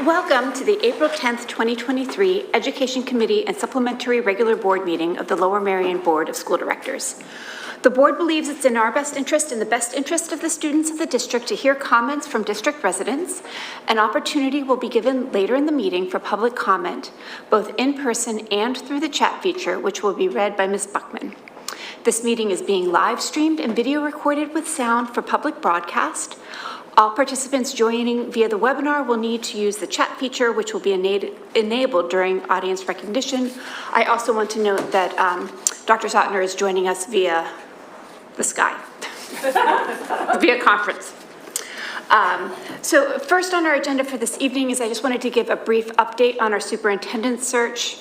Welcome to the April 10th, 2023 Education Committee and Supplementary Regular Board Meeting of the Lower Merion Board of School Directors. The board believes it's in our best interest and the best interest of the students of the district to hear comments from district residents. An opportunity will be given later in the meeting for public comment, both in person and through the chat feature, which will be read by Ms. Buckman. This meeting is being live streamed and video recorded with sound for public broadcast. All participants joining via the webinar will need to use the chat feature, which will be enabled during audience recognition. I also want to note that Dr. Zotner is joining us via the sky, via conference. So first on our agenda for this evening is I just wanted to give a brief update on our superintendent search.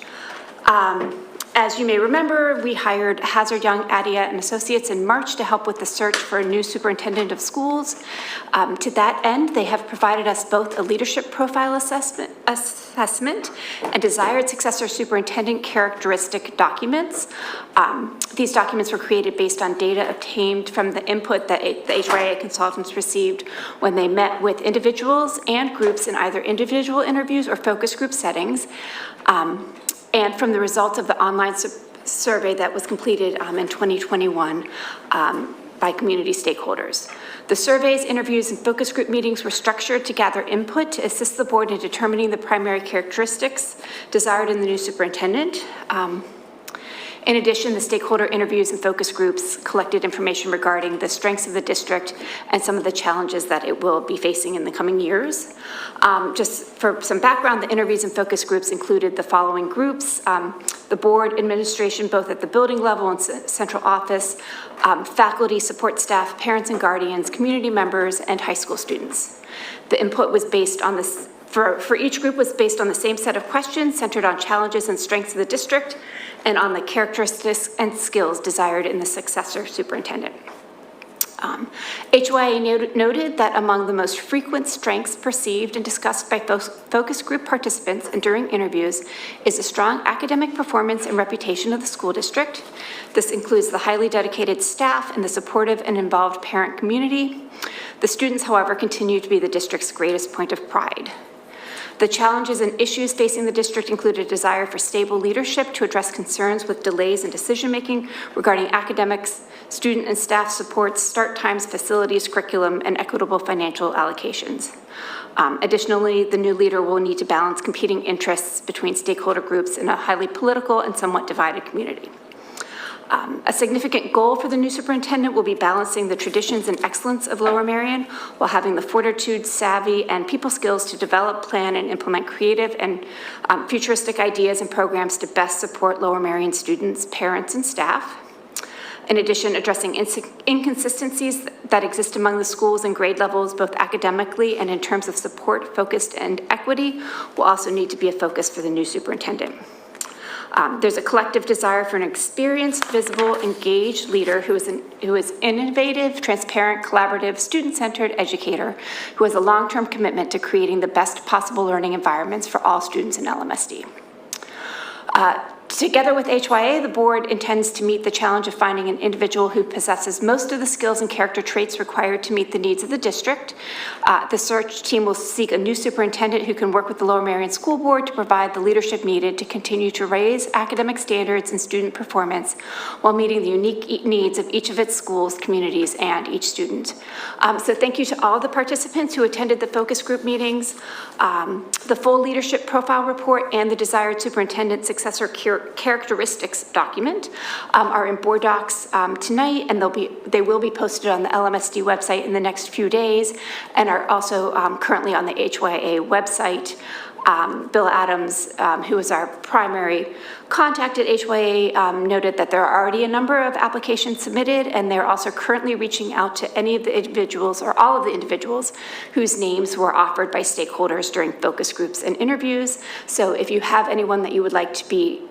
As you may remember, we hired Hazard Young, Adia and Associates in March to help with the search for a new superintendent of schools. To that end, they have provided us both a leadership profile assessment and desired successor superintendent characteristic documents. These documents were created based on data obtained from the input that the HYA consultants received when they met with individuals and groups in either individual interviews or focus group settings. And from the results of the online survey that was completed in 2021 by community stakeholders. The surveys, interviews, and focus group meetings were structured to gather input to assist the board in determining the primary characteristics desired in the new superintendent. In addition, the stakeholder interviews and focus groups collected information regarding the strengths of the district and some of the challenges that it will be facing in the coming years. Just for some background, the interviews and focus groups included the following groups: the board, administration, both at the building level and central office, faculty, support staff, parents and guardians, community members, and high school students. The input was based on this, for each group was based on the same set of questions centered on challenges and strengths of the district and on the characteristics and skills desired in the successor superintendent. HYA noted that among the most frequent strengths perceived and discussed by focus group participants and during interviews is a strong academic performance and reputation of the school district. This includes the highly dedicated staff and the supportive and involved parent community. The students, however, continue to be the district's greatest point of pride. The challenges and issues facing the district include a desire for stable leadership to address concerns with delays in decision-making regarding academics, student and staff supports, start times, facilities, curriculum, and equitable financial allocations. Additionally, the new leader will need to balance competing interests between stakeholder groups in a highly political and somewhat divided community. A significant goal for the new superintendent will be balancing the traditions and excellence of Lower Merion while having the fortitude, savvy, and people skills to develop, plan, and implement creative and futuristic ideas and programs to best support Lower Merion students, parents, and staff. In addition, addressing inconsistencies that exist among the schools and grade levels, both academically and in terms of support, focused, and equity, will also need to be a focus for the new superintendent. There's a collective desire for an experienced, visible, engaged leader who is innovative, transparent, collaborative, student-centered educator who has a long-term commitment to creating the best possible learning environments for all students in Lmsb. Together with HYA, the board intends to meet the challenge of finding an individual who possesses most of the skills and character traits required to meet the needs of the district. The search team will seek a new superintendent who can work with the Lower Merion School Board to provide the leadership needed to continue to raise academic standards and student performance while meeting the unique needs of each of its schools, communities, and each student. So thank you to all the participants who attended the focus group meetings. The full leadership profile report and the desired superintendent successor characteristics document are in board docs tonight, and they will be posted on the LMSD website in the next few days and are also currently on the HYA website. Bill Adams, who is our primary contact at HYA, noted that there are already a number of applications submitted, and they're also currently reaching out to any of the individuals or all of the individuals whose names were offered by stakeholders during focus groups and interviews. So if you have anyone that you would like to be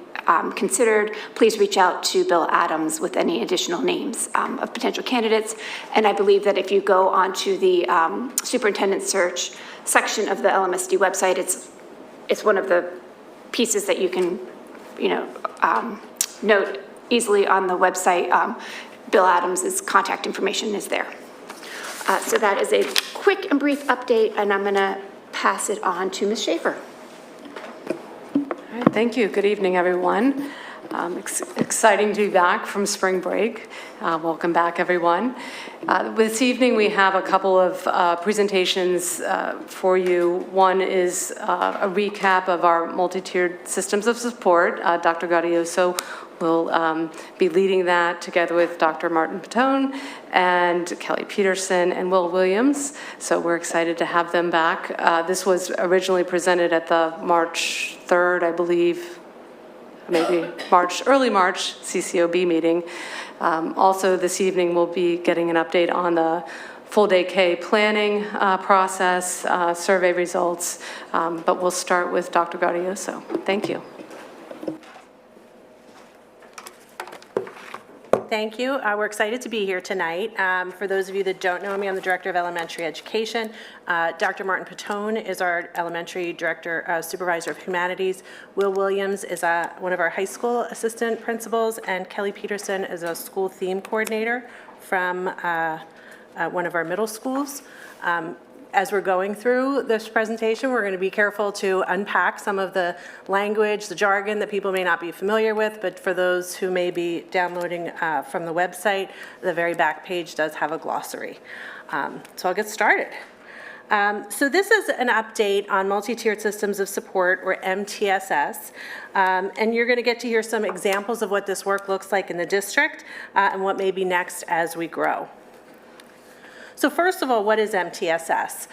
considered, please reach out to Bill Adams with any additional names of potential candidates. And I believe that if you go onto the superintendent search section of the LMSD website, it's one of the pieces that you can, note easily on the website. Bill Adams's contact information is there. So that is a quick and brief update, and I'm going to pass it on to Ms. Schaefer. All right, thank you. Good evening, everyone. Exciting to be back from spring break. Welcome back, everyone. This evening we have a couple of presentations for you. One is a recap of our multi-tiered systems of support. Dr. Gaudioso will be leading that together with Dr. Martin Patone and Kelly Peterson and Will Williams. So we're excited to have them back. This was originally presented at the March 3rd, I believe, maybe early March CCOB meeting. Also this evening we'll be getting an update on the full day K planning process, survey results, but we'll start with Dr. Gaudioso. Thank you. Thank you. We're excited to be here tonight. For those of you that don't know me, I'm the Director of Elementary Education. Dr. Martin Patone is our Elementary Director, Supervisor of Humanities. Will Williams is one of our high school assistant principals, and Kelly Peterson is a school theme coordinator from one of our middle schools. As we're going through this presentation, we're going to be careful to unpack some of the language, the jargon that people may not be familiar with, but for those who may be downloading from the website, the very back page does have a glossary. So I'll get started. So this is an update on multi-tiered systems of support, or MTSS, and you're going to get to hear some examples of what this work looks like in the district and what may be next as we grow. So first of all, what is MTSS?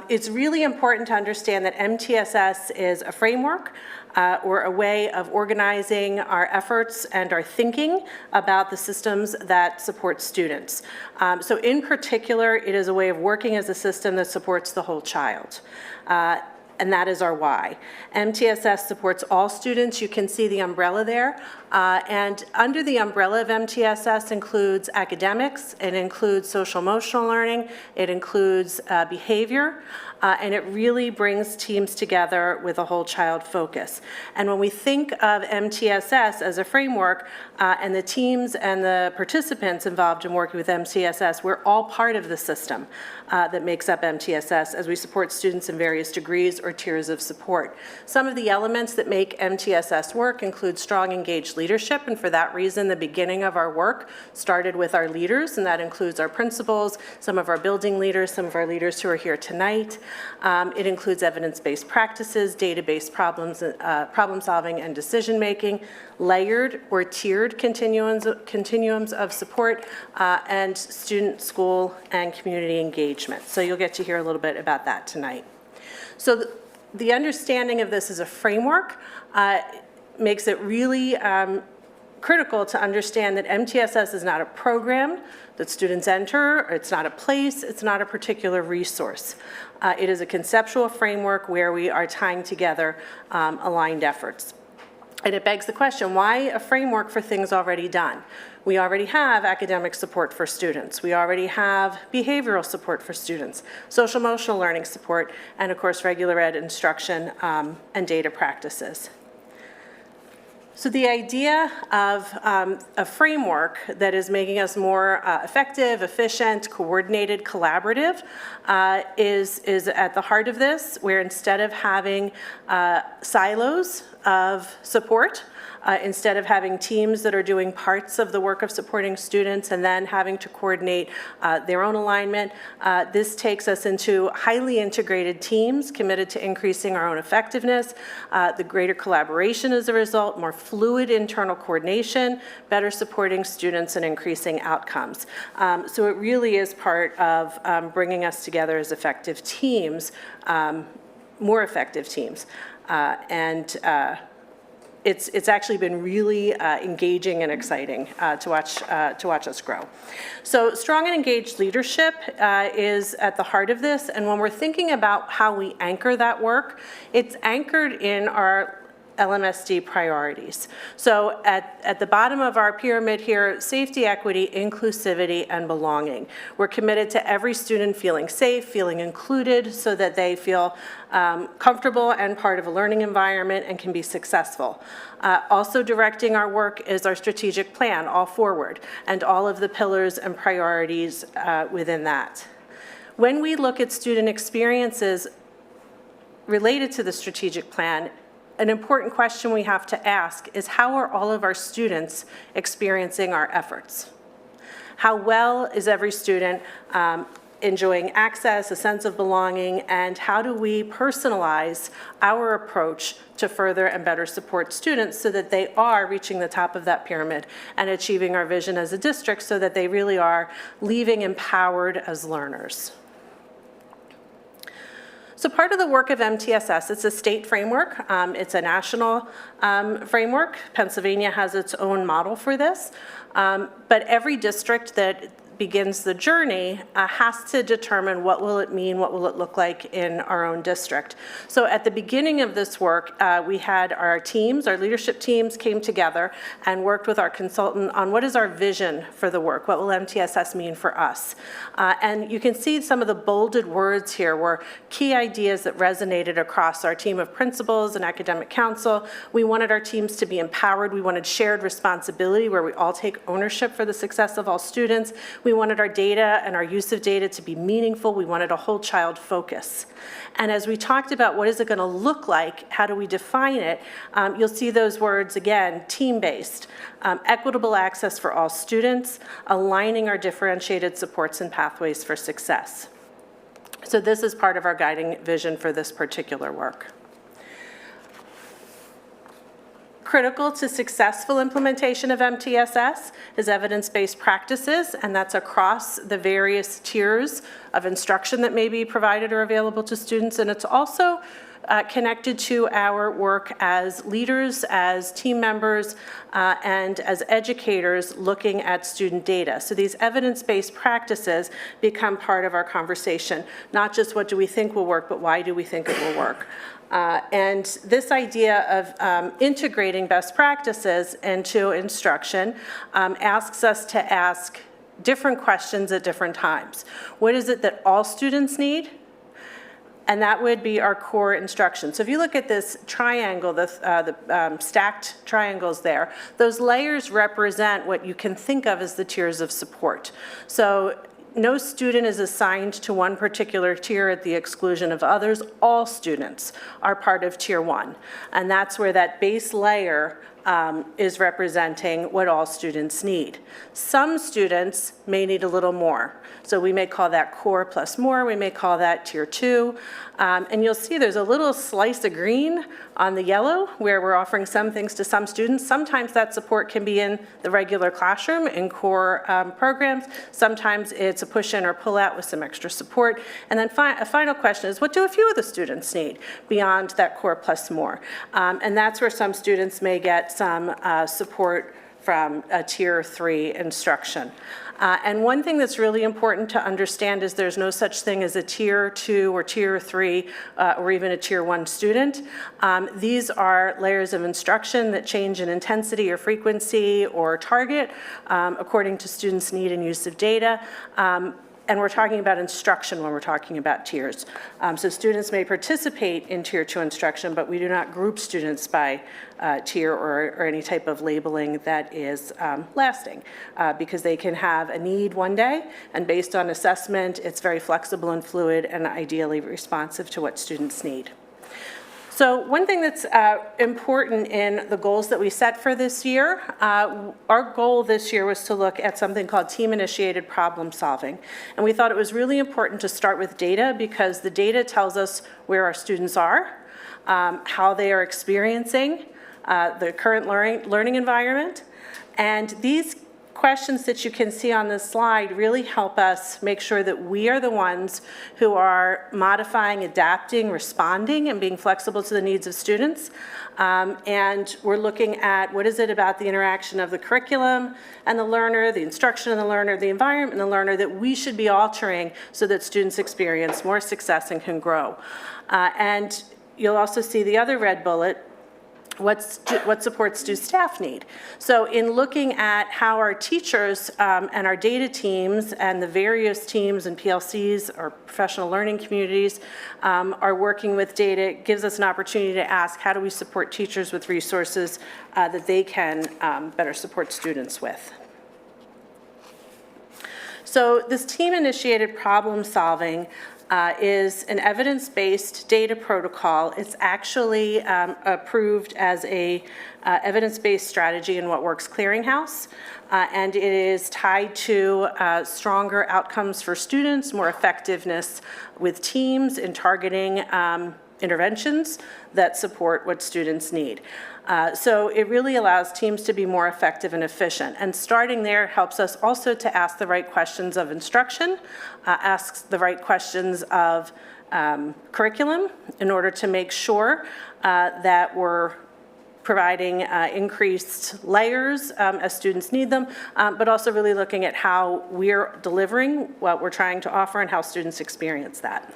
It's really important to understand that MTSS is a framework or a way of organizing our efforts and our thinking about the systems that support students. So in particular, it is a way of working as a system that supports the whole child. And that is our why. MTSS supports all students. You can see the umbrella there. And under the umbrella of MTSS includes academics, it includes social emotional learning, it includes behavior, and it really brings teams together with a whole child focus. And when we think of MTSS as a framework and the teams and the participants involved in working with MTSS, we're all part of the system that makes up MTSS as we support students in various degrees or tiers of support. Some of the elements that make MTSS work include strong engaged leadership, and for that reason, the beginning of our work started with our leaders, and that includes our principals, some of our building leaders, some of our leaders who are here tonight. It includes evidence-based practices, data-based problem solving and decision-making, layered or tiered continuums of support, and student, school, and community engagement. So you'll get to hear a little bit about that tonight. So the understanding of this as a framework makes it really critical to understand that MTSS is not a program that students enter, it's not a place, it's not a particular resource. It is a conceptual framework where we are tying together aligned efforts. And it begs the question, why a framework for things already done? We already have academic support for students. We already have behavioral support for students, social emotional learning support, and of course regular ed instruction and data practices. So the idea of a framework that is making us more effective, efficient, coordinated, collaborative is at the heart of this, where instead of having silos of support, instead of having teams that are doing parts of the work of supporting students and then having to coordinate their own alignment, this takes us into highly integrated teams committed to increasing our own effectiveness, the greater collaboration as a result, more fluid internal coordination, better supporting students and increasing outcomes. So it really is part of bringing us together as effective teams, more effective teams. It's actually been really engaging and exciting to watch us grow. So strong and engaged leadership is at the heart of this, and when we're thinking about how we anchor that work, it's anchored in our Lmsb priorities. So at the bottom of our pyramid here, safety, equity, inclusivity, and belonging. We're committed to every student feeling safe, feeling included, so that they feel comfortable and part of a learning environment and can be successful. Also directing our work is our strategic plan, All Forward, and all of the pillars and priorities within that. When we look at student experiences, related to the strategic plan, an important question we have to ask is, how are all of our students experiencing our efforts? How well is every student enjoying access, a sense of belonging, and how do we personalize our approach to further and better support students so that they are reaching the top of that pyramid and achieving our vision as a district so that they really are leaving empowered as learners? So part of the work of MTSS, it's a state framework. It's a national framework. Pennsylvania has its own model for this. But every district that begins the journey has to determine what will it mean, what will it look like in our own district. So at the beginning of this work, we had our teams, our leadership teams came together and worked with our consultant on what is our vision for the work, what will MTSS mean for us. And you can see some of the bolded words here were key ideas that resonated across our team of principals and academic council. We wanted our teams to be empowered. We wanted shared responsibility where we all take ownership for the success of all students. We wanted our data and our use of data to be meaningful. We wanted a whole child focus. And as we talked about what is it going to look like, how do we define it, you'll see those words again, team-based, equitable access for all students, aligning our differentiated supports and pathways for success. So this is part of our guiding vision for this particular work. Critical to successful implementation of MTSS is evidence-based practices, and that's across the various tiers of instruction that may be provided or available to students. And it's also connected to our work as leaders, as team members, and as educators looking at student data. So these evidence-based practices become part of our conversation, not just what do we think will work, but why do we think it will work. And this idea of integrating best practices into instruction asks us to ask different questions at different times. What is it that all students need? And that would be our core instruction. So if you look at this triangle, the stacked triangles there, those layers represent what you can think of as the tiers of support. So no student is assigned to one particular tier at the exclusion of others. All students are part of Tier 1. And that's where that base layer is representing what all students need. Some students may need a little more. So we may call that core plus more. We may call that Tier 2. And you'll see there's a little slice of green on the yellow where we're offering some things to some students. Sometimes that support can be in the regular classroom in core programs. Sometimes it's a push in or pull out with some extra support. And then a final question is, what do a few of the students need beyond that core plus more? And that's where some students may get some support from a Tier 3 instruction. And one thing that's really important to understand is there's no such thing as a Tier 2 or Tier 3 or even a Tier 1 student. These are layers of instruction that change in intensity or frequency or target according to students' need and use of data. And we're talking about instruction when we're talking about tiers. So students may participate in Tier 2 instruction, but we do not group students by tier or any type of labeling that is lasting, because they can have a need one day, and based on assessment, it's very flexible and fluid and ideally responsive to what students need. So one thing that's important in the goals that we set for this year, our goal this year was to look at something called team-initiated problem solving. And we thought it was really important to start with data because the data tells us where our students are, how they are experiencing the current learning environment. And these questions that you can see on this slide really help us make sure that we are the ones who are modifying, adapting, responding, and being flexible to the needs of students. And we're looking at what is it about the interaction of the curriculum and the learner, the instruction and the learner, the environment and the learner that we should be altering so that students experience more success and can grow. And you'll also see the other red bullet, what supports do staff need? So in looking at how our teachers and our data teams and the various teams and PLCs or professional learning communities are working with data, it gives us an opportunity to ask how do we support teachers with resources that they can better support students with. So this team-initiated problem solving is an evidence-based data protocol. It's actually approved as a evidence-based strategy in What Works Clearinghouse, and it is tied to stronger outcomes for students, more effectiveness with teams in targeting interventions that support what students need. So it really allows teams to be more effective and efficient. And starting there helps us also to ask the right questions of instruction, asks the right questions of curriculum in order to make sure that we're providing increased layers as students need them, but also really looking at how we're delivering what we're trying to offer and how students experience that.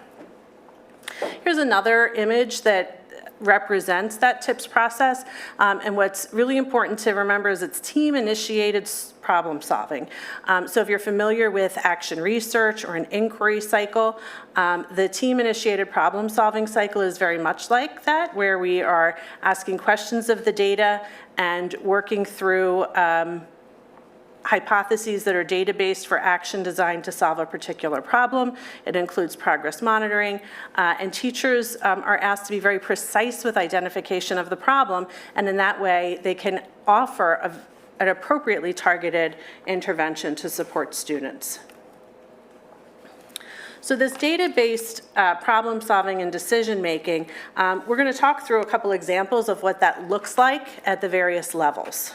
Here's another image that represents that TIPS process, and what's really important to remember is it's team-initiated problem solving. So if you're familiar with action research or an inquiry cycle, the team-initiated problem solving cycle is very much like that, where we are asking questions of the data and working through hypotheses that are data-based for action designed to solve a particular problem. It includes progress monitoring, and teachers are asked to be very precise with identification of the problem, and in that way they can offer an appropriately targeted intervention to support students. So this data-based problem solving and decision making, we're going to talk through a couple examples of what that looks like at the various levels.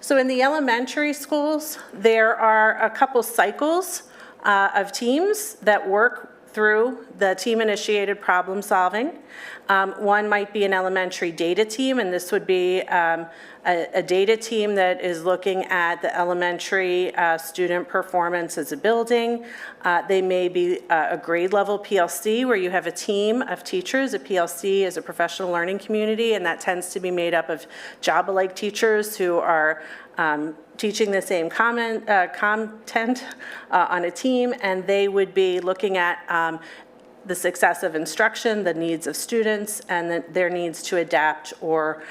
So in the elementary schools, there are a couple cycles of teams that work through the team-initiated problem solving. One might be an elementary data team, and this would be a data team that is looking at the elementary student performance as a building. They may be a grade level PLC where you have a team of teachers. A PLC is a professional learning community, and that tends to be made up of job-alike teachers who are teaching the same content on a team, and they would be looking at the success of instruction, the needs of students, and their needs to adapt or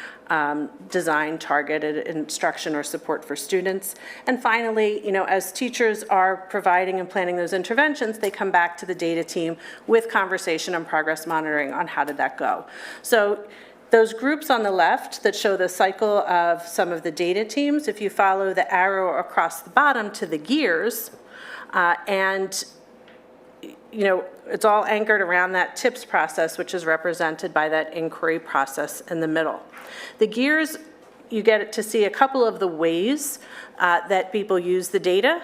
design targeted instruction or support for students. And finally, as teachers are providing and planning those interventions, they come back to the data team with conversation and progress monitoring on how did that go. So those groups on the left that show the cycle of some of the data teams, if you follow the arrow across the bottom to the gears, and it's all anchored around that TIPS process, which is represented by that inquiry process in the middle. The gears, you get to see a couple of the ways that people use the data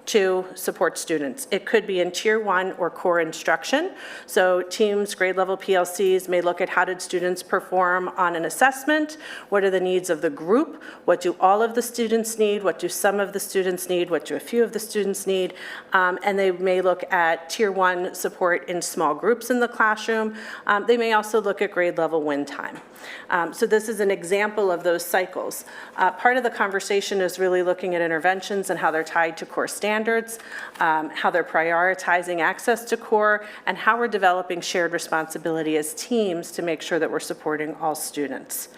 to support students. It could be in Tier 1 or core instruction. So teams, grade level PLCs may look at how did students perform on an assessment, what are the needs of the group, what do all of the students need, what do some of the students need, what do a few of the students need, and they may look at Tier 1 support in small groups in the classroom. They may also look at grade level win time. So this is an example of those cycles. Part of the conversation is really looking at interventions and how they're tied to core standards, how they're prioritizing access to core, and how we're developing shared responsibility as teams to make sure that we're supporting all students.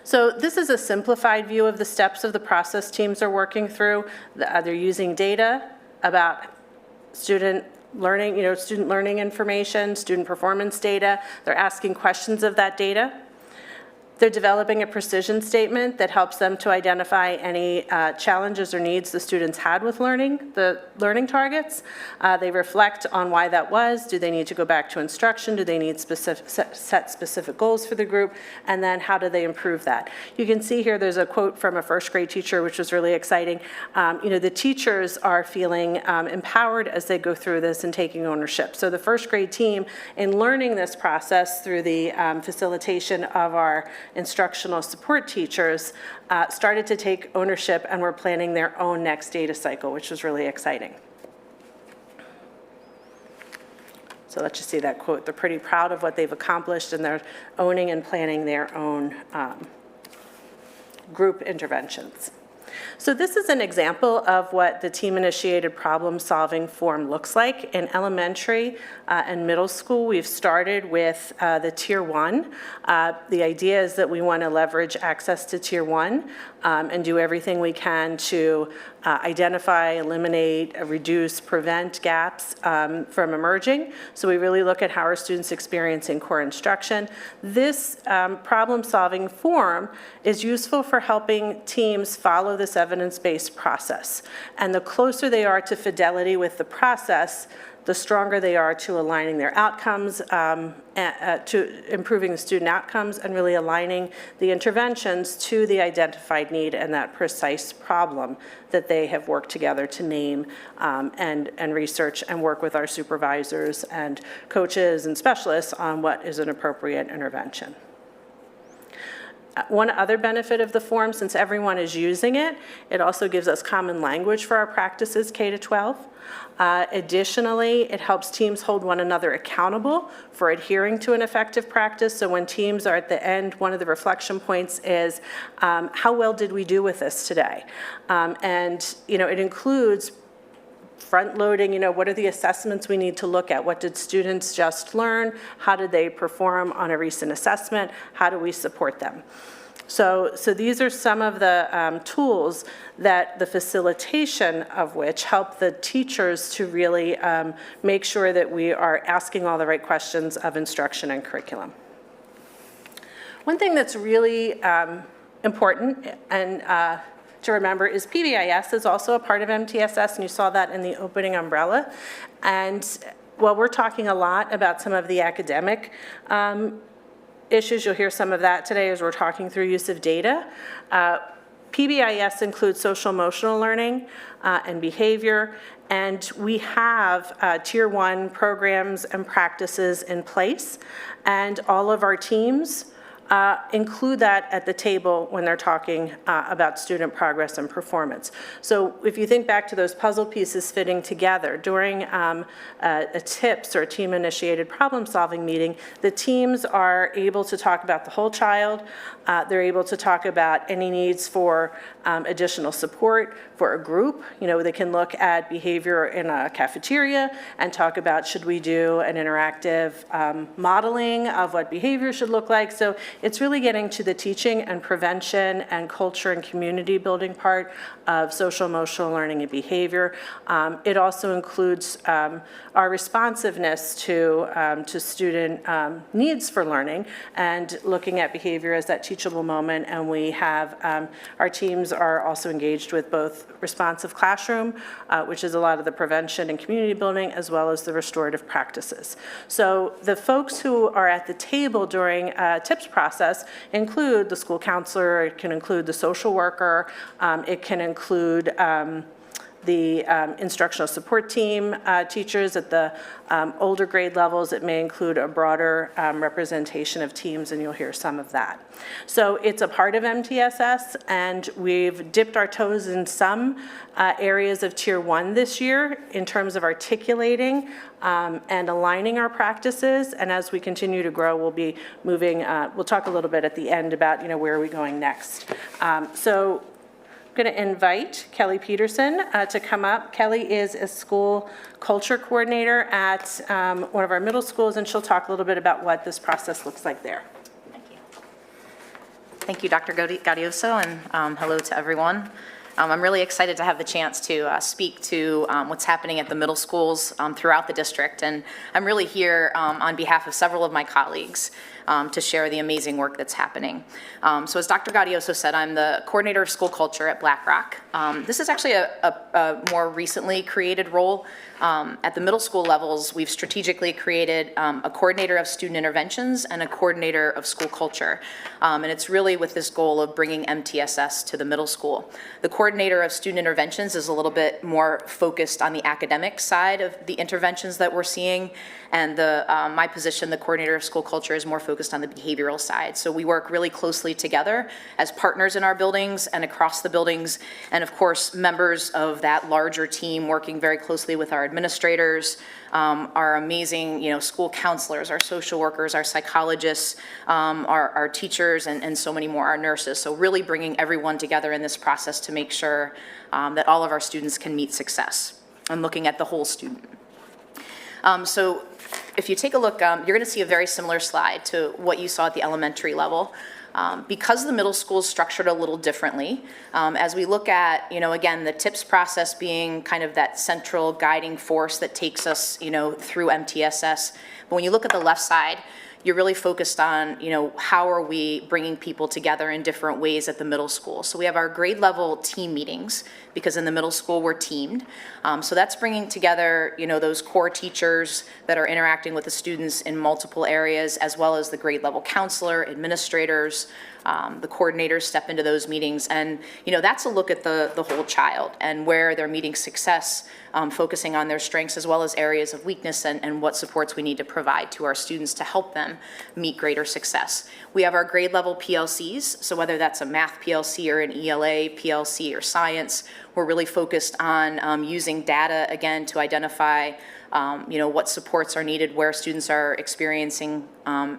So this is a simplified view of the steps of the process teams are working through. They're using data about student learning, student learning information, student performance data. They're asking questions of that data. They're developing a precision statement that helps them to identify any challenges or needs the students had with learning, the learning targets. They reflect on why that was. Do they need to go back to instruction? Do they need set specific goals for the group? And then how do they improve that? You can see here there's a quote from a first grade teacher, which was really exciting. The teachers are feeling empowered as they go through this and taking ownership. So the first grade team, in learning this process through the facilitation of our instructional support teachers, started to take ownership and were planning their own next data cycle, which was really exciting. So let's just see that quote. They're pretty proud of what they've accomplished, and they're owning and planning their own group interventions. So this is an example of what the team-initiated problem-solving form looks like. In elementary and middle school, we've started with the Tier 1. The idea is that we want to leverage access to Tier 1 and do everything we can to identify, eliminate, reduce, prevent gaps from emerging. So we really look at how are students experiencing core instruction. This problem-solving form is useful for helping teams follow this evidence-based process. And the closer they are to fidelity with the process, the stronger they are to aligning their outcomes, to improving the student outcomes, and really aligning the interventions to the identified need and that precise problem that they have worked together to name and research and work with our supervisors and coaches and specialists on what is an appropriate intervention. One other benefit of the form, since everyone is using it, it also gives us common language for our practices K-12. Additionally, it helps teams hold one another accountable for adhering to an effective practice. So when teams are at the end, one of the reflection points is, how well did we do with this today? And it includes front-loading, what are the assessments we need to look at? What did students just learn? How did they perform on a recent assessment? How do we support them? So these are some of the tools that the facilitation of which help the teachers to really make sure that we are asking all the right questions of instruction and curriculum. One thing that's really important and to remember is PBIS is also a part of MTSS, and you saw that in the opening umbrella. And while we're talking a lot about some of the academic issues, you'll hear some of that today as we're talking through use of data. PBIS includes social emotional learning and behavior, and we have Tier 1 programs and practices in place, and all of our teams include that at the table when they're talking about student progress and performance. So if you think back to those puzzle pieces fitting together, during a TIPS or a team-initiated problem-solving meeting, the teams are able to talk about the whole child. They're able to talk about any needs for additional support for a group. They can look at behavior in a cafeteria and talk about, should we do an interactive modeling of what behavior should look like. So it's really getting to the teaching and prevention and culture and community building part of social emotional learning and behavior. It also includes our responsiveness to student needs for learning and looking at behavior as that teachable moment. And we have, our teams are also engaged with both responsive classroom, which is a lot of the prevention and community building, as well as the restorative practices. So the folks who are at the table during a TIPS process include the school counselor, it can include the social worker, it can include the instructional support team teachers at the older grade levels. It may include a broader representation of teams, and you'll hear some of that. So it's a part of MTSS, and we've dipped our toes in some areas of Tier 1 this year in terms of articulating and aligning our practices. And as we continue to grow, we'll be moving, we'll talk a little bit at the end about, where are we going next. So I'm going to invite Kelly Peterson to come up. Kelly is a school culture coordinator at one of our middle schools, and she'll talk a little bit about what this process looks like there. Thank you. Thank you, Dr. Gaudioso, and hello to everyone. I'm really excited to have the chance to speak to what's happening at the middle schools throughout the district, and I'm really here on behalf of several of my colleagues to share the amazing work that's happening. So as Dr. Gaudioso said, I'm the coordinator of school culture at Black Rock. This is actually a more recently created role. At the middle school levels, we've strategically created a coordinator of student interventions and a coordinator of school culture. And it's really with this goal of bringing MTSS to the middle school. The coordinator of student interventions is a little bit more focused on the academic side of the interventions that we're seeing. And my position, the coordinator of school culture, is more focused on the behavioral side. So we work really closely together as partners in our buildings and across the buildings. And of course, members of that larger team working very closely with our administrators, our amazing, school counselors, our social workers, our psychologists, our teachers, and so many more, our nurses. So really bringing everyone together in this process to make sure that all of our students can meet success and looking at the whole student. So if you take a look, you're going to see a very similar slide to what you saw at the elementary level. Because the middle school is structured a little differently, as we look at, again, the TIPS process being kind of that central guiding force that takes us, through MTSS. But when you look at the left side, you're really focused on, how are we bringing people together in different ways at the middle school. So we have our grade level team meetings, because in the middle school we're teamed. So that's bringing together, those core teachers that are interacting with the students in multiple areas, as well as the grade level counselor, administrators, the coordinators step into those meetings. And, that's a look at the whole child and where they're meeting success, focusing on their strengths as well as areas of weakness and what supports we need to provide to our students to help them meet greater success. We have our grade level PLCs, so whether that's a math PLC or an ELA PLC or science, we're really focused on using data, again, to identify what supports are needed where students are experiencing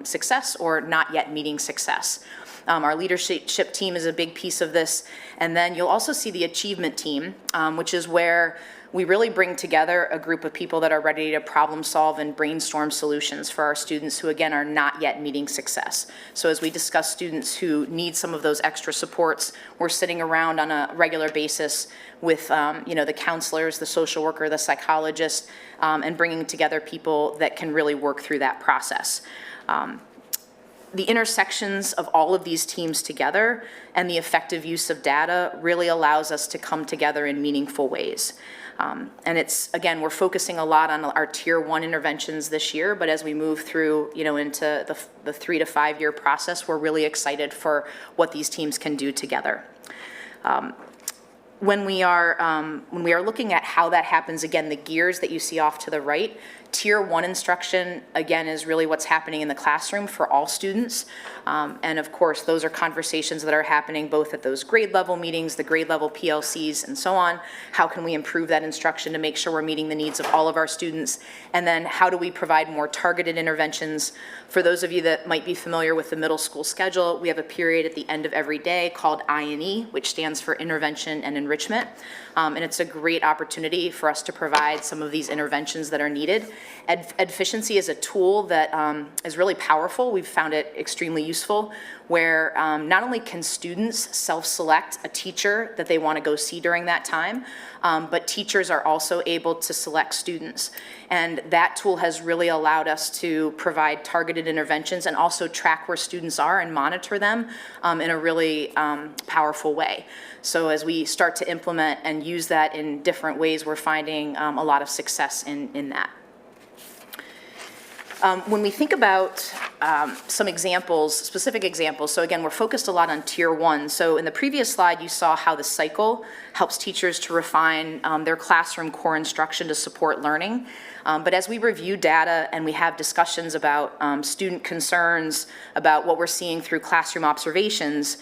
success or not yet meeting success. Our leadership team is a big piece of this. And then you'll also see the achievement team, which is where we really bring together a group of people that are ready to problem solve and brainstorm solutions for our students who, again, are not yet meeting success. So as we discuss students who need some of those extra supports, we're sitting around on a regular basis with the counselors, the social worker, the psychologist, and bringing together people that can really work through that process. The intersections of all of these teams together and the effective use of data really allows us to come together in meaningful ways. And it's, again, we're focusing a lot on our Tier 1 interventions this year, but as we move through, into the 3 to 5 year process, we're really excited for what these teams can do together. When we are looking at how that happens, again, the gears that you see off to the right, Tier 1 instruction, again, is really what's happening in the classroom for all students. And of course, those are conversations that are happening both at those grade level meetings, the grade level PLCs, and so on. How can we improve that instruction to make sure we're meeting the needs of all of our students? And then how do we provide more targeted interventions? For those of you that might be familiar with the middle school schedule, we have a period at the end of every day called I&E, which stands for Intervention and Enrichment. And it's a great opportunity for us to provide some of these interventions that are needed. Edficiency is a tool that is really powerful. We've found it extremely useful, where not only can students self-select a teacher that they want to go see during that time, but teachers are also able to select students. And that tool has really allowed us to provide targeted interventions and also track where students are and monitor them in a really powerful way. So as we start to implement and use that in different ways, we're finding a lot of success in that. When we think about some examples, specific examples, so again, we're focused a lot on Tier 1. So in the previous slide, you saw how the cycle helps teachers to refine their classroom core instruction to support learning. But as we review data and we have discussions about student concerns, about what we're seeing through classroom observations,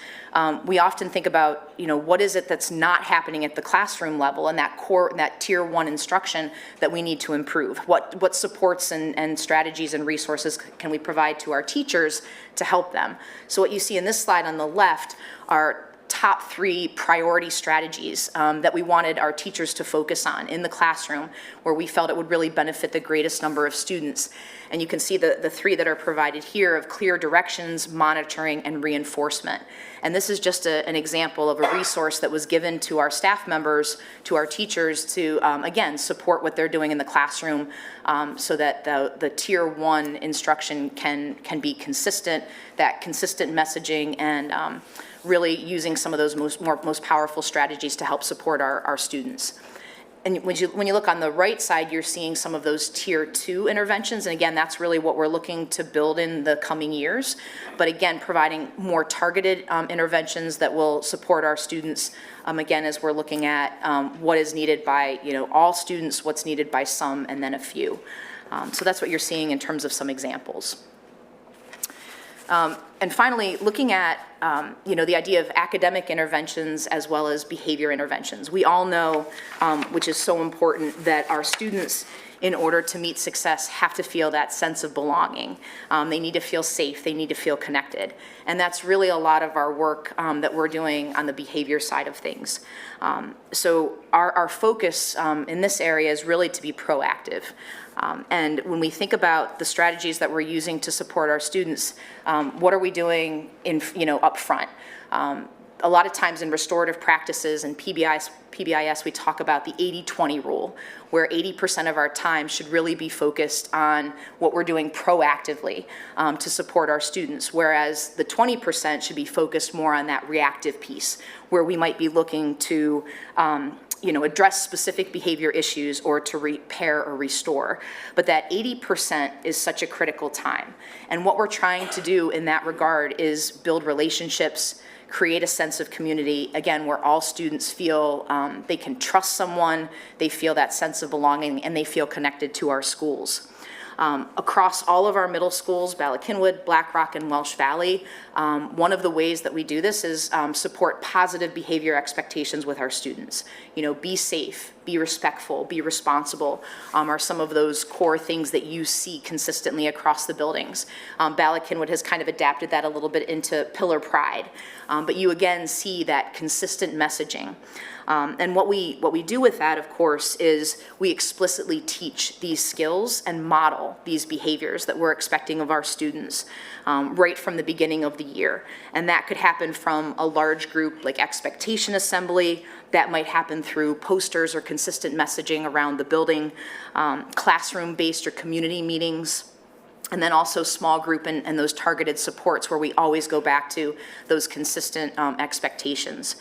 we often think about, what is it that's not happening at the classroom level and that Tier 1 instruction that we need to improve? What supports and strategies and resources can we provide to our teachers to help them? So what you see in this slide on the left are top 3 priority strategies that we wanted our teachers to focus on in the classroom, where we felt it would really benefit the greatest number of students. And you can see the 3 that are provided here of clear directions, monitoring, and reinforcement. And this is just an example of a resource that was given to our staff members, to our teachers to, again, support what they're doing in the classroom so that the Tier 1 instruction can be consistent, that consistent messaging, and really using some of those most powerful strategies to help support our students. And when you look on the right side, you're seeing some of those Tier 2 interventions. And again, that's really what we're looking to build in the coming years. But again, providing more targeted interventions that will support our students, again, as we're looking at what is needed by all students, what's needed by some, and then a few. So that's what you're seeing in terms of some examples. And finally, looking at the idea of academic interventions as well as behavior interventions. We all know, which is so important, that our students, in order to meet success, have to feel that sense of belonging. They need to feel safe. They need to feel connected. And that's really a lot of our work that we're doing on the behavior side of things. So our focus in this area is really to be proactive. And when we think about the strategies that we're using to support our students, what are we doing up front? A lot of times in restorative practices and PBIS, we talk about the 80-20 rule, where 80% of our time should really be focused on what we're doing proactively to support our students, whereas the 20% should be focused more on that reactive piece, where we might be looking to address specific behavior issues or to repair or restore. But that 80% is such a critical time. And what we're trying to do in that regard is build relationships, create a sense of community, again, where all students feel they can trust someone, they feel that sense of belonging, and they feel connected to our schools. Across all of our middle schools, Ballackinwood, Black Rock, and Welsh Valley, one of the ways that we do this is support positive behavior expectations with our students. Be safe, be respectful, be responsible are some of those core things that you see consistently across the buildings. Ballackinwood has kind of adapted that a little bit into Pillar Pride, but you again see that consistent messaging. And what we do with that, of course, is we explicitly teach these skills and model these behaviors that we're expecting of our students right from the beginning of the year. And that could happen from a large group like expectation assembly, that might happen through posters or consistent messaging around the building, classroom-based or community meetings, and then also small group and those targeted supports where we always go back to those consistent expectations.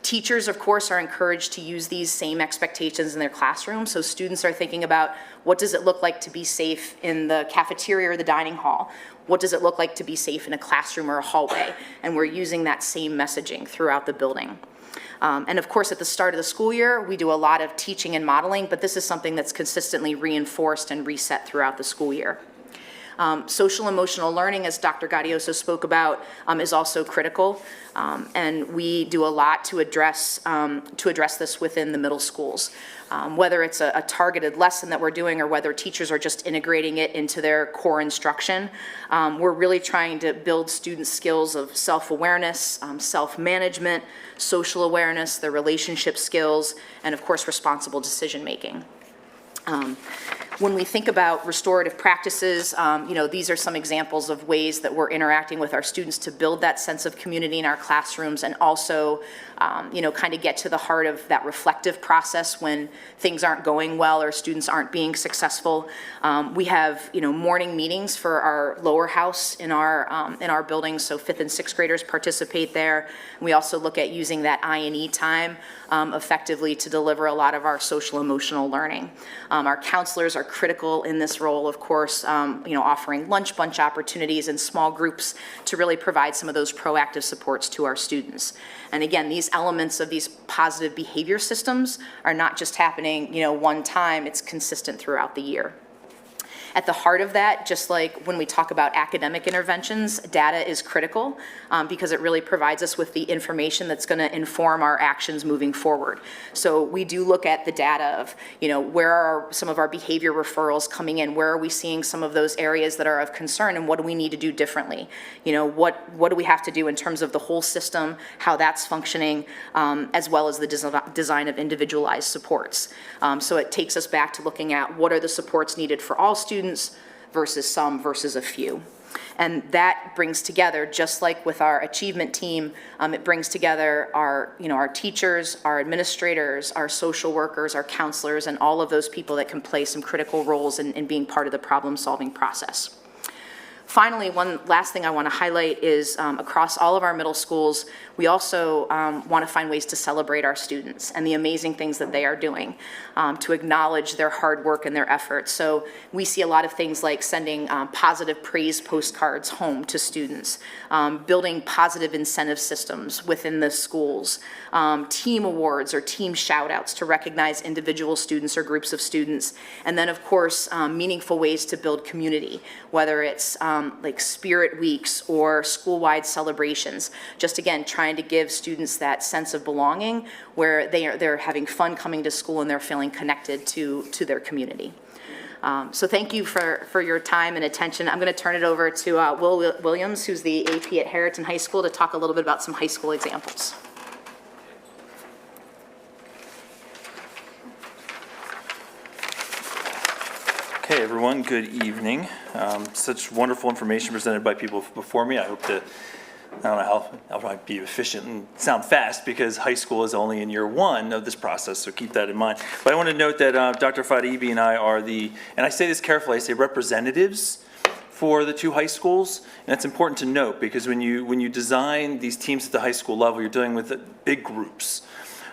Teachers, of course, are encouraged to use these same expectations in their classroom. So students are thinking about, what does it look like to be safe in the cafeteria or the dining hall? What does it look like to be safe in a classroom or a hallway? And we're using that same messaging throughout the building. And of course, at the start of the school year, we do a lot of teaching and modeling, but this is something that's consistently reinforced and reset throughout the school year. Social emotional learning, as Dr. Gaudioso spoke about, is also critical, and we do a lot to address this within the middle schools. Whether it's a targeted lesson that we're doing or whether teachers are just integrating it into their core instruction, we're really trying to build students' skills of self-awareness, self-management, social awareness, their relationship skills, and of course, responsible decision-making. When we think about restorative practices, these are some examples of ways that we're interacting with our students to build that sense of community in our classrooms and also, kind of get to the heart of that reflective process when things aren't going well or students aren't being successful. We have, morning meetings for our lower house in our buildings, so 5th and 6th graders participate there. We also look at using that I&E time effectively to deliver a lot of our social emotional learning. Our counselors are critical in this role, of course, offering lunch bunch opportunities and small groups to really provide some of those proactive supports to our students. And again, these elements of these positive behavior systems are not just happening, one time, it's consistent throughout the year. At the heart of that, just like when we talk about academic interventions, data is critical because it really provides us with the information that's going to inform our actions moving forward. So we do look at the data of, where are some of our behavior referrals coming in? Where are we seeing some of those areas that are of concern, and what do we need to do differently? What do we have to do in terms of the whole system, how that's functioning, as well as the design of individualized supports. So it takes us back to looking at what are the supports needed for all students versus some versus a few. And that brings together, just like with our achievement team, it brings together our teachers, our administrators, our social workers, our counselors, and all of those people that can play some critical roles in being part of the problem-solving process. Finally, one last thing I want to highlight is across all of our middle schools, we also want to find ways to celebrate our students and the amazing things that they are doing, to acknowledge their hard work and their efforts. So we see a lot of things like sending positive praise postcards home to students, building positive incentive systems within the schools, team awards or team shout-outs to recognize individual students or groups of students, and then of course meaningful ways to build community, whether it's like spirit weeks or school-wide celebrations, just again trying to give students that sense of belonging where they're having fun coming to school and they're feeling connected to their community. So thank you for your time and attention. I'm going to turn it over to Will Williams, who's the AP at Harriton High School, to talk a little bit about some high school examples. Okay, everyone. Good evening. Such wonderful information presented by people before me. I hope to, I don't know how I'll probably be efficient and sound fast because high school is only in year one of this process, so keep that in mind. But I want to note that Dr. Fadibi and I are and I say this carefully, I say representatives for the two high schools, and that's important to note because when you design these teams at the high school level, you're dealing with big groups.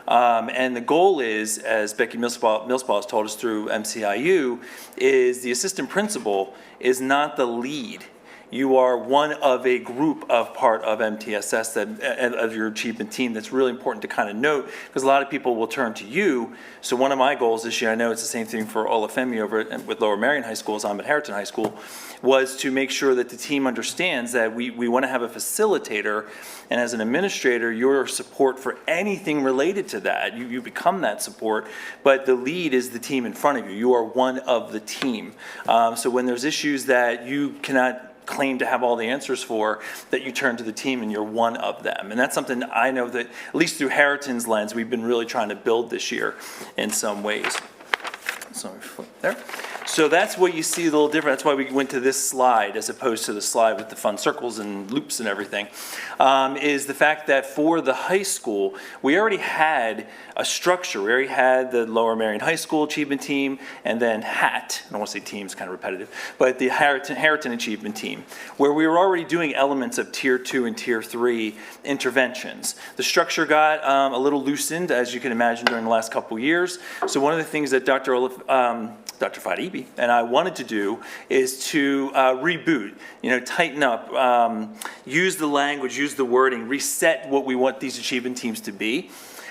And the goal is, as Becky Millspaw has told us through MCIU, is the assistant principal is not the lead. You are one of a group of part of MTSS of your achievement team. That's really important to kind of note because a lot of people will turn to you. So one of my goals this year, I know it's the same thing for Olafemi over with Lower Marion High School as I'm at Harriton High School, was to make sure that the team understands that we want to have a facilitator, and as an administrator, your support for anything related to that, you become that support, but the lead is the team in front of you. You are one of the team. So when there's issues that you cannot claim to have all the answers for, that you turn to the team and you're one of them. And that's something I know that, at least through Harriton's lens, we've been really trying to build this year in some ways. So let me flip there. So that's what you see a little different. That's why we went to this slide as opposed to the slide with the fun circles and loops and everything, is the fact that for the high school, we already had a structure. We already had the Lower Marion High School Achievement Team and then HAT, I don't want to say teams, kind of repetitive, but the Harriton Achievement Team, where we were already doing elements of Tier 2 and Tier 3 interventions. The structure got a little loosened, as you can imagine, during the last couple years. So one of the things that Dr. Fadibi and I wanted to do is to reboot, tighten up, use the language, use the wording, reset what we want these achievement teams to be,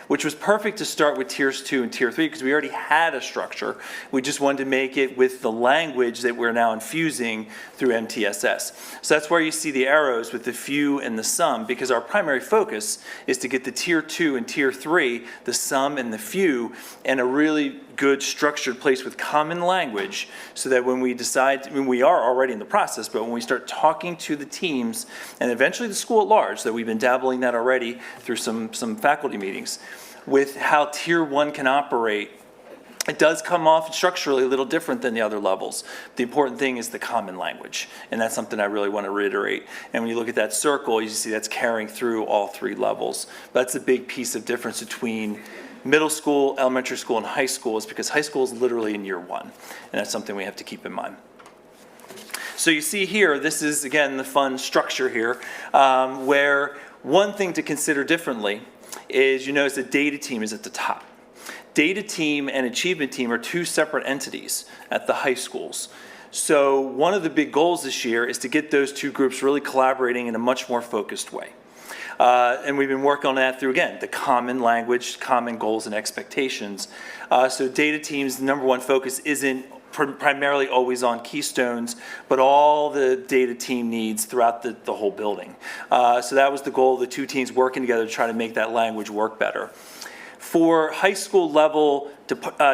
which was perfect to start with Tiers 2 and Tier 3 because we already had a structure. We just wanted to make it with the language that we're now infusing through MTSS. So that's where you see the arrows with the few and the sum, because our primary focus is to get the Tier 2 and Tier 3, the sum and the few, in a really good structured place with common language, so that when we decide, we are already in the process, but when we start talking to the teams and eventually the school at large, that we've been dabbling that already through some faculty meetings, with how Tier 1 can operate, it does come off structurally a little different than the other levels. The important thing is the common language, and that's something I really want to reiterate. And when you look at that circle, you see that's carrying through all three levels. That's a big piece of difference between middle school, elementary school, and high school, is because high school is literally in year one, and that's something we have to keep in mind. So you see here, this is, again, the fun structure here, where one thing to consider differently is you notice that data team is at the top. Data team and achievement team are two separate entities at the high schools. So one of the big goals this year is to get those two groups really collaborating in a much more focused way. And we've been working on that through, again, the common language, common goals and expectations. So data team's number one focus isn't primarily always on keystones, but all the data team needs throughout the whole building. So that was the goal of the two teams working together to try to make that language work better. For high school level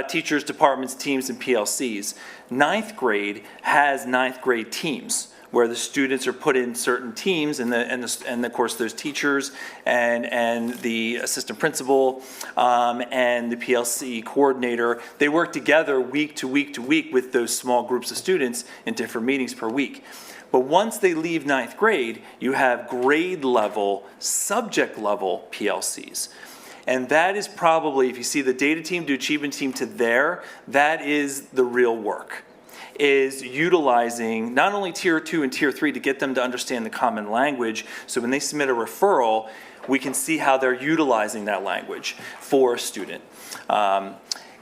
teachers, departments, teams, and PLCs, ninth grade has ninth grade teams, where the students are put in certain teams, and of course those teachers and the assistant principal and the PLC coordinator, they work together week to week to week with those small groups of students in different meetings per week. But once they leave ninth grade, you have grade level, subject level PLCs. And that is probably, if you see the data team to achievement team to there, that is the real work, is utilizing not only Tier 2 and Tier 3 to get them to understand the common language, so when they submit a referral, we can see how they're utilizing that language for a student.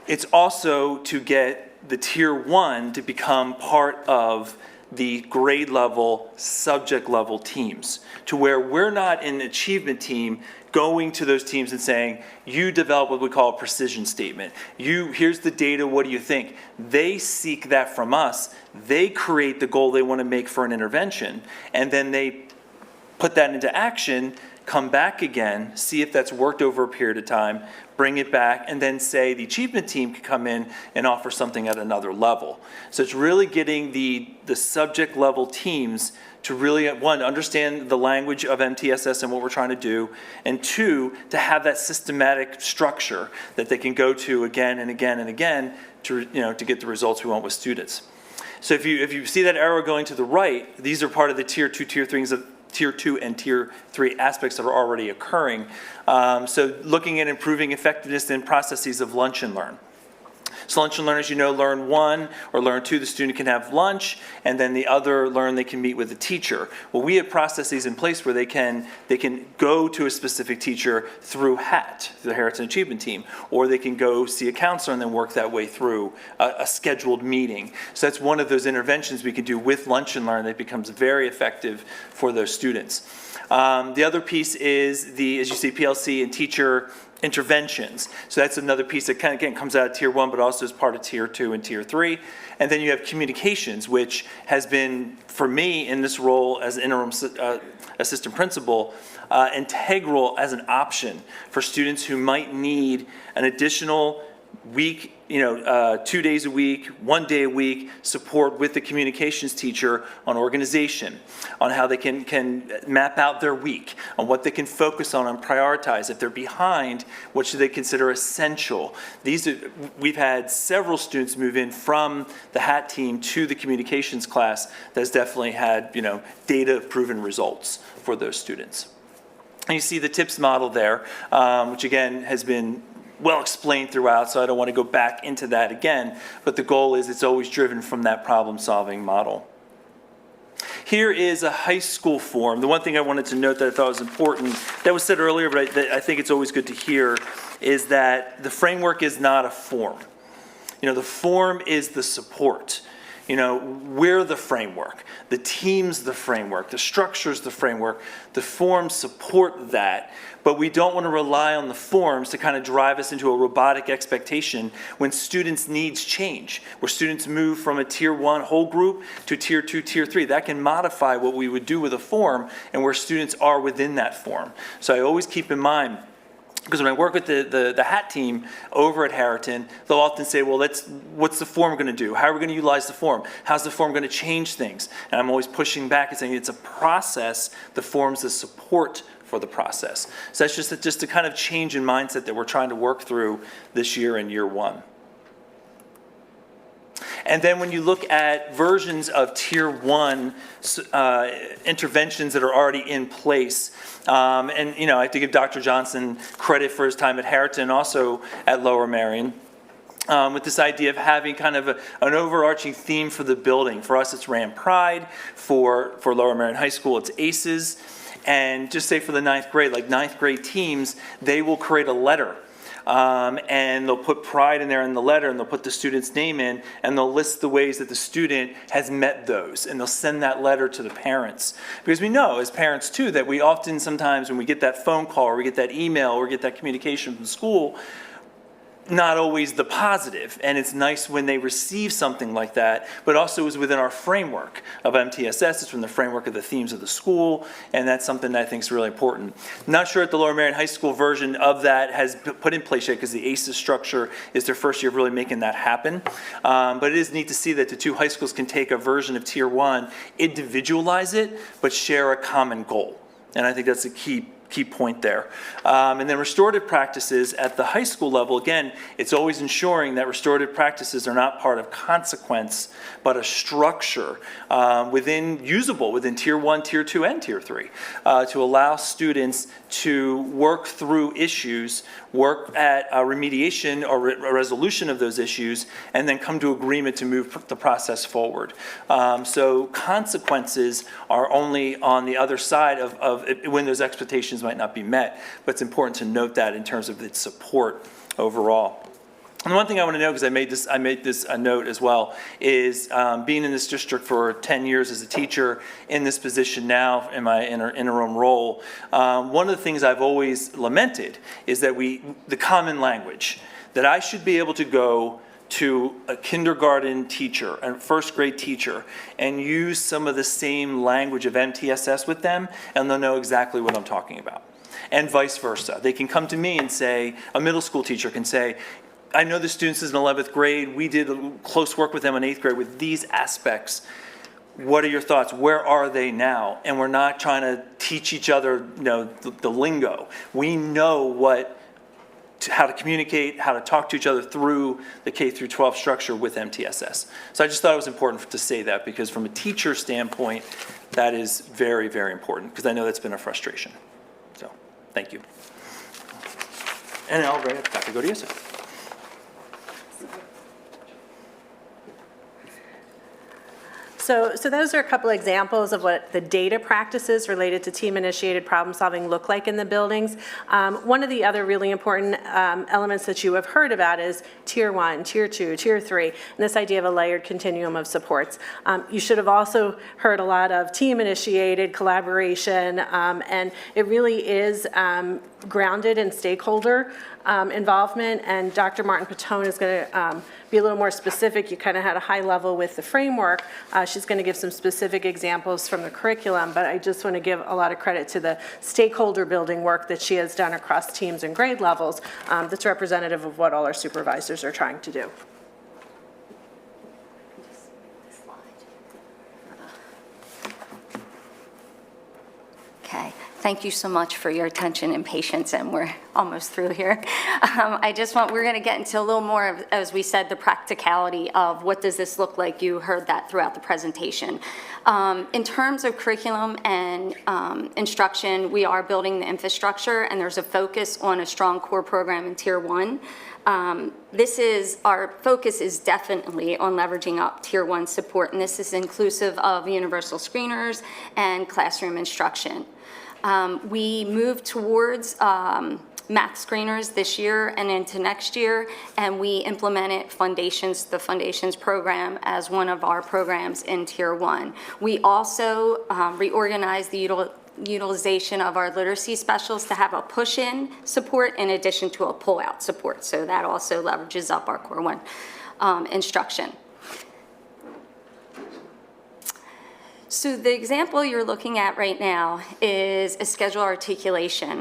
It's also to get the Tier 1 to become part of the grade level, subject level teams, to where we're not an achievement team going to those teams and saying, you develop what we call a precision statement. Here's the data, what do you think? They seek that from us. They create the goal they want to make for an intervention, and then they put that into action, come back again, see if that's worked over a period of time, bring it back, and then say the achievement team can come in and offer something at another level. So it's really getting the subject level teams to really, one, understand the language of MTSS and what we're trying to do, and two, to have that systematic structure that they can go to again and again and again to get the results we want with students. So if you see that arrow going to the right, these are part of the tier 2, tier 2 and tier 3 aspects that are already occurring. So looking at improving effectiveness in processes of lunch and learn. So lunch and learn, as you know, learn 1 or learn 2, the student can have lunch, and then the other learn they can meet with a teacher. Well, we have processes in place where they can go to a specific teacher through HAT, the Heritage Achievement Team, or they can go see a counselor and then work that way through a scheduled meeting. So that's one of those interventions we can do with lunch and learn that becomes very effective for those students. The other piece is as you see, PLC and teacher interventions. So that's another piece that kind of, again, comes out of tier 1, but also is part of tier 2 and tier 3. And then you have communications, which has been, for me, in this role as interim assistant principal, integral as an option for students who might need an additional week, 2 days a week, 1 day a week support with the communications teacher on organization, on how they can map out their week, on what they can focus on and prioritize. If they're behind, what should they consider essential? We've had several students move in from the HAT team to the communications class that's definitely had, data-proven results for those students. And you see the TIPS model there, which again has been well explained throughout, so I don't want to go back into that again, but the goal is it's always driven from that problem-solving model. Here is a high school form. The one thing I wanted to note that I thought was important, that was said earlier, but I think it's always good to hear, is that the framework is not a form. The form is the support. We're the framework. The team's the framework. The structure's the framework. The forms support that. But we don't want to rely on the forms to kind of drive us into a robotic expectation when students' needs change, where students move from a tier 1 whole group to tier 2, tier 3. That can modify what we would do with a form and where students are within that form. So I always keep in mind, because when I work with the HAT team over at Harriton, they'll often say, well, what's the form going to do? How are we going to utilize the form? How's the form going to change things? And I'm always pushing back and saying it's a process. The form's a support for the process. So that's just a kind of change in mindset that we're trying to work through this year in year 1. And then when you look at versions of tier 1 interventions that are already in place, and I have to give Dr. Johnson credit for his time at Harriton and also at Lower Merion, with this idea of having kind of an overarching theme for the building. For us, it's Ram Pride. For Lower Merion High School, it's ACES. And just say for the 9th grade, like 9th grade teams, they will create a letter. And they'll put pride in there in the letter, and they'll put the student's name in, and they'll list the ways that the student has met those, and they'll send that letter to the parents. Because we know, as parents too, that we often sometimes when we get that phone call, or we get that email, or we get that communication from school, not always the positive, and it's nice when they receive something like that, but also is within our framework of MTSS. It's from the framework of the themes of the school, and that's something that I think is really important. Not sure if the Lower Merion High School version of that has put in place yet, because the ACES structure is their first year of really making that happen. But it is neat to see that the 2 high schools can take a version of Tier 1, individualize it, but share a common goal. And I think that's a key point there. And then restorative practices at the high school level, again, it's always ensuring that restorative practices are not part of consequence, but a structure usable within Tier 1, Tier 2, and Tier 3 to allow students to work through issues, work at a remediation or a resolution of those issues, and then come to agreement to move the process forward. So consequences are only on the other side of when those expectations might not be met, but it's important to note that in terms of its support overall. And one thing I want to know, because I made this a note as well, is being in this district for 10 years as a teacher, in this position now in my interim role, one of the things I've always lamented is that the common language, that I should be able to go to a kindergarten teacher, a first grade teacher, and use some of the same language of MTSS with them, and they'll know exactly what I'm talking about. And vice versa. They can come to me and say, a middle school teacher can say, I know the students is in 11th grade, we did close work with them in 8th grade with these aspects. What are your thoughts? Where are they now? And we're not trying to teach each other, the lingo. We know what how to communicate, how to talk to each other through the K through 12 structure with MTSS. So I just thought it was important to say that, because from a teacher standpoint, that is very, very important, because I know that's been a frustration. So, thank you. And I'll bring it back to Gaudioso. So those are a couple examples of what the data practices related to team-initiated problem-solving look like in the buildings. One of the other really important elements that you have heard about is Tier 1, Tier 2, Tier 3, and this idea of a layered continuum of supports. You should have also heard a lot of team-initiated collaboration, and it really is grounded in stakeholder involvement, and Dr. Martin Patone is going to be a little more specific. You kind of had a high level with the framework. She's going to give some specific examples from the curriculum, but I just want to give a lot of credit to the stakeholder building work that she has done across teams and grade levels that's representative of what all our supervisors are trying to do. Okay, thank you so much for your attention and patience, and we're almost through here. We're going to get into a little more of, as we said, the practicality of what does this look like. You heard that throughout the presentation. In terms of curriculum and instruction, we are building the infrastructure, and there's a focus on a strong core program in Tier 1. Our focus is definitely on leveraging up Tier 1 support, and this is inclusive of universal screeners and classroom instruction. We moved towards math screeners this year and into next year, and we implemented the Foundations program as one of our programs in Tier 1. We also reorganized the utilization of our literacy specialists to have a push-in support in addition to a pull-out support, so that also leverages up our Core 1 instruction. So the example you're looking at right now is a schedule articulation.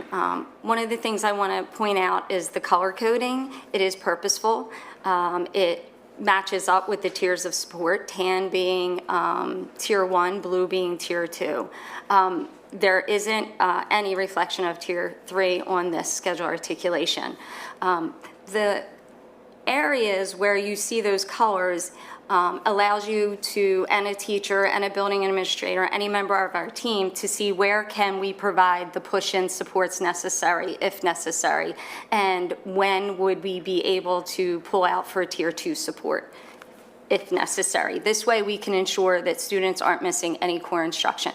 One of the things I want to point out is the color coding. It is purposeful. It matches up with the tiers of support, tan being Tier 1, blue being Tier 2. There isn't any reflection of Tier 3 on this schedule articulation. The areas where you see those colors allows you to, and a teacher and a building administrator, any member of our team, to see where can we provide the push-in supports necessary, if necessary, and when would we be able to pull out for Tier 2 support, if necessary. This way we can ensure that students aren't missing any core instruction.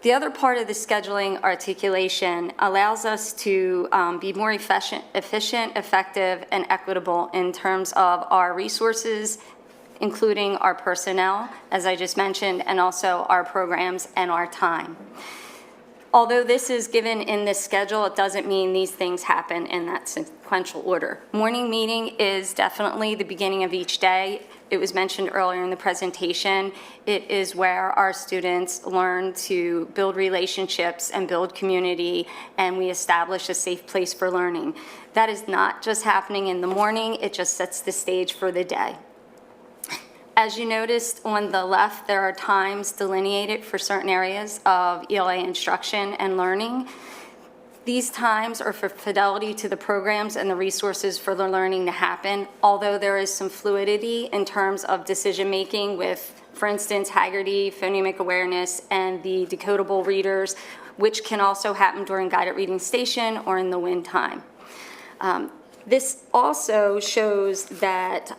The other part of the scheduling articulation allows us to be more efficient, effective, and equitable in terms of our resources, including our personnel, as I just mentioned, and also our programs and our time. Although this is given in this schedule, it doesn't mean these things happen in that sequential order. Morning meeting is definitely the beginning of each day. It was mentioned earlier in the presentation. It is where our students learn to build relationships and build community, and we establish a safe place for learning. That is not just happening in the morning, it just sets the stage for the day. As you noticed on the left, there are times delineated for certain areas of ELA instruction and learning. These times are for fidelity to the programs and the resources for the learning to happen, although there is some fluidity in terms of decision-making with, for instance, Haggerty, phonemic awareness, and the decodable readers, which can also happen during guided reading station or in the WIN time. This also shows that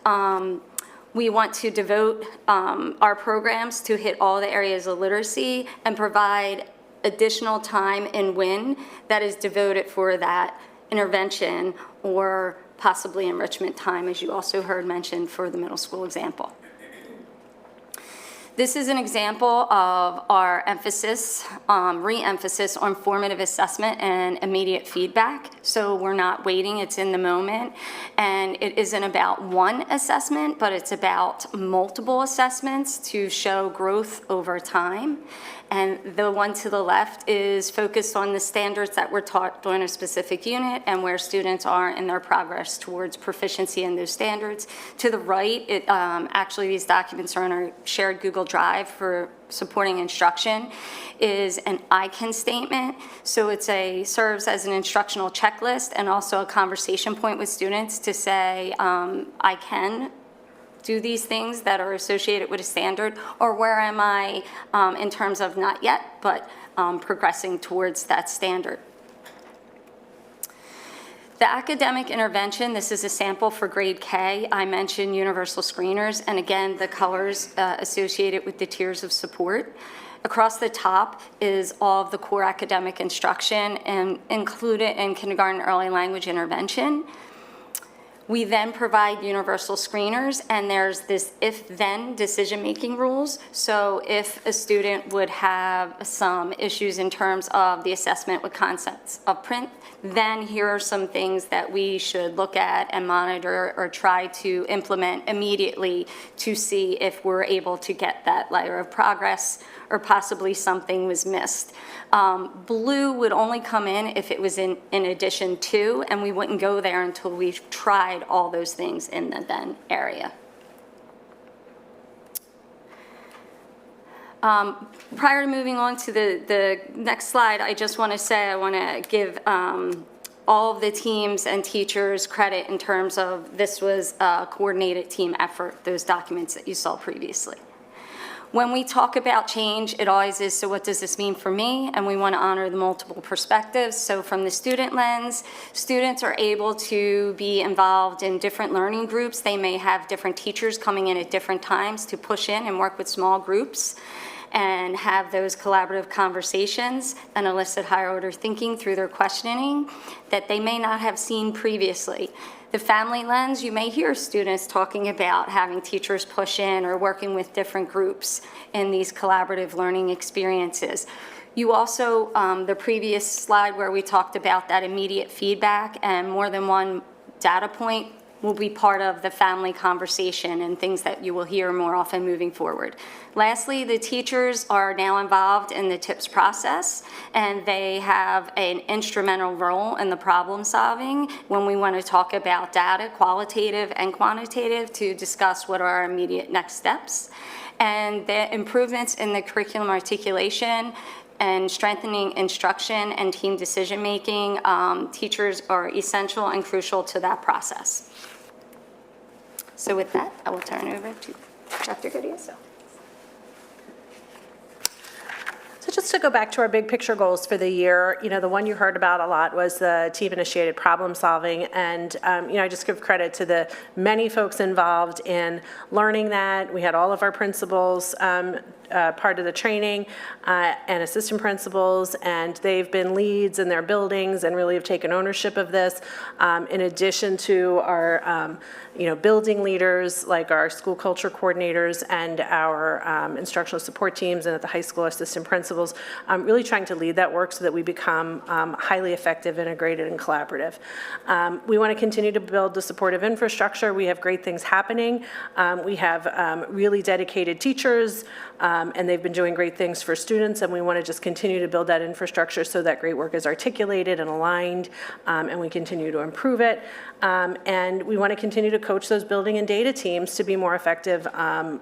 we want to devote our programs to hit all the areas of literacy and provide additional time in WIN that is devoted for that intervention or possibly enrichment time, as you also heard mentioned for the middle school example. This is an example of our emphasis, re-emphasis on formative assessment and immediate feedback. So we're not waiting, it's in the moment. And it isn't about one assessment, but it's about multiple assessments to show growth over time. And the one to the left is focused on the standards that were taught during a specific unit and where students are in their progress towards proficiency in those standards. To the right, actually these documents are on our shared Google Drive for supporting instruction, is an I can statement. So serves as an instructional checklist and also a conversation point with students to say, I can do these things that are associated with a standard, or where am I in terms of not yet, but progressing towards that standard. The academic intervention, this is a sample for grade K. I mentioned universal screeners, and again, the colors associated with the tiers of support. Across the top is all of the core academic instruction and included in kindergarten early language intervention. We then provide universal screeners, and there's this if-then decision-making rules. So if a student would have some issues in terms of the assessment with concepts of print, then here are some things that we should look at and monitor or try to implement immediately to see if we're able to get that layer of progress or possibly something was missed. Blue would only come in if it was in addition to, and we wouldn't go there until we've tried all those things in the then area. Prior to moving on to the next slide, I just want to say I want to give all of the teams and teachers credit in terms of this was a coordinated team effort, those documents that you saw previously. When we talk about change, it always is, so what does this mean for me? And we want to honor the multiple perspectives. So from the student lens, students are able to be involved in different learning groups. They may have different teachers coming in at different times to push in and work with small groups and have those collaborative conversations and elicit higher order thinking through their questioning that they may not have seen previously. The family lens, you may hear students talking about having teachers push in or working with different groups in these collaborative learning experiences. You also, the previous slide where we talked about that immediate feedback and more than one data point will be part of the family conversation and things that you will hear more often moving forward. Lastly, the teachers are now involved in the TIPS process, and they have an instrumental role in the problem solving when we want to talk about data, qualitative and quantitative, to discuss what are our immediate next steps. And the improvements in the curriculum articulation and strengthening instruction and team decision-making, teachers are essential and crucial to that process. So with that, I will turn over to Dr. Godioso. So just to go back to our big picture goals for the year, the one you heard about a lot was the team-initiated problem solving. And, I just give credit to the many folks involved in learning that. We had all of our principals part of the training and assistant principals, and they've been leads in their buildings and really have taken ownership of this, in addition to our building leaders like our school culture coordinators and our instructional support teams, and at the high school assistant principals, really trying to lead that work so that we become highly effective, integrated, and collaborative. We want to continue to build the supportive infrastructure. We have great things happening. We have really dedicated teachers, and they've been doing great things for students, and we want to just continue to build that infrastructure so that great work is articulated and aligned, and we continue to improve it. And we want to continue to coach those building and data teams to be more effective on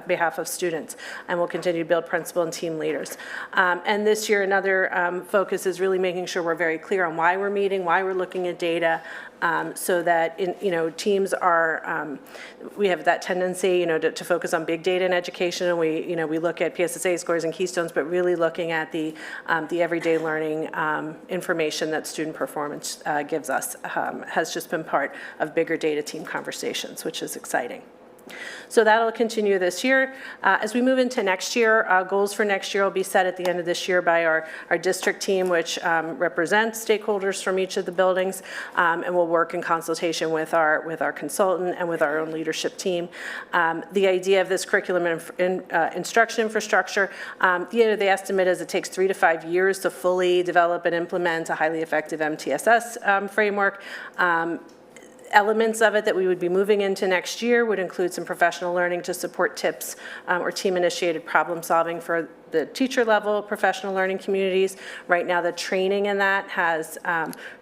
behalf of students, and we'll continue to build principal and team leaders. And this year, another focus is really making sure we're very clear on why we're meeting, why we're looking at data, so that teams are, we have that tendency, to focus on big data in education, and we look at PSSA scores and keystones, but really looking at the everyday learning information that student performance gives us has just been part of bigger data team conversations, which is exciting. So that'll continue this year. As we move into next year, goals for next year will be set at the end of this year by our district team, which represents stakeholders from each of the buildings, and we'll work in consultation with our consultant and with our own leadership team. The idea of this curriculum instruction infrastructure, the estimate is it takes 3 to 5 years to fully develop and implement a highly effective MTSS framework. Elements of it that we would be moving into next year would include some professional learning to support tips or team-initiated problem solving for the teacher level professional learning communities. Right now, the training in that has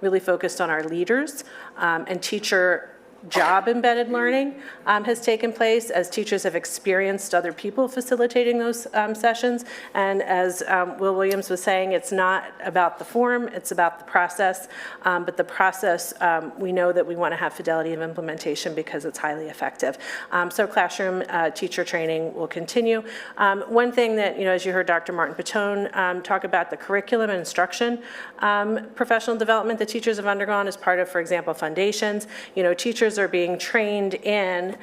really focused on our leaders, and teacher job embedded learning has taken place as teachers have experienced other people facilitating those sessions. And as Will Williams was saying, it's not about the form, it's about the process. But the process, we know that we want to have fidelity of implementation because it's highly effective. So classroom teacher training will continue. One thing that, as you heard Dr. Martin Patone talk about, the curriculum and instruction professional development that teachers have undergone as part of, for example, foundations. Teachers are being trained in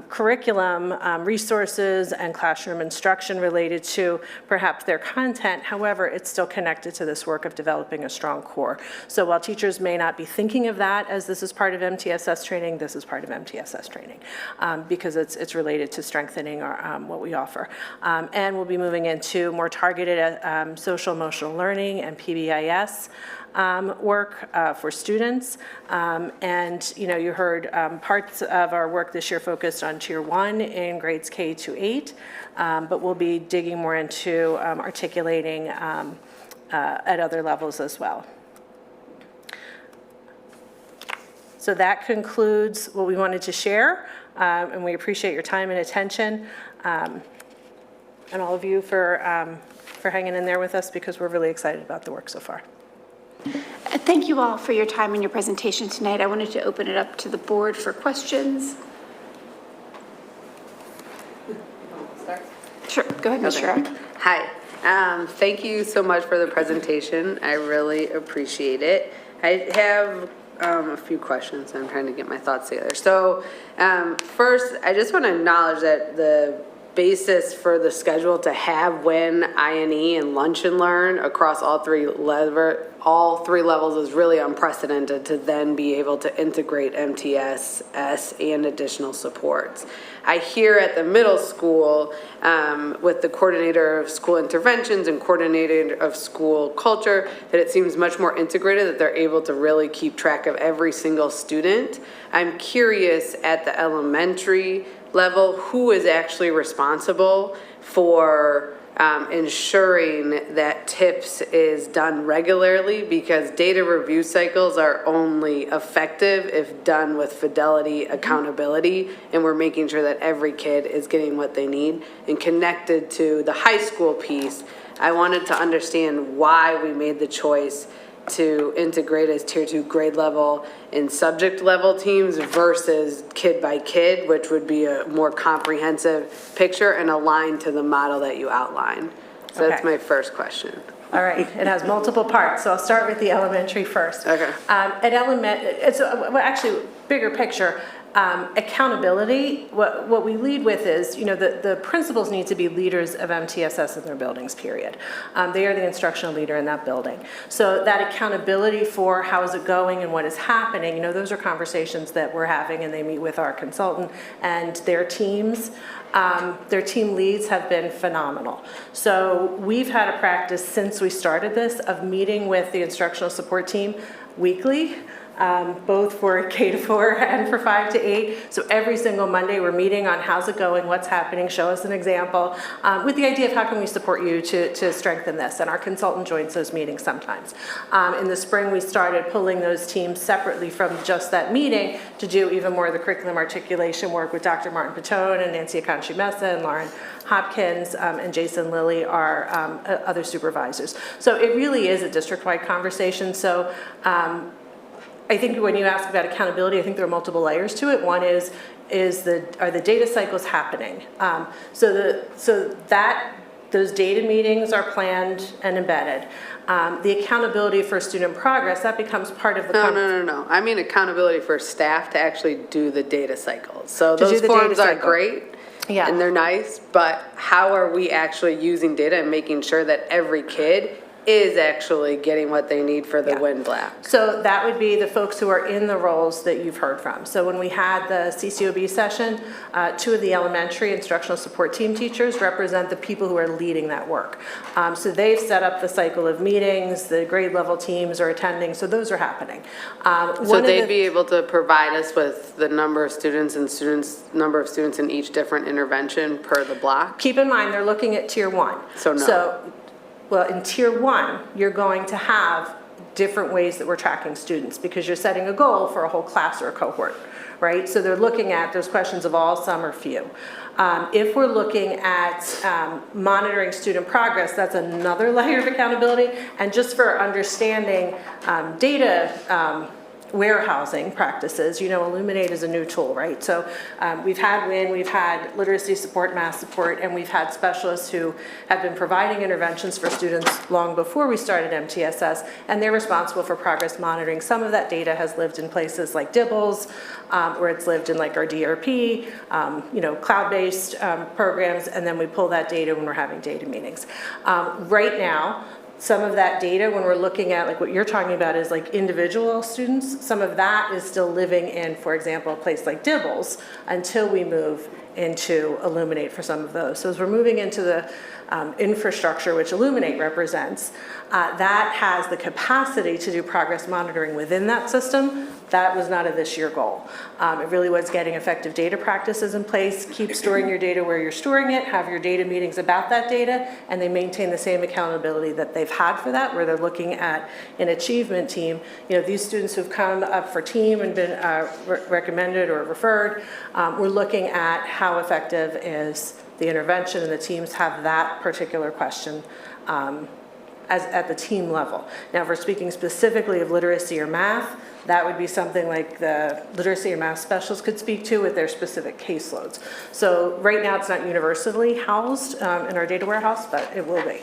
curriculum, resources, and classroom instruction related to perhaps their content. However, it's still connected to this work of developing a strong core. So while teachers may not be thinking of that as this is part of MTSS training, this is part of MTSS training because it's related to strengthening our, what we offer. And we'll be moving into more targeted social emotional learning and PBIS work for students. And, you heard parts of our work this year focused on Tier 1 in grades K to 8, but we'll be digging more into articulating at other levels as well. So that concludes what we wanted to share, and we appreciate your time and attention, and all of you for hanging in there with us because we're really excited about the work so far. Thank you all for your time and your presentation tonight. I wanted to open it up to the board for questions. Sure, go ahead, Ms. Sherrock. Hi, thank you so much for the presentation. I really appreciate it. I have a few questions. I'm trying to get my thoughts together. So first, I just want to acknowledge that the basis for the schedule to have WIN, INE, and Lunch and Learn across all three levels is really unprecedented to then be able to integrate MTSS and additional supports. I hear at the middle school with the coordinator of school interventions and coordinator of school culture that it seems much more integrated, that they're able to really keep track of every single student. I'm curious at the elementary level, who is actually responsible for ensuring that TIPS is done regularly, because data review cycles are only effective if done with fidelity, accountability, and we're making sure that every kid is getting what they need. And connected to the high school piece, I wanted to understand why we made the choice to integrate as Tier 2 grade level and subject level teams versus kid by kid, which would be a more comprehensive picture and aligned to the model that you outlined. So that's my first question. All right, it has multiple parts, so I'll start with the elementary first. Okay. It's actually bigger picture. Accountability, what we lead with is, the principals need to be leaders of MTSS in their buildings, period. They are the instructional leader in that building. So that accountability for how is it going and what is happening, those are conversations that we're having, and they meet with our consultant and their teams. Their team leads have been phenomenal. So we've had a practice since we started this of meeting with the instructional support team weekly. Both for K to 4 and for 5 to 8. So every single Monday we're meeting on how's it going, what's happening, show us an example, with the idea of how can we support you to strengthen this. And our consultant joins those meetings sometimes. In the spring we started pulling those teams separately from just that meeting to do even more of the curriculum articulation work with Dr. Martin Patone and Nancy Akanji-Mesa and Lauren Hopkins and Jason Lilly, our other supervisors. So it really is a district-wide conversation. So I think when you ask about accountability, I think there are multiple layers to it. One is are the data cycles happening? Those data meetings are planned and embedded. The accountability for student progress, that becomes part of the No. I mean accountability for staff to actually do the data cycles. So those forms are great. Yeah. And they're nice, but how are we actually using data and making sure that every kid is actually getting what they need for the Yeah. wind black? So that would be the folks who are in the roles that you've heard from. So when we had the CCOB session, 2 of the elementary instructional support team teachers represent the people who are leading that work. So they've set up the cycle of meetings, the grade level teams are attending, so those are happening. So they'd be able to provide us with the number of students and number of students in each different intervention per the block? Keep in mind, they're looking at tier 1. So no. Well, in tier 1, you're going to have different ways that we're tracking students because you're setting a goal for a whole class or a cohort, right? So they're looking at those questions of all, some, or few. If we're looking at monitoring student progress, that's another layer of accountability. And just for understanding data warehousing practices, Illuminate is a new tool, right? So we've had WIN, we've had literacy support, math support, and we've had specialists who have been providing interventions for students long before we started MTSS, and they're responsible for progress monitoring. Some of that data has lived in places like Dibbles, where it's lived in like our DRP, cloud-based programs, and then we pull that data when we're having data meetings. Right now, some of that data, when we're looking at like what you're talking about is like individual students, some of that is still living in, for example, a place like Dibbles until we move into Illuminate for some of those. So as we're moving into the infrastructure, which Illuminate represents, that has the capacity to do progress monitoring within that system. That was not a this year goal. It really was getting effective data practices in place, keep storing your data where you're storing it, have your data meetings about that data, and they maintain the same accountability that they've had for that, where they're looking at an achievement team. These students who've come up for team and been recommended or referred, we're looking at how effective is the intervention, and the teams have that particular question at the team level. Now, if we're speaking specifically of literacy or math, that would be something like the literacy or math specialists could speak to with their specific caseloads. So right now, it's not universally housed in our data warehouse, but it will be.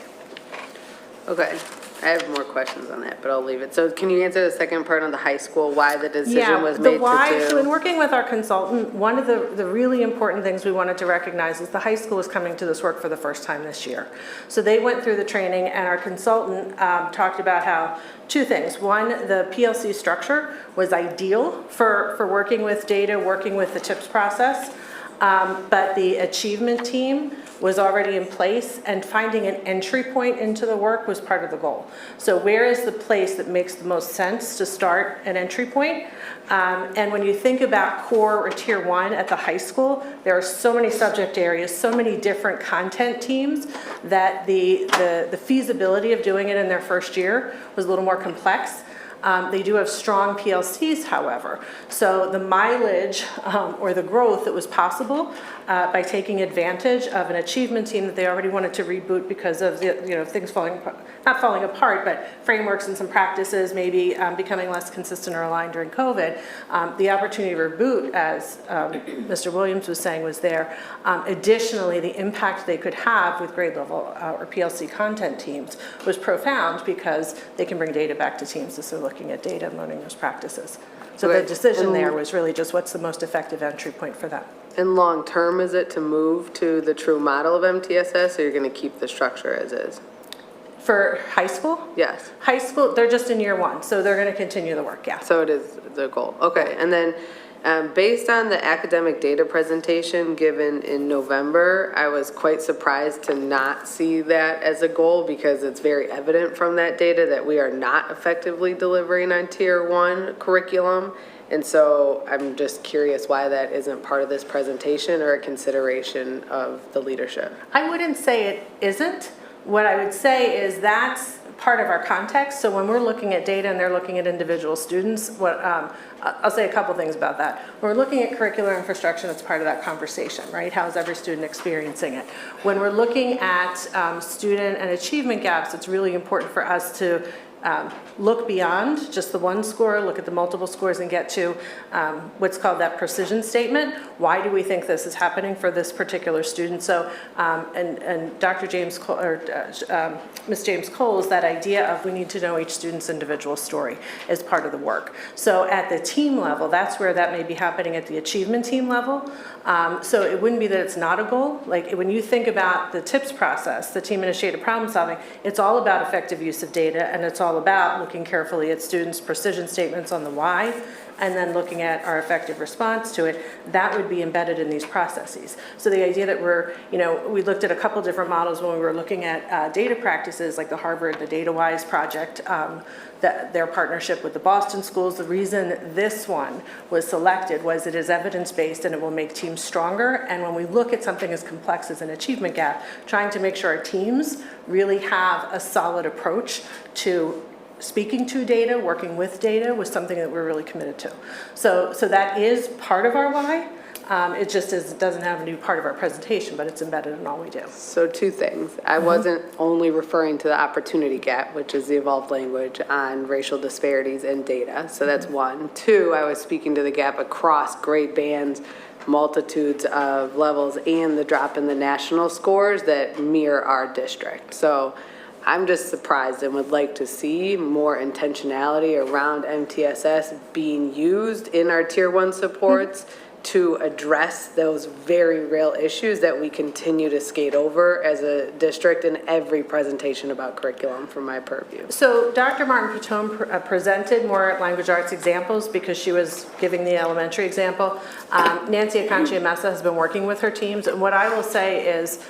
Okay, I have more questions on that, but I'll leave it. So can you answer the second part on the high school, why the decision was made the why, to do? so in working with our consultant, one of the really important things we wanted to recognize is the high school was coming to this work for the first time this year. So they went through the training, and our consultant talked about how 2 things. One, the PLC structure was ideal for working with data, working with the TIPS process, but the achievement team was already in place, and finding an entry point into the work was part of the goal. So where is the place that makes the most sense to start an entry point? And when you think about core or tier 1 at the high school, there are so many subject areas, so many different content teams that the feasibility of doing it in their first year was a little more complex. They do have strong PLCs, however. So the mileage or the growth that was possible by taking advantage of an achievement team that they already wanted to reboot because of things not falling apart, but frameworks and some practices maybe becoming less consistent or aligned during COVID. The opportunity to reboot, as Mr. Williams was saying, was there. Additionally, the impact they could have with grade level or PLC content teams was profound because they can bring data back to teams as they're looking at data and learning those practices. So the decision there was really just what's the most effective entry point for them. And long term, is it to move to the true model of MTSS, or you're going to keep the structure as is? For high school? Yes. High school, they're just in year 1, so they're going to continue the work, yeah. So it is the goal. Okay, and then based on the academic data presentation given in November, I was quite surprised to not see that as a goal because it's very evident from that data that we are not effectively delivering on tier 1 curriculum. And so I'm just curious why that isn't part of this presentation or a consideration of the leadership. I wouldn't say it isn't. What I would say is that's part of our context. So when we're looking at data and they're looking at individual students, I'll say a couple things about that. When we're looking at curricular infrastructure, it's part of that conversation, right? How is every student experiencing it? When we're looking at student and achievement gaps, it's really important for us to look beyond just the one score, look at the multiple scores, and get to what's called that precision statement. Why do we think this is happening for this particular student? So, and Dr. James Cole, or Ms. James Cole's, that idea of we need to know each student's individual story is part of the work. So at the team level, that's where that may be happening at the achievement team level. So it wouldn't be that it's not a goal. Like when you think about the TIPS process, the team initiated problem solving, it's all about effective use of data, and it's all about looking carefully at students' precision statements on the why, and then looking at our effective response to it. That would be embedded in these processes. So the idea that we looked at a couple different models when we were looking at data practices, like the Harvard, the DataWise project, their partnership with the Boston schools. The reason this one was selected was it is evidence-based and it will make teams stronger. And when we look at something as complex as an achievement gap, trying to make sure our teams really have a solid approach to speaking to data, working with data, was something that we're really committed to. So that is part of our why. It just doesn't have a new part of our presentation, but it's embedded in all we do. So two things. I wasn't only referring to the opportunity gap, which is the evolved language on racial disparities in data. So that's one. Two, I was speaking to the gap across grade bands, multitudes of levels, and the drop in the national scores that mirror our district. So I'm just surprised and would like to see more intentionality around MTSS being used in our tier 1 supports to address those very real issues that we continue to skate over as a district in every presentation about curriculum from my purview. So Dr. Martin Patone presented more language arts examples because she was giving the elementary example. Nancy Akanchi-Mesa has been working with her teams, and what I will say is,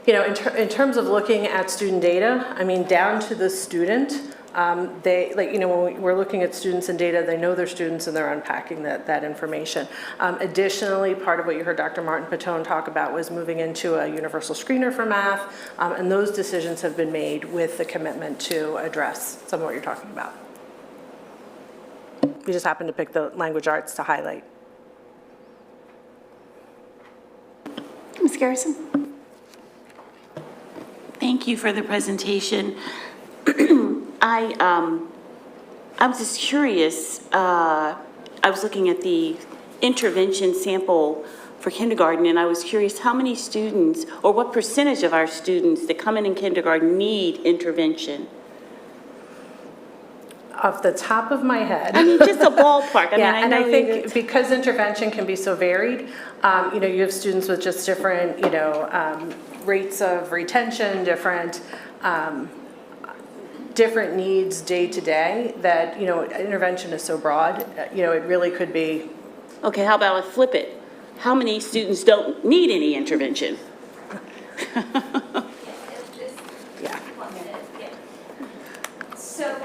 in terms of looking at student data, I mean, down to the student, when we're looking at students and data, they know their students and they're unpacking that information. Additionally, part of what you heard Dr. Martin Patone talk about was moving into a universal screener for math, and those decisions have been made with the commitment to address some of what you're talking about. We just happened to pick the language arts to highlight. Ms. Garrison? Thank you for the presentation. I was just curious. I was looking at the intervention sample for kindergarten, and I was curious how many students, or what percentage of our students that come in kindergarten need intervention? Off the top of my head. I mean, just a ballpark. I think because intervention can be so varied, you have students with just different, rates of retention, different needs day to day, that, intervention is so broad, it really could be. Okay, how about I flip it? How many students don't need any intervention? Yeah. So,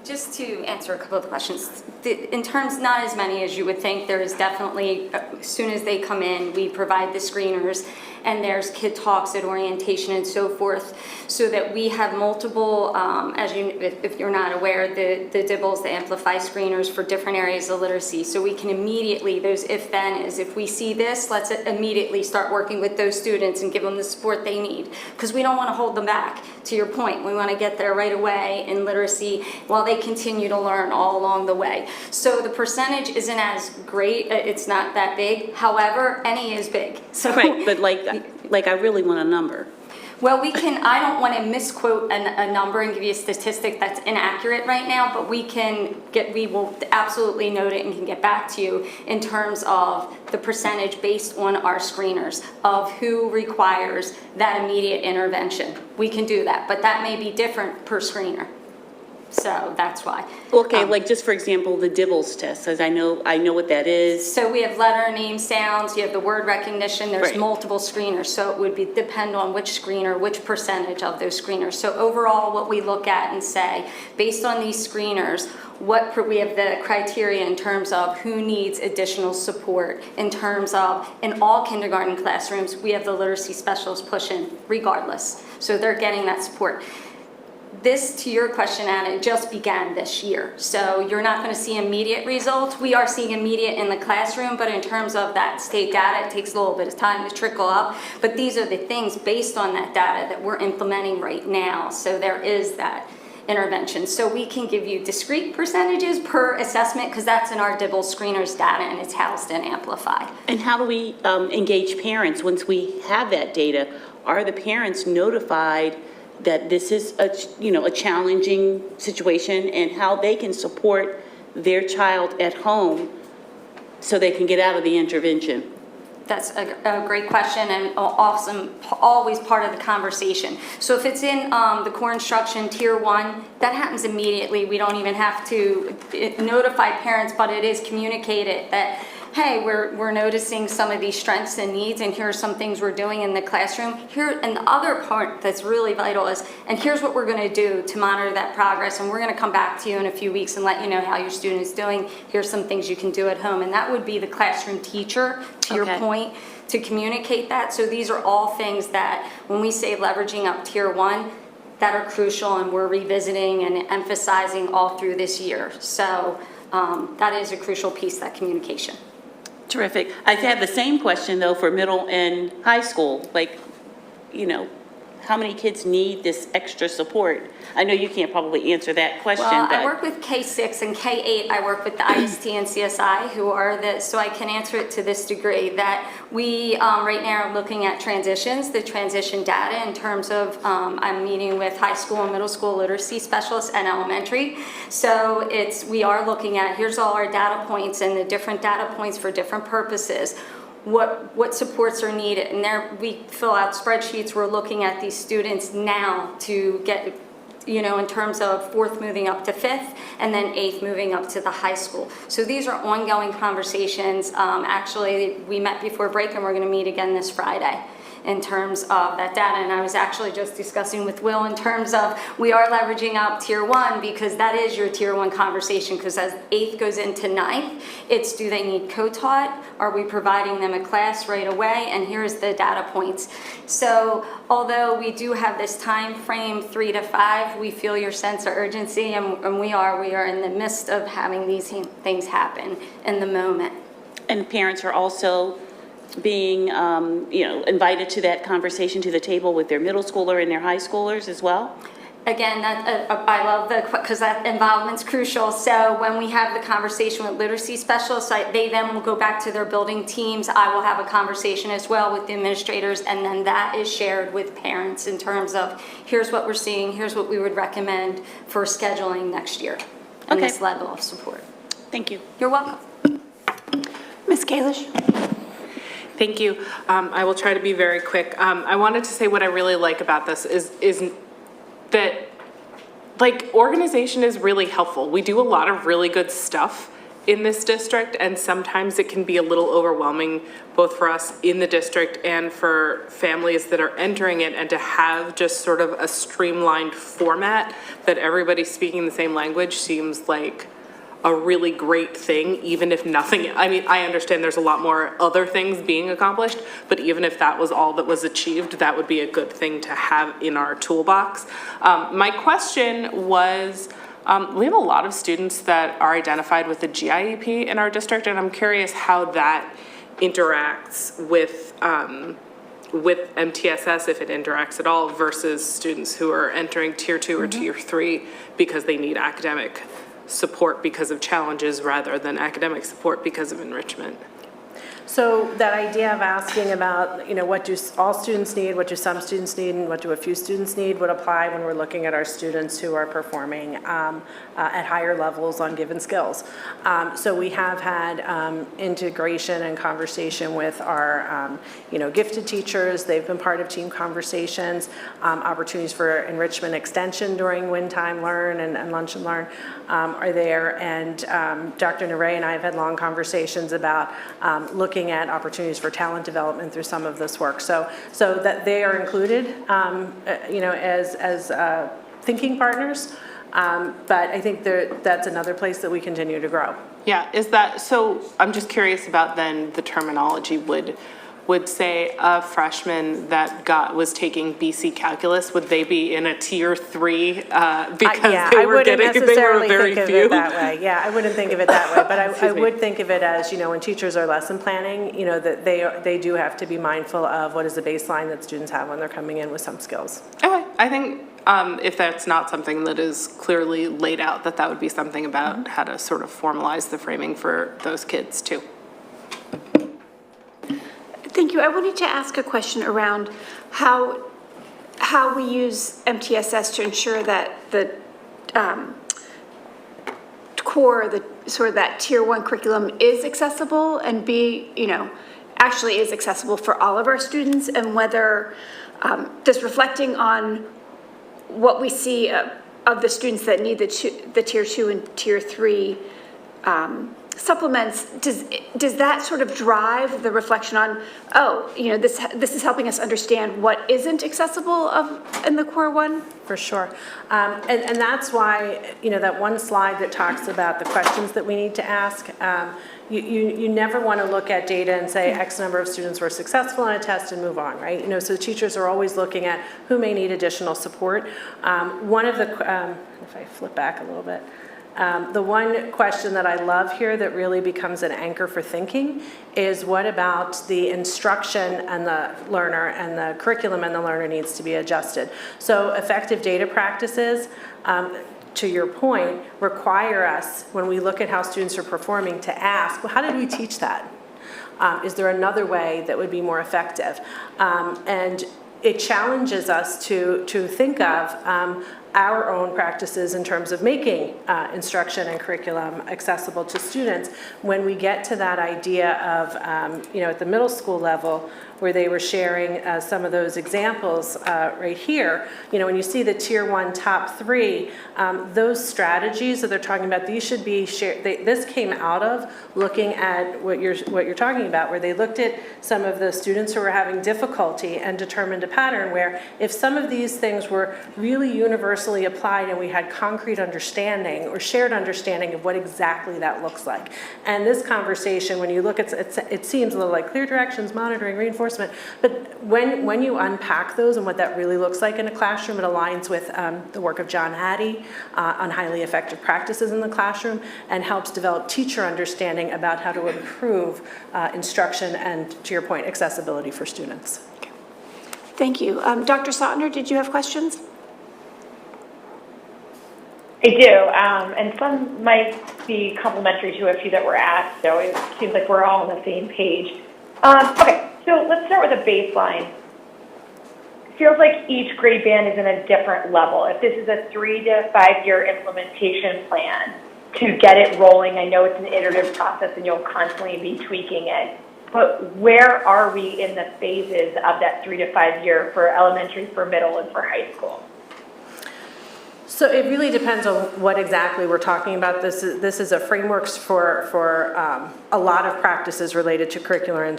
just to answer a couple of the questions, in terms, not as many as you would think. There is definitely, as soon as they come in, we provide the screeners, and there's kid talks at orientation and so forth, so that we have multiple, if you're not aware, the DIBELS, the Amplify screeners for different areas of literacy. So we can immediately, those if-then is, if we see this, let's immediately start working with those students and give them the support they need, because we don't want to hold them back. To your point, we want to get there right away in literacy while they continue to learn all along the way. So the percentage isn't as great, it's not that big. However, any is big. So Right, but like I really want a number. well, I don't want to misquote a number and give you a statistic that's inaccurate right now, but we will absolutely note it and can get back to you in terms of the percentage based on our screeners of who requires that immediate intervention. We can do that, but that may be different per screener. So that's why. Okay, like just for example, the DIBELS test, as I know what that is. So we have letter, name, sounds, you have the word recognition, there's Right. multiple screeners. So it would depend on which screener, which percentage of those screeners. So overall, what we look at and say, based on these screeners, we have the criteria in terms of who needs additional support, in terms of, in all kindergarten classrooms, we have the literacy specialists push in regardless. So they're getting that support. This, to your question, Anna, just began this year. So you're not going to see immediate results. We are seeing immediate in the classroom, but in terms of that state data, it takes a little bit of time to trickle up. But these are the things based on that data that we're implementing right now. So there is that interventions. So we can give you discrete percentages per assessment because that's in our Dibble screeners data and it's housed in Amplify. And how do we engage parents once we have that data? Are the parents notified that this is a challenging situation and how they can support their child at home so they can get out of the intervention? That's a great question and awesome, always part of the conversation. So if it's in the core instruction tier 1, that happens immediately. We don't even have to notify parents, but it is communicated that, hey, we're noticing some of these strengths and needs, and here are some things we're doing in the classroom. And the other part that's really vital is, and here's what we're going to do to monitor that progress, and we're going to come back to you in a few weeks and let you know how your student is doing. Here's some things you can do at home, and that would be the classroom teacher, to your point, to communicate that. So these are all things that, when we say leveraging up tier 1, that are crucial, and we're revisiting and emphasizing all through this year. So that is a crucial piece, that communication. Terrific. I have the same question, though, for middle and high school. Like, how many kids need this extra support? I know you can't probably answer that question, Well, but... I work with K-6 and K-8. I work with the IST and CSI, who are so I can answer it to this degree, that we right now are looking at transitions, the transition data in terms of, I'm meeting with high school and middle school literacy specialists and elementary. So we are looking at, here's all our data points and the different data points for different purposes. What supports are needed, and there we fill out spreadsheets. We're looking at these students now to get, in terms of 4th moving up to 5th, and then 8th moving up to the high school. So these are ongoing conversations. Actually, we met before break, and we're going to meet again this Friday in terms of that data. And I was actually just discussing with Will in terms of we are leveraging up tier 1 because that is your tier 1 conversation, because as 8th goes into 9th, it's do they need co-taught? Are we providing them a class right away? And here's the data points. So although we do have this time frame 3 to 5, we feel your sense of urgency, and we are in the midst of having these things happen in the moment. And parents are also being, invited to that conversation, to the table with their middle schooler and their high schoolers as well? Again, I love because that involvement's crucial. So when we have the conversation with literacy specialists, they then will go back to their building teams. I will have a conversation as well with the administrators, and then that is shared with parents in terms of here's what we're seeing, here's what we would recommend for scheduling next year, and this level of support. Thank you. You're welcome. Ms. Kalish? Thank you. I will try to be very quick. I wanted to say what I really like about this is that, organization is really helpful. We do a lot of really good stuff in this district, and sometimes it can be a little overwhelming, both for us in the district and for families that are entering it, and to have just sort of a streamlined format that everybody's speaking the same language seems like a really great thing, even if nothing, I understand there's a lot more other things being accomplished, but even if that was all that was achieved, that would be a good thing to have in our toolbox. My question was, we have a lot of students that are identified with the GIEP in our district, and I'm curious how that interacts with MTSS, if it interacts at all, versus students who are entering tier 2 or tier 3 because they need academic support because of challenges rather than academic support because of enrichment. So that idea of asking about, what do all students need, what do some students need, and what do a few students need would apply when we're looking at our students who are performing at higher levels on given skills. So we have had integration and conversation with our, gifted teachers. They've been part of team conversations, opportunities for enrichment extension during Win Time Learn and Lunch and Learn are there. And Dr. Naray and I have had long conversations about looking at opportunities for talent development through some of this work. So that they are included, as thinking partners. But I think that's another place that we continue to grow. Yeah, so I'm just curious about then the terminology. Would say a freshman that was taking BC calculus, would they be in a tier 3 because they were very few? It that way. Yeah, I wouldn't think of it that way, but I would think of it as, when teachers are lesson planning, that they do have to be mindful of what is the baseline that students have when they're coming in with some skills. Okay, I think if that's not something that is clearly laid out, that would be something about how to sort of formalize the framing for those kids too. Thank you. I wanted to ask a question around how we use MTSS to ensure that the core, the sort of that tier 1 curriculum is accessible and actually is accessible for all of our students, and whether just reflecting on what we see of the students that need the tier 2 and tier 3 supplements, does that sort of drive the reflection on, this is helping us understand what isn't accessible in the core 1? For sure. And that's why, that one slide that talks about the questions that we need to ask, you never want to look at data and say X number of students were successful on a test and move on, right? So teachers are always looking at who may need additional support. One of the, if I flip back a little bit, the one question that I love here that really becomes an anchor for thinking is, what about the instruction and the learner, and the curriculum and the learner needs to be adjusted? So effective data practices, to your point, require us, when we look at how students are performing, to ask, well, how did we teach that? Is there another way that would be more effective? And it challenges us to think of our own practices in terms of making instruction and curriculum accessible to students. When we get to that idea of, at the middle school level, where they were sharing some of those examples right here, when you see the tier 1 top 3, those strategies that they're talking about, these should be shared. This came out of looking at what you're talking about, where they looked at some of the students who were having difficulty and determined a pattern where, if some of these things were really universally applied and we had concrete understanding or shared understanding of what exactly that looks like. And this conversation, when you look at it seems a little like clear directions, monitoring, reinforcement, but when you unpack those and what that really looks like in a classroom, it aligns with the work of John Hattie on highly effective practices in the classroom, and helps develop teacher understanding about how to improve instruction and, to your point, accessibility for students. Thank you. Dr. Sautner, did you have questions? I do, and some might be complementary to a few that were asked, so it seems like we're all on the same page. Okay, so let's start with a baseline. It feels like each grade band is in a different level. If this is a 3 to 5 year implementation plan to get it rolling, I know it's an iterative process and you'll constantly be tweaking it, but where are we in the phases of that 3 to 5 year for elementary, for middle, and for high school? So it really depends on what exactly we're talking about. This is a framework for a lot of practices related to curriculum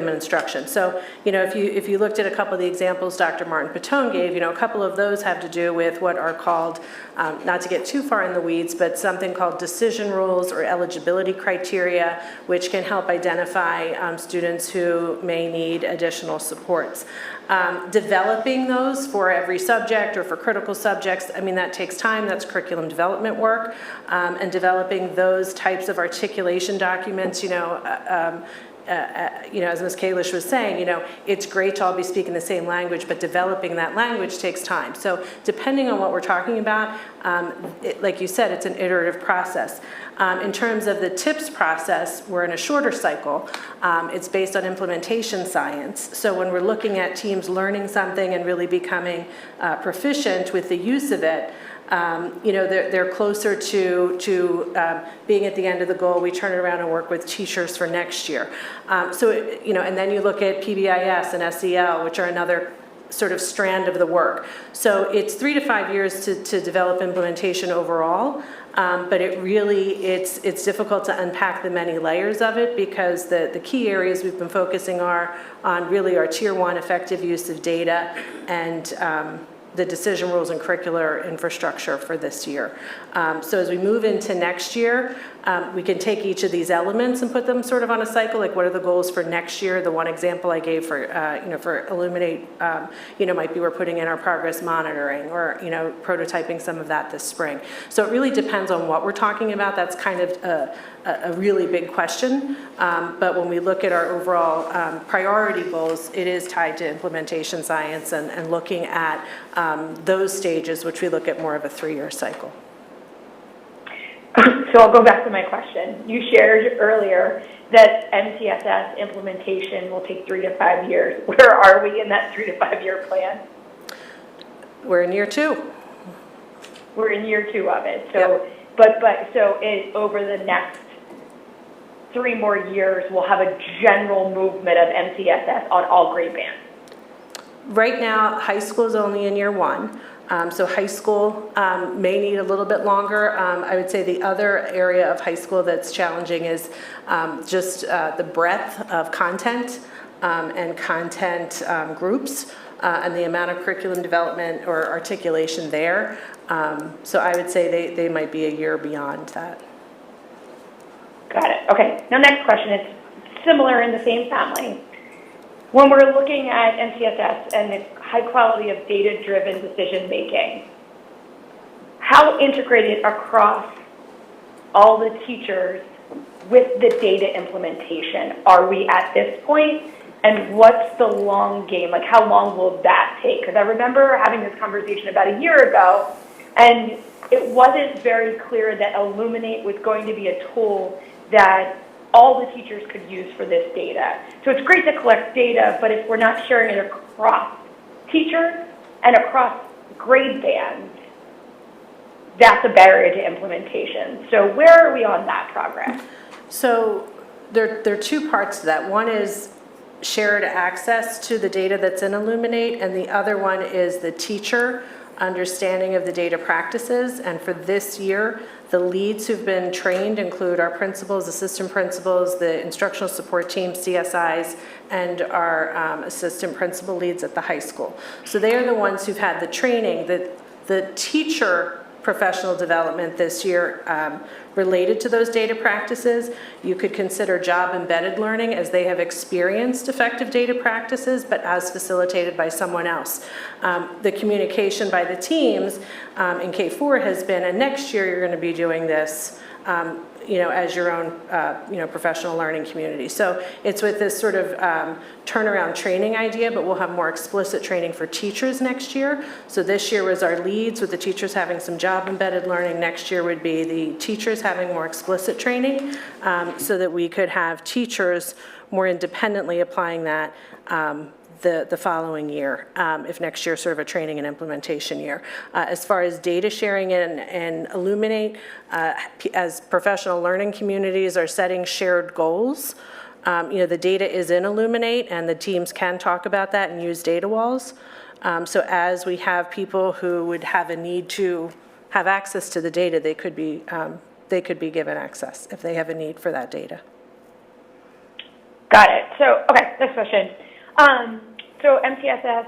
and instruction. So, if you looked at a couple of the examples Dr. Martin Patone gave, a couple of those have to do with what are called, not to get too far in the weeds, but something called decision rules or eligibility criteria, which can help identify students who may need additional supports. Developing those for every subject or for critical subjects, that takes time. That's curriculum development work. And developing those types of articulation documents, as Ms. Kalish was saying, it's great to all be speaking the same language, but developing that language takes time. So depending on what we're talking about, like you said, it's an iterative process. In terms of the TIPS process, we're in a shorter cycle. It's based on implementation science. So when we're looking at teams learning something and really becoming proficient with the use of it, they're closer to being at the end of the goal. We turn it around and work with teachers for next year. And then you look at PBIS and SEL, which are another sort of strand of the work. So it's 3 to 5 years to develop implementation overall, but it's difficult to unpack the many layers of it, because the key areas we've been focusing on really our tier 1 effective use of data and the decision rules and curricular infrastructure for this year. So as we move into next year, we can take each of these elements and put them sort of on a cycle, like what are the goals for next year? The one example I gave for Illuminate, might be we're putting in our progress monitoring or, prototyping some of that this spring. So it really depends on what we're talking about. That's kind of a really big question. But when we look at our overall priority goals, it is tied to implementation science and looking at those stages, which we look at more of a 3-year cycle. So I'll go back to my question. You shared earlier that MTSS implementation will take 3 to 5 years. Where are we in that 3 to 5 year plan? We're in year 2. We're in year 2 of it. So, Yep. over the next 3 more years, we'll have a general movement of MTSS on all grade bands. Right now, high school is only in year 1. So high school may need a little bit longer. I would say the other area of high school that's challenging is just the breadth of content and content groups and the amount of curriculum development or articulation there. So I would say they might be a year beyond that. Got it. Okay. Now, next question. It's similar in the same family. When we're looking at MTSS and the high quality of data-driven decision-making, how integrated across all the teachers with the data implementation are we at this point? And what's the long game? Like, how long will that take? Because I remember having this conversation about a year ago, and it wasn't very clear that Illuminate was going to be a tool that all the teachers could use for this data. So it's great to collect data, but if we're not sharing it across teachers and across grade bands, that's a barrier to implementation. So where are we on that progress? So there are 2 parts to that. One is shared access to the data that's in Illuminate, and the other one is the teacher understanding of the data practices. And for this year, the leads who've been trained include our principals, assistant principals, the instructional support team, CSIs, and our assistant principal leads at the high school. So they are the ones who've had the training. The teacher professional development this year related to those data practices, you could consider job-embedded learning, as they have experienced effective data practices, but as facilitated by someone else. The communication by the teams in K4 has been, and next year you're going to be doing this as your own, professional learning community. So it's with this sort of turnaround training idea, but we'll have more explicit training for teachers next year. So this year was our leads, with the teachers having some job-embedded learning. Next year would be the teachers having more explicit training, so that we could have teachers more independently applying that the following year, if next year is sort of a training and implementation year. As far as data sharing and Illuminate, as professional learning communities are setting shared goals, the data is in Illuminate, and the teams can talk about that and use data walls. So as we have people who would have a need to have access to the data, they could be given access if they have a need for that data. Got it. So, okay, next question. So MTSS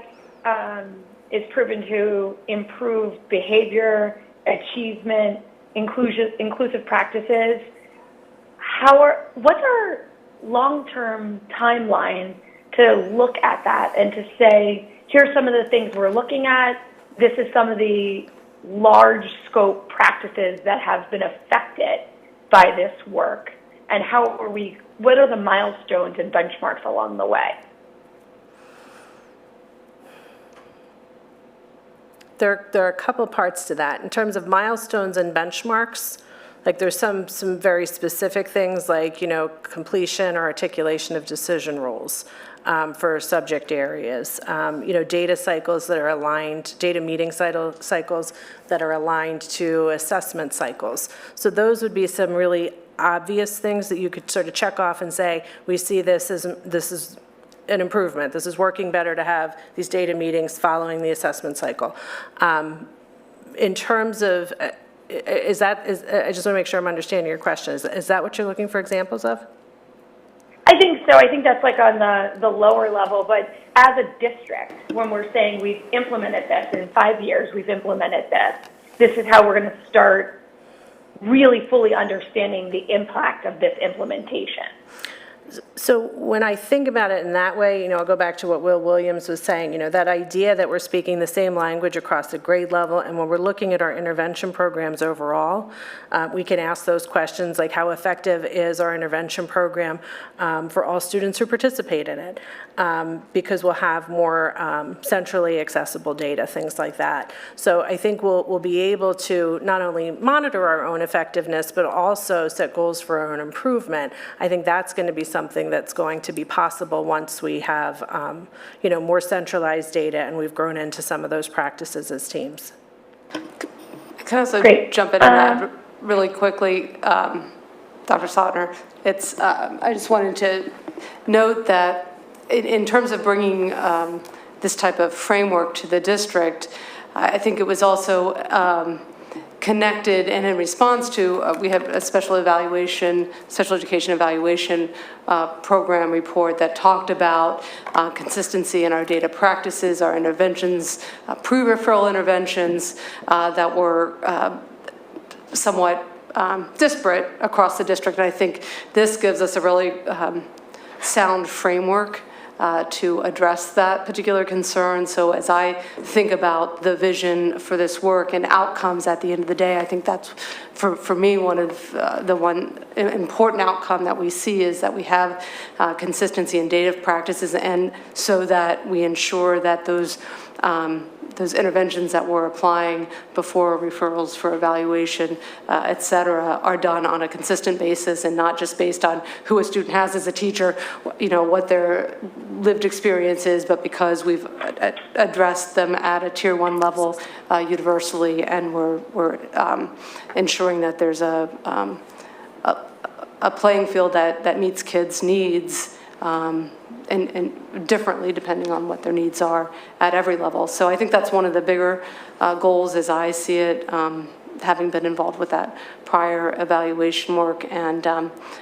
is proven to improve behavior, achievement, inclusive practices. What's our long-term timeline to look at that and to say, here's some of the things we're looking at, this is some of the large scope practices that have been affected by this work, and what are the milestones and benchmarks along the way? There are a couple parts to that. In terms of milestones and benchmarks, like there's some very specific things like, completion or articulation of decision rules for subject areas, data cycles that are aligned, data meeting cycles that are aligned to assessment cycles. So those would be some really obvious things that you could sort of check off and say, we see this is an improvement. This is working better to have these data meetings following the assessment cycle. In terms of, I just want to make sure I'm understanding your question. Is that what you're looking for examples of? I think so. I think that's like on the lower level, but as a district, when we're saying we've implemented this, in 5 years we've implemented this is how we're going to start really fully understanding the impact of this implementation. So when I think about it in that way, I'll go back to what Will Williams was saying, that idea that we're speaking the same language across the grade level, and when we're looking at our intervention programs overall, we can ask those questions like how effective is our intervention program for all students who participate in it, because we'll have more centrally accessible data, things like that. So I think we'll be able to not only monitor our own effectiveness, but also set goals for our own improvement. I think that's going to be something that's going to be possible once we have, more centralized data and we've grown into some of those practices as teams. Can I also Great. jump in and add really quickly, Dr. Sotner? I just wanted to note that in terms of bringing this type of framework to the district, I think it was also connected and in response to, we have a special education evaluation program report that talked about consistency in our data practices, our interventions, pre-referral interventions that were somewhat disparate across the district. And I think this gives us a really sound framework to address that particular concern. So as I think about the vision for this work and outcomes at the end of the day, I think that's, for me, one of the one important outcome that we see is that we have consistency in data practices, and so that we ensure that those interventions that we're applying before referrals for evaluation, et cetera, are done on a consistent basis and not just based on who a student has as a teacher, what their lived experience is, but because we've addressed them at a tier 1 level universally, and we're ensuring that there's a playing field that meets kids' needs and differently depending on what their needs are at every level. So I think that's one of the bigger goals as I see it, having been involved with that prior evaluation work. And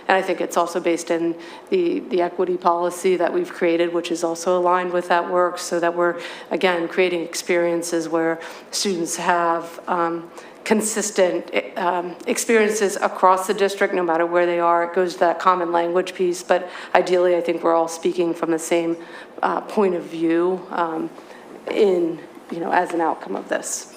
I think it's also based in the equity policy that we've created, which is also aligned with that work, so that we're, again, creating experiences where students have consistent experiences across the district, no matter where they are. It goes to that common language piece, but ideally I think we're all speaking from the same point of view as an outcome of this.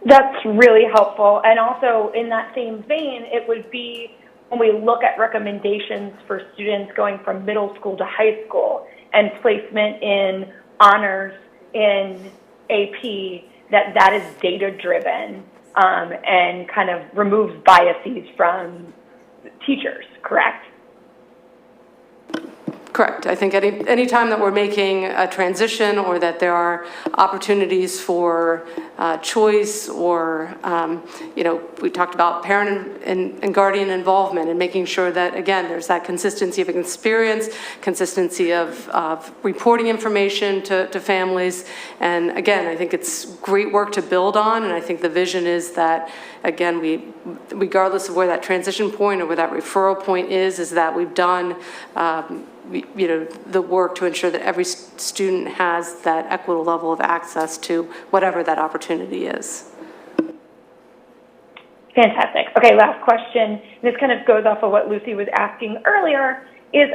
That's really helpful. And also in that same vein, it would be when we look at recommendations for students going from middle school to high school and placement in honors, in AP, that is data-driven and kind of removes biases from teachers, correct? Correct. I think any time that we're making a transition or that there are opportunities for choice or, we talked about parent and guardian involvement and making sure that, again, there's that consistency of experience, consistency of reporting information to families. And again, I think it's great work to build on. And I think the vision is that, again, regardless of where that transition point or where that referral point is that we've done the work to ensure that every student has that equitable level of access to whatever that opportunity is. Fantastic. Okay, last question. This kind of goes off of what Lucy was asking earlier, is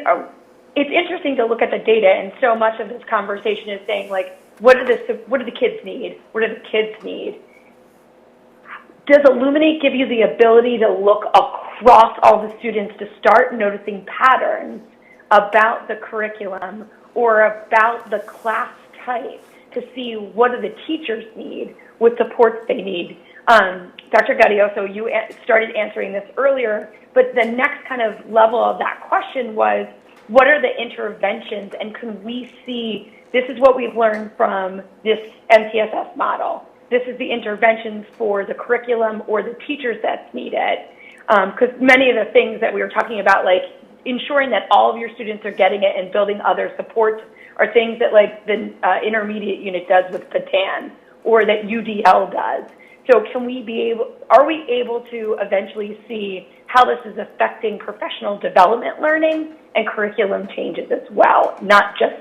it's interesting to look at the data, and so much of this conversation is saying, like, what do the kids need? What do the kids need? Does Illuminate give you the ability to look across all the students to start noticing patterns about the curriculum or about the class type to see what do the teachers need, what supports they need? Dr. Gaudioso, you started answering this earlier, but the next kind of level of that question was, what are the interventions, and can we see, this is what we've learned from this MTSS model. This is the interventions for the curriculum or the teachers that's needed. Because many of the things that we were talking about, like ensuring that all of your students are getting it and building other supports, are things that like the intermediate unit does with PATAN or that UDL does. So are we able to eventually see how this is affecting professional development learning and curriculum changes as well, not just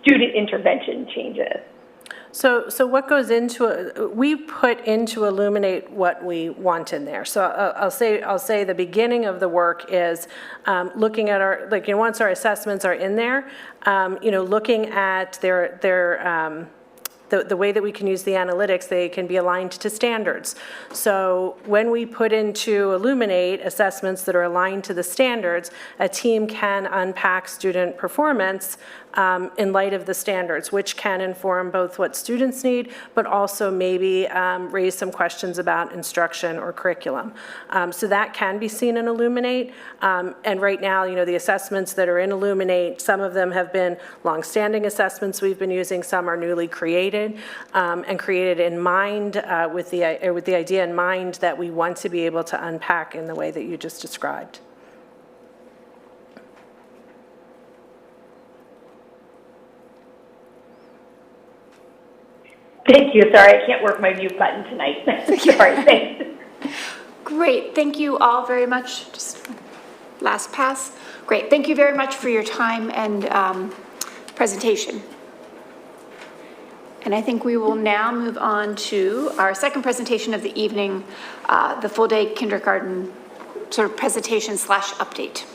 student intervention changes? So what goes into we put into Illuminate what we want in there. So I'll say the beginning of the work is looking at our, like, once our assessments are in there, looking at the way that we can use the analytics, they can be aligned to standards. So when we put into Illuminate assessments that are aligned to the standards, a team can unpack student performance in light of the standards, which can inform both what students need, but also maybe raise some questions about instruction or curriculum. So that can be seen in Illuminate. And right now, the assessments that are in Illuminate, some of them have been longstanding assessments we've been using, some are newly created, and created in mind with the idea in mind that we want to be able to unpack in the way that you just described. Thank you. Sorry, I can't work my mute button tonight. Sorry, thanks. Great, thank you all very much. Just last pass. Great, thank you very much for your time and presentation. And I think we will now move on to our second presentation of the evening, the full day kindergarten sort of presentation / update.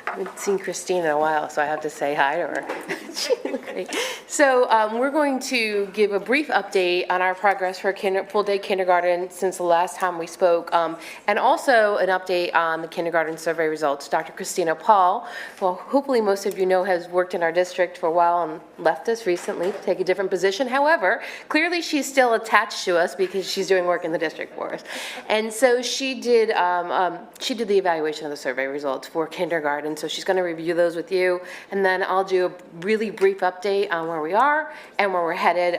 I haven't seen Christine in a while, so I have to say hi to her. She looked great. So we're going to give a brief update on our progress for full-day kindergarten since the last time we spoke, and also an update on the kindergarten survey results. Dr. Christina Paul, well, hopefully most of you know, has worked in our district for a while and left us recently to take a different position. However, clearly she's still attached to us because she's doing work in the district for us. And so she did the evaluation of the survey results for kindergarten. So she's going to review those with you, and then I'll do a really brief update on where we are and where we're headed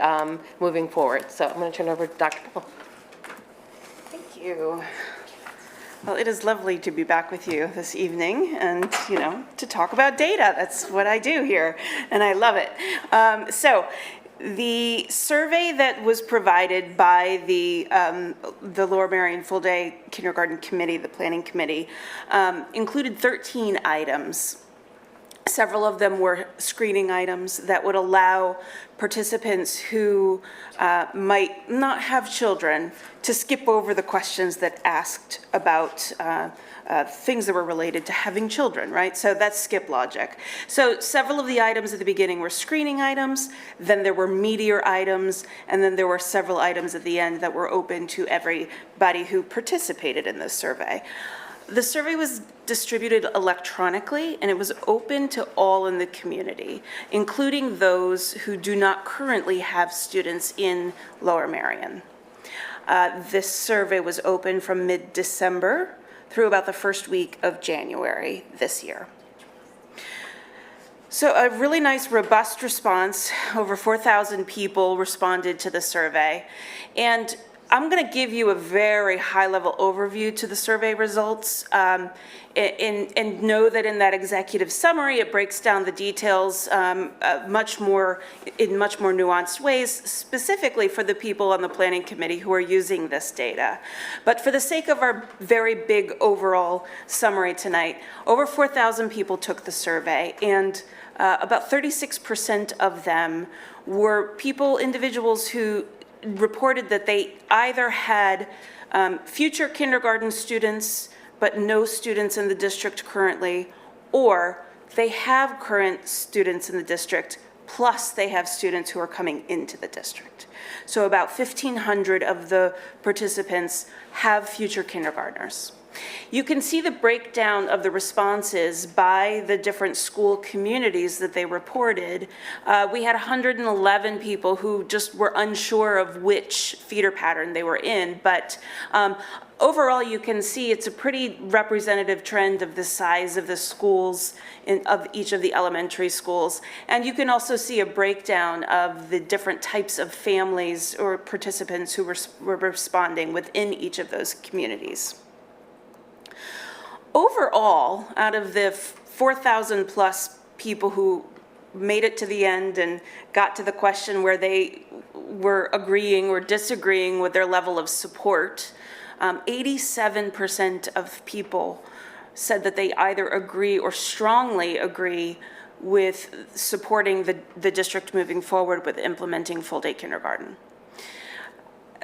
moving forward. So I'm going to turn over to Dr. Paul. Thank you. Well, it is lovely to be back with you this evening and, to talk about data. That's what I do here, and I love it. So the survey that was provided by the Lower Merion Full Day Kindergarten Committee, the Planning Committee, included 13 items. Several of them were screening items that would allow participants who might not have children to skip over the questions that asked about things that were related to having children, right? So that's skip logic. So several of the items at the beginning were screening items, then there were meteor items, and then there were several items at the end that were open to everybody who participated in this survey. The survey was distributed electronically, and it was open to all in the community, including those who do not currently have students in Lower Merion. This survey was open from mid-December through about the first week of January this year. So a really nice, robust response. Over 4,000 people responded to the survey. And I'm going to give you a very high-level overview to the survey results, and know that in that executive summary, it breaks down the details in much more nuanced ways, specifically for the people on the Planning Committee who are using this data. But for the sake of our very big overall summary tonight, over 4,000 people took the survey, and about 36% of them were individuals who reported that they either had future kindergarten students but no students in the district currently, or they have current students in the district plus they have students who are coming into the district. So about 1,500 of the participants have future kindergartners. You can see the breakdown of the responses by the different school communities that they reported. We had 111 people who just were unsure of which feeder pattern they were in, but overall you can see it's a pretty representative trend of the size of the schools of each of the elementary schools. And you can also see a breakdown of the different types of families or participants who were responding within each of those communities. Overall, out of the 4,000 plus people who made it to the end and got to the question where they were agreeing or disagreeing with their level of support. 87% of people said that they either agree or strongly agree with supporting the district moving forward with implementing full-day kindergarten.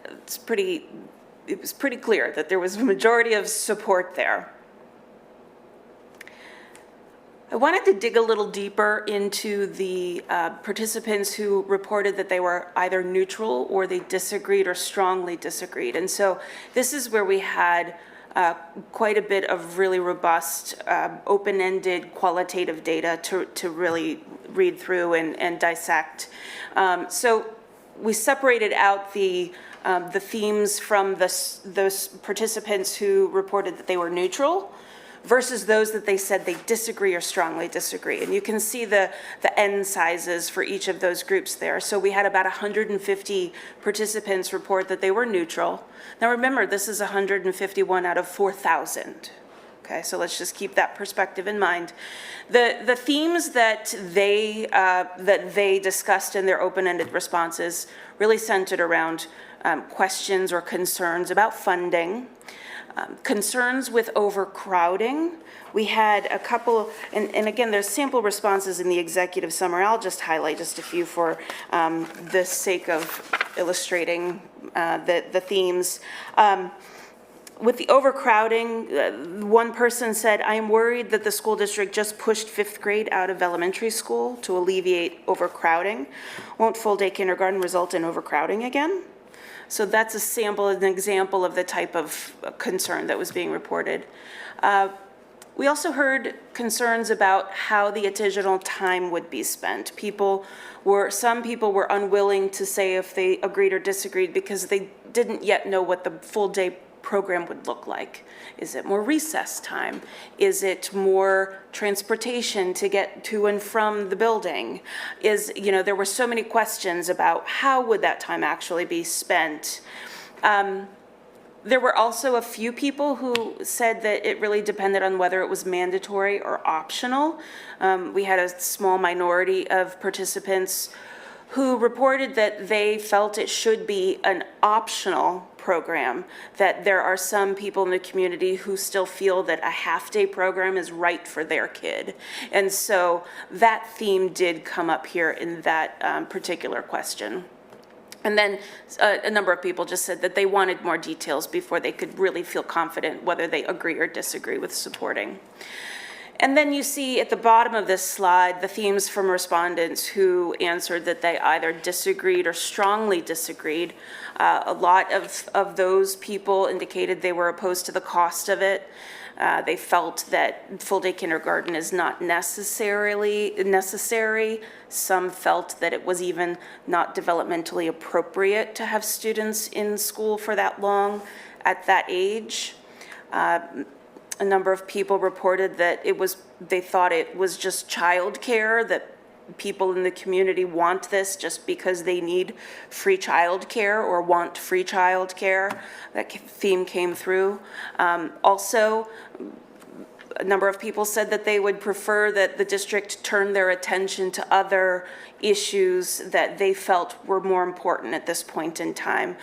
It was pretty clear that there was a majority of support there. I wanted to dig a little deeper into the participants who reported that they were either neutral or they disagreed or strongly disagreed. And so this is where we had quite a bit of really robust, open-ended qualitative data to really read through and dissect. So we separated out the themes from those participants who reported that they were neutral versus those that they said they disagree or strongly disagree. And you can see the N sizes for each of those groups there. So we had about 150 participants report that they were neutral. Now remember, this is 151 out of 4,000. Okay, so let's just keep that perspective in mind. The themes that they discussed in their open-ended responses really centered around questions or concerns about funding, concerns with overcrowding. We had a couple, and again, there's sample responses in the executive summary. I'll just highlight just a few for the sake of illustrating the themes. With the overcrowding, one person said, I am worried that the school district just pushed 5th grade out of elementary school to alleviate overcrowding. Won't full-day kindergarten result in overcrowding again? So that's a sample, an example of the type of concern that was being reported. We also heard concerns about how the additional time would be spent. Some people were unwilling to say if they agreed or disagreed because they didn't yet know what the full day program would look like. Is it more recess time? Is it more transportation to get to and from the building? There were so many questions about how would that time actually be spent. There were also a few people who said that it really depended on whether it was mandatory or optional. We had a small minority of participants who reported that they felt it should be an optional program, that there are some people in the community who still feel that a half-day program is right for their kid. And so that theme did come up here in that particular question. And then a number of people just said that they wanted more details before they could really feel confident whether they agree or disagree with supporting. And then you see at the bottom of this slide the themes from respondents who answered that they either disagreed or strongly disagreed. A lot of those people indicated they were opposed to the cost of it. They felt that full-day kindergarten is not necessary. Some felt that it was even not developmentally appropriate to have students in school for that long at that age. A number of people reported that they thought it was just childcare, that people in the community want this just because they need free childcare or want free childcare. That theme came through. Also, a number of people said that they would prefer that the district turn their attention to other issues that they felt were more important at this point in time.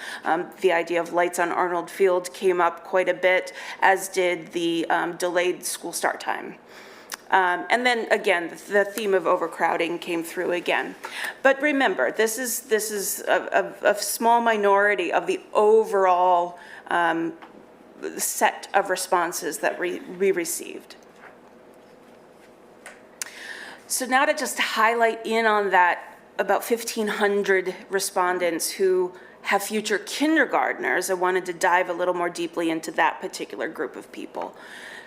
The idea of lights on Arnold Field came up quite a bit, as did the delayed school start time. And then again, the theme of overcrowding came through again. But remember, this is a small minority of the overall set of responses that we received. So now to just highlight in on that, about 1,500 respondents who have future kindergartners, I wanted to dive a little more deeply into that particular group of people.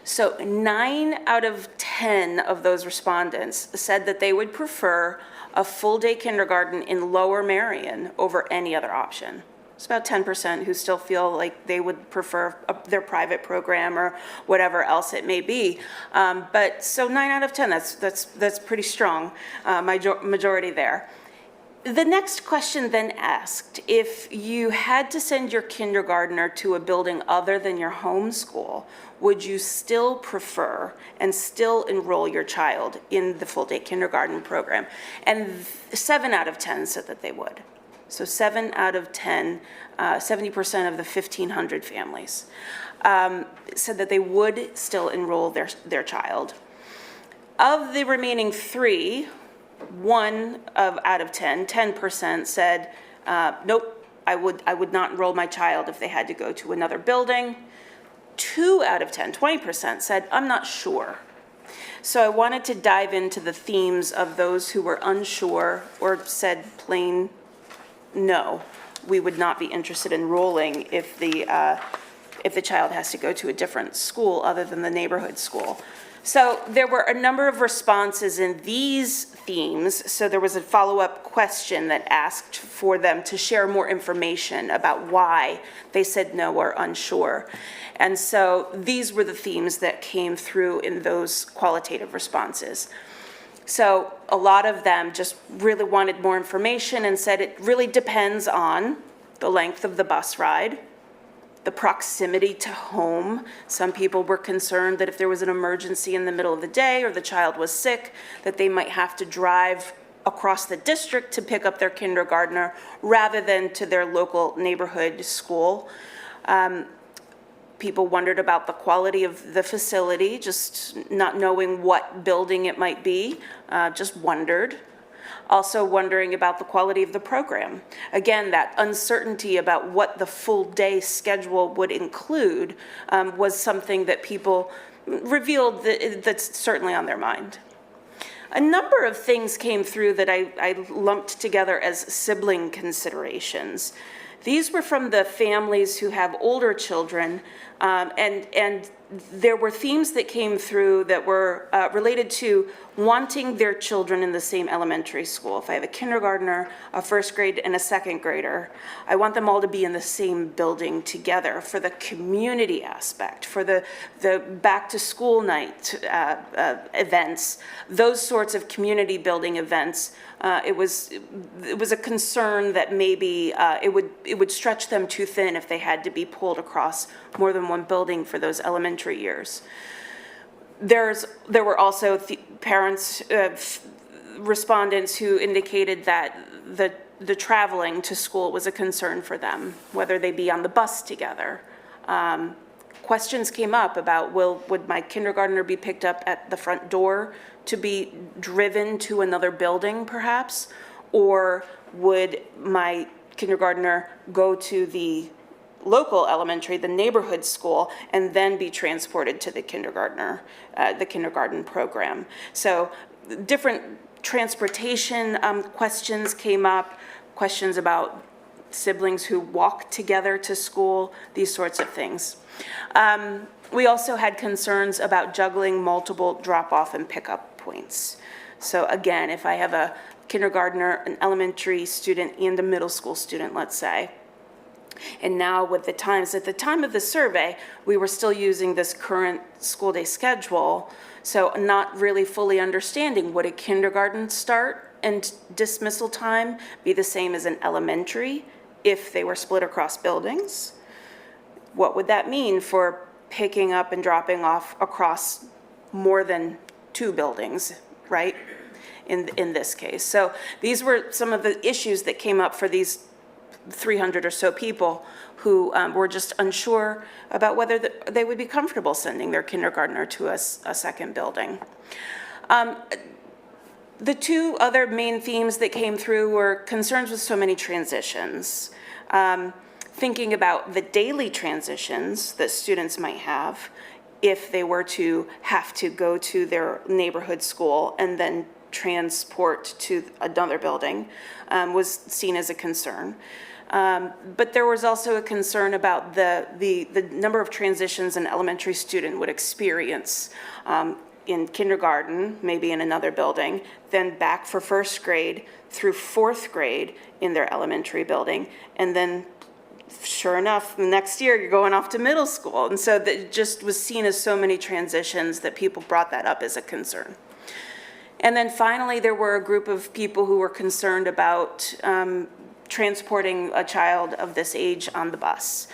So 9 out of 10 of those respondents said that they would prefer a full-day kindergarten in Lower Merion over any other option. It's about 10% who still feel like they would prefer their private program or whatever else it may be. But so 9 out of 10, that's pretty strong, majority there. The next question then asked, if you had to send your kindergartner to a building other than your home school, would you still prefer and still enroll your child in the full-day kindergarten program? And 7 out of 10 said that they would. So 7 out of 10, 70% of the 1,500 families, said that they would still enroll their child. Of the remaining 3, 1 out of 10, 10% said, nope, I would not enroll my child if they had to go to another building. 2 out of 10, 20% said, I'm not sure. So I wanted to dive into the themes of those who were unsure or said plain no, we would not be interested in enrolling if the child has to go to a different school other than the neighborhood school. So there were a number of responses in these themes. So there was a follow-up question that asked for them to share more information about why they said no or unsure. And so these were the themes that came through in those qualitative responses. So a lot of them just really wanted more information and said it really depends on the length of the bus ride, the proximity to home. Some people were concerned that if there was an emergency in the middle of the day or the child was sick, that they might have to drive across the district to pick up their kindergartner rather than to their local neighborhood school. People wondered about the quality of the facility, just not knowing what building it might be, just wondered. Also wondering about the quality of the program. Again, that uncertainty about what the full day schedule would include was something that people revealed that's certainly on their mind. A number of things came through that I lumped together as sibling considerations. These were from the families who have older children, and there were themes that came through that were related to wanting their children in the same elementary school. If I have a kindergartner, a first grade, and a second grader, I want them all to be in the same building together for the community aspect, for the back to school night events, those sorts of community building events. It was a concern that maybe it would stretch them too thin if they had to be pulled across more than one building for those elementary years. There were also parents, respondents who indicated that the traveling to school was a concern for them, whether they be on the bus together. Questions came up about would my kindergartner be picked up at the front door to be driven to another building perhaps, or would my kindergartner go to the local elementary, the neighborhood school, and then be transported to the kindergarten program. So different transportation questions came up, questions about siblings who walk together to school, these sorts of things. We also had concerns about juggling multiple drop-off and pickup points. So again, if I have a kindergartner, an elementary student, and a middle school student, let's say, and now with the times, at the time of the survey, we were still using this current school day schedule, so not really fully understanding, would a kindergarten start and dismissal time be the same as an elementary if they were split across buildings? What would that mean for picking up and dropping off across more than 2 buildings, right, in this case? So these were some of the issues that came up for these 300 or so people who were just unsure about whether they would be comfortable sending their kindergartner to a second building. The 2 other main themes that came through were concerns with so many transitions. Thinking about the daily transitions that students might have if they were to have to go to their neighborhood school and then transport to another building was seen as a concern. But there was also a concern about the number of transitions an elementary student would experience in kindergarten, maybe in another building, then back for first grade through 4th grade in their elementary building, and then sure enough, the next year you're going off to middle school. And so that just was seen as so many transitions that people brought that up as a concern. And then finally, there were a group of people who were concerned about transporting a child of this age on the bus,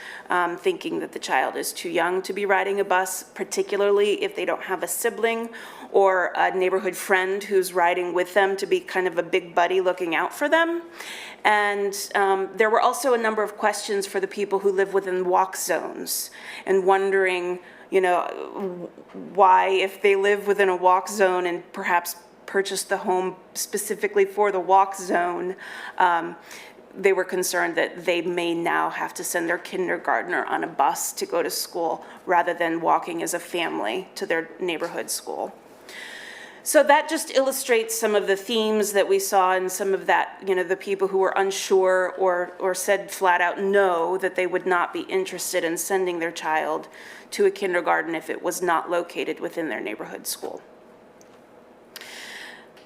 thinking that the child is too young to be riding a bus, particularly if they don't have a sibling or a neighborhood friend who's riding with them to be kind of a big buddy looking out for them. And there were also a number of questions for the people who live within walk zones and wondering, you know, why, if they live within a walk zone and perhaps purchased the home specifically for the walk zone, they were concerned that they may now have to send their kindergartner on a bus to go to school rather than walking as a family to their neighborhood school. So that just illustrates some of the themes that we saw in some of that, you know, the people who were unsure or said flat out no, that they would not be interested in sending their child to a kindergarten if it was not located within their neighborhood school.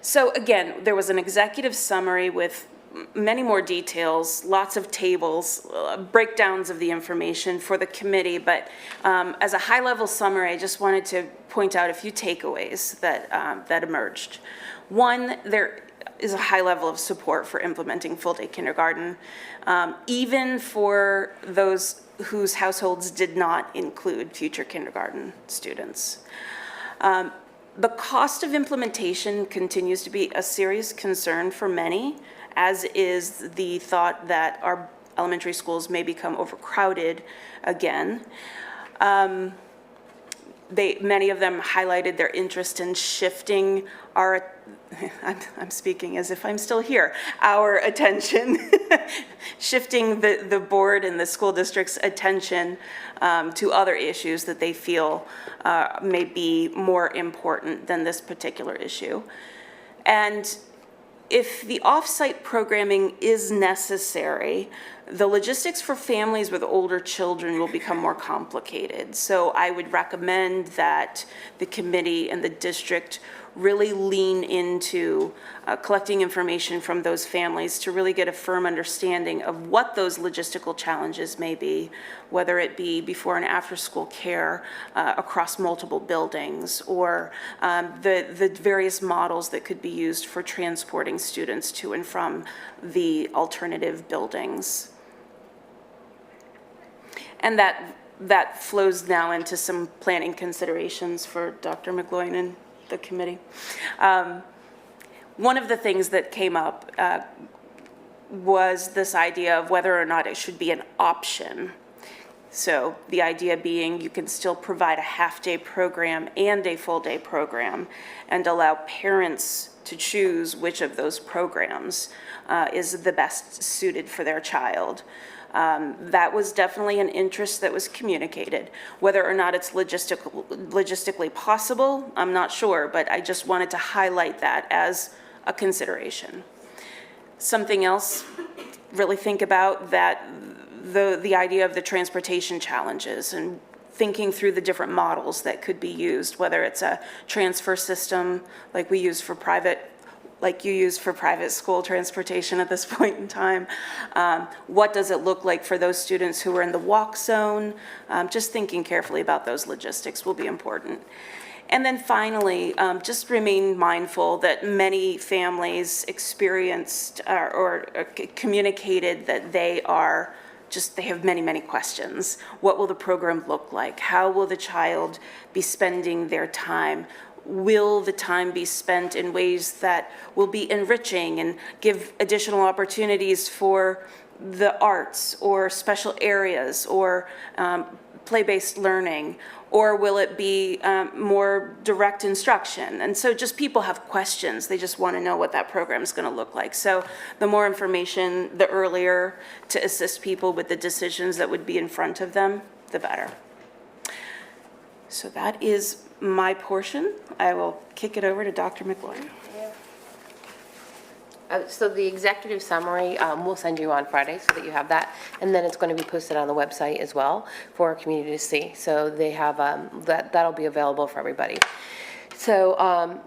So again, there was an executive summary with many more details, lots of tables, breakdowns of the information for the committee, but as a high-level summary, I just wanted to point out a few takeaways that emerged. One, there is a high level of support for implementing full-day kindergarten, even for those whose households did not include future kindergarten students. The cost of implementation continues to be a serious concern for many, as is the thought that our elementary schools may become overcrowded again. Many of them highlighted their interest in shifting our, I'm speaking as if I'm still here, our attention, shifting the board and the school district's attention to other issues that they feel may be more important than this particular issue. And if the off-site programming is necessary, the logistics for families with older children will become more complicated. So I would recommend that the committee and the district really lean into collecting information from those families to really get a firm understanding of what those logistical challenges may be, whether it be before and after school care across multiple buildings, or the various models that could be used for transporting students to and from the alternative buildings. And that flows now into some planning considerations for Dr. McGloin and the committee. One of the things that came up was this idea of whether or not it should be an option. So the idea being you can still provide a half-day program and a full-day program and allow parents to choose which of those programs is the best suited for their child. That was definitely an interest that was communicated. Whether or not it's logistically possible, I'm not sure, but I just wanted to highlight that as a consideration. Something else, really think about that the idea of the transportation challenges and thinking through the different models that could be used, whether it's a transfer system like we use for private, like you use for private school transportation at this point in time. What does it look like for those students who are in the walk zone? Just thinking carefully about those logistics will be important. And then finally, just remain mindful that many families experienced or communicated that they have many, many questions. What will the program look like? How will the child be spending their time? Will the time be spent in ways that will be enriching and give additional opportunities for the arts or special areas or play-based learning? Or will it be more direct instruction? And so just people have questions. They just want to know what that program is going to look like. So the more information, the earlier to assist people with the decisions that would be in front of them, the better. So that is my portion. I will kick it over to Dr. McGloin. So the executive summary, we'll send you on Friday so that you have that. And then it's going to be posted on the website as well for our community to see. So they have, that'll be available for everybody. So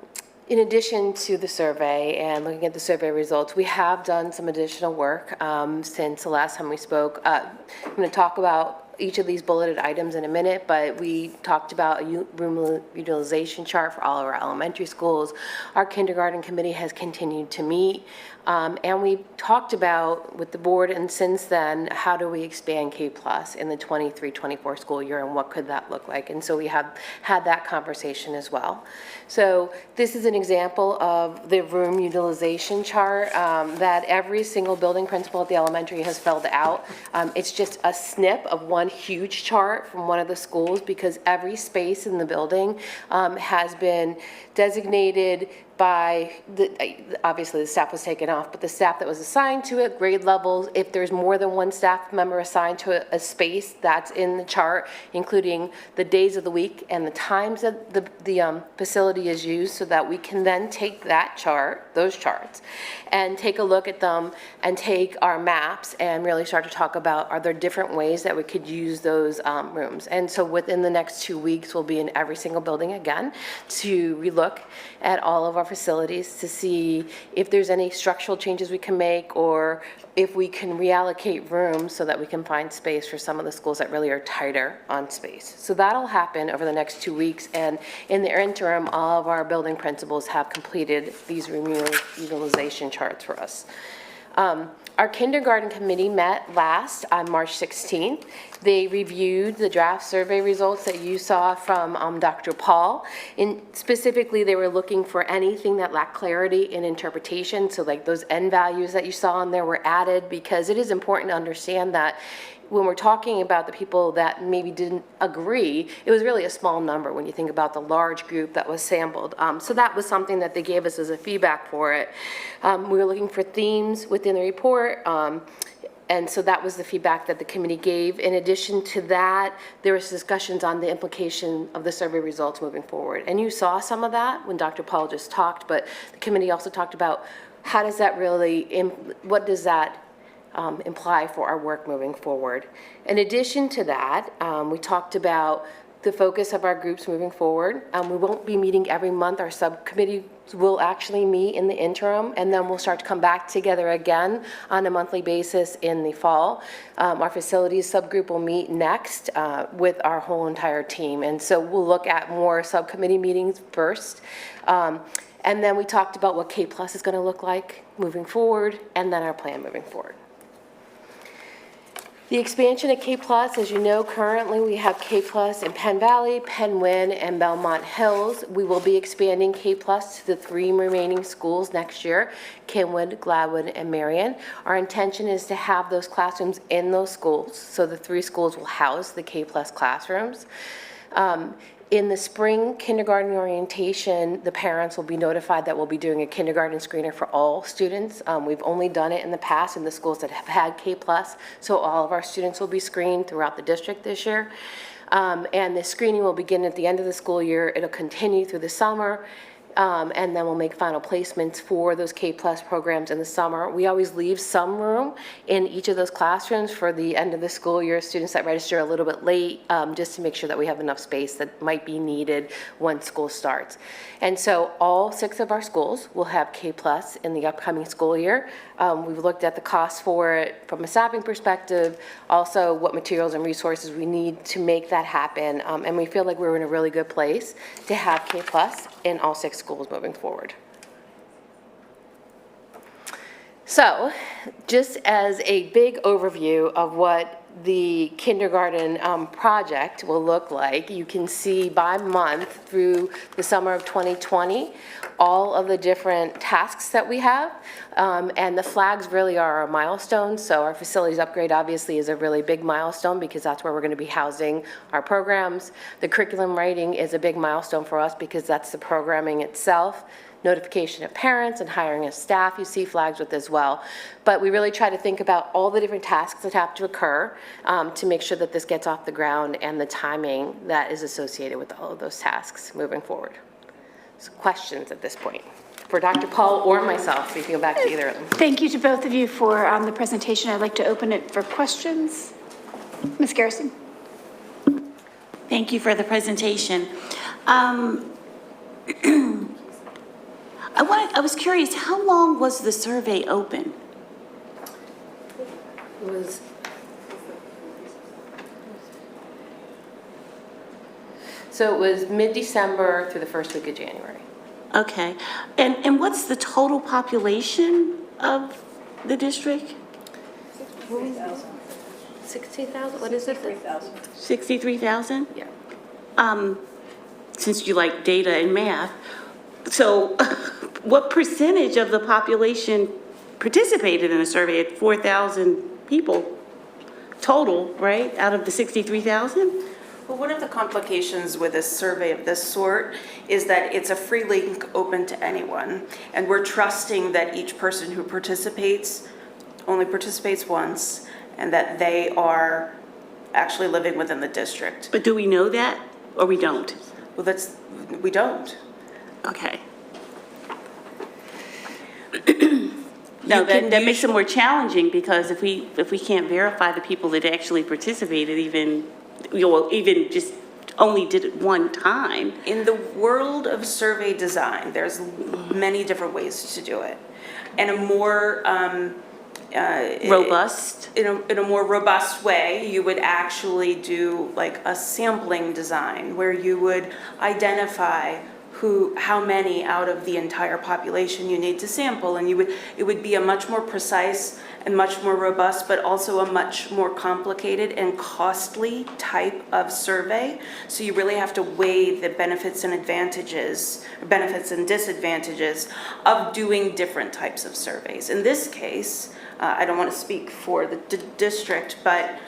in addition to the survey and looking at the survey results, we have done some additional work since the last time we spoke. I'm going to talk about each of these bulleted items in a minute, but we talked about a room utilization chart for all of our elementary schools. Our kindergarten committee has continued to meet, and we talked about with the board, and since then, how do we expand K+ in the 23-24 school year, and what could that look like? And so we have had that conversation as well. So this is an example of the room utilization chart that every single building principal at the elementary has filled out. It's just a snip of one huge chart from one of the schools, because every space in the building has been designated by, obviously the staff was taken off, but the staff that was assigned to it, grade levels, if there's more than one staff member assigned to a space, that's in the chart, including the days of the week and the times that the facility is used, so that we can then take that chart, those charts, and take a look at them and take our maps and really start to talk about, are there different ways that we could use those rooms? And so within the next 2 weeks, we'll be in every single building again to relook at all of our facilities to see if there's any structural changes we can make, or if we can reallocate rooms so that we can find space for some of the schools that really are tighter on space. So that'll happen over the next 2 weeks, and in the interim, all of our building principals have completed these room utilization charts for us. Our kindergarten committee met last on March 16th. They reviewed the draft survey results that you saw from Dr. Paul. Specifically, they were looking for anything that lacked clarity in interpretation. So like those N values that you saw in there were added, because it is important to understand that when we're talking about the people that maybe didn't agree, it was really a small number when you think about the large group that was sampled. So that was something that they gave us as a feedback for it. We were looking for themes within the report, and so that was the feedback that the committee gave. In addition to that, there was discussions on the implication of the survey results moving forward. And you saw some of that when Dr. Paul just talked, but the committee also talked about how does that really, what does that imply for our work moving forward. In addition to that, we talked about the focus of our groups moving forward. We won't be meeting every month. Our subcommittee will actually meet in the interim, and then we'll start to come back together again on a monthly basis in the fall. Our facilities subgroup will meet next with our whole entire team, and so we'll look at more subcommittee meetings first. And then we talked about what K+ is going to look like moving forward, and then our plan moving forward. The expansion of K+, as you know, currently we have K+ in Penn Valley, Penn Wynne, and Belmont Hills. We will be expanding K+ to the 3 remaining schools next year, Kenwood, Gladwood, and Marion. Our intention is to have those classrooms in those schools, so the 3 schools will house the K+ classrooms. In the spring kindergarten orientation, the parents will be notified that we'll be doing a kindergarten screener for all students. We've only done it in the past in the schools that have had K+, so all of our students will be screened throughout the district this year. And the screening will begin at the end of the school year. It'll continue through the summer. And then we'll make final placements for those K+ programs in the summer. We always leave some room in each of those classrooms for the end of the school year, students that register a little bit late, just to make sure that we have enough space that might be needed when school starts. And so all 6 of our schools will have K+ in the upcoming school year. We've looked at the cost for it from a staffing perspective, also what materials and resources we need to make that happen, and we feel like we're in a really good place to have K+ in all 6 schools moving forward. So, just as a big overview of what the kindergarten project will look like, you can see by month through the summer of 2020 all of the different tasks that we have, and the flags really are our milestones. So our facilities upgrade obviously is a really big milestone, because that's where we're going to be housing our programs. The curriculum writing is a big milestone for us, because that's the programming itself. Notification of parents and hiring of staff, you see flags with as well. But we really try to think about all the different tasks that have to occur to make sure that this gets off the ground, and the timing that is associated with all of those tasks moving forward. So questions at this point for Dr. Paul or myself? We can go back to either of them. Thank you to both of you for the presentation. I'd like to open it for questions. Ms. Garrison. Thank you for the presentation. I was curious, how long was the survey open? It was So it was mid-December through the first week of January. Okay. And what's the total population of the district? 60,000, what is it? 63,000? Yeah. Since you like data and math, so what percentage of the population participated in a survey at 4,000 people total, right, out of the 63,000? Well, one of the complications with a survey of this sort is that it's a free link open to anyone. And we're trusting that each person who participates only participates once and that they are actually living within the district. But do we know that or we don't? Well, we don't. Okay. No, that makes it more challenging because if we can't verify the people that actually participated, even just only did it one time. In the world of survey design, there's many different ways to do it. And a more Robust. in a more robust way, you would actually do like a sampling design where you would identify how many out of the entire population you need to sample, and it would be a much more precise and much more robust, but also a much more complicated and costly type of survey. So you really have to weigh the benefits and disadvantages of doing different types of surveys. In this case, I don't want to speak for the district, but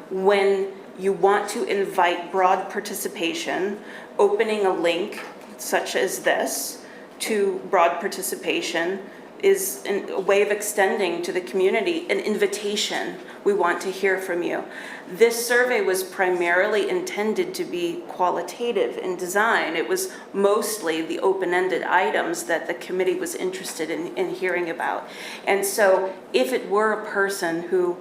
when you want to invite broad participation, opening a link such as this to broad participation is a way of extending to the community an invitation. We want to hear from you. This survey was primarily intended to be qualitative in design. It was mostly the open-ended items that the committee was interested in hearing about. And so if it were a person who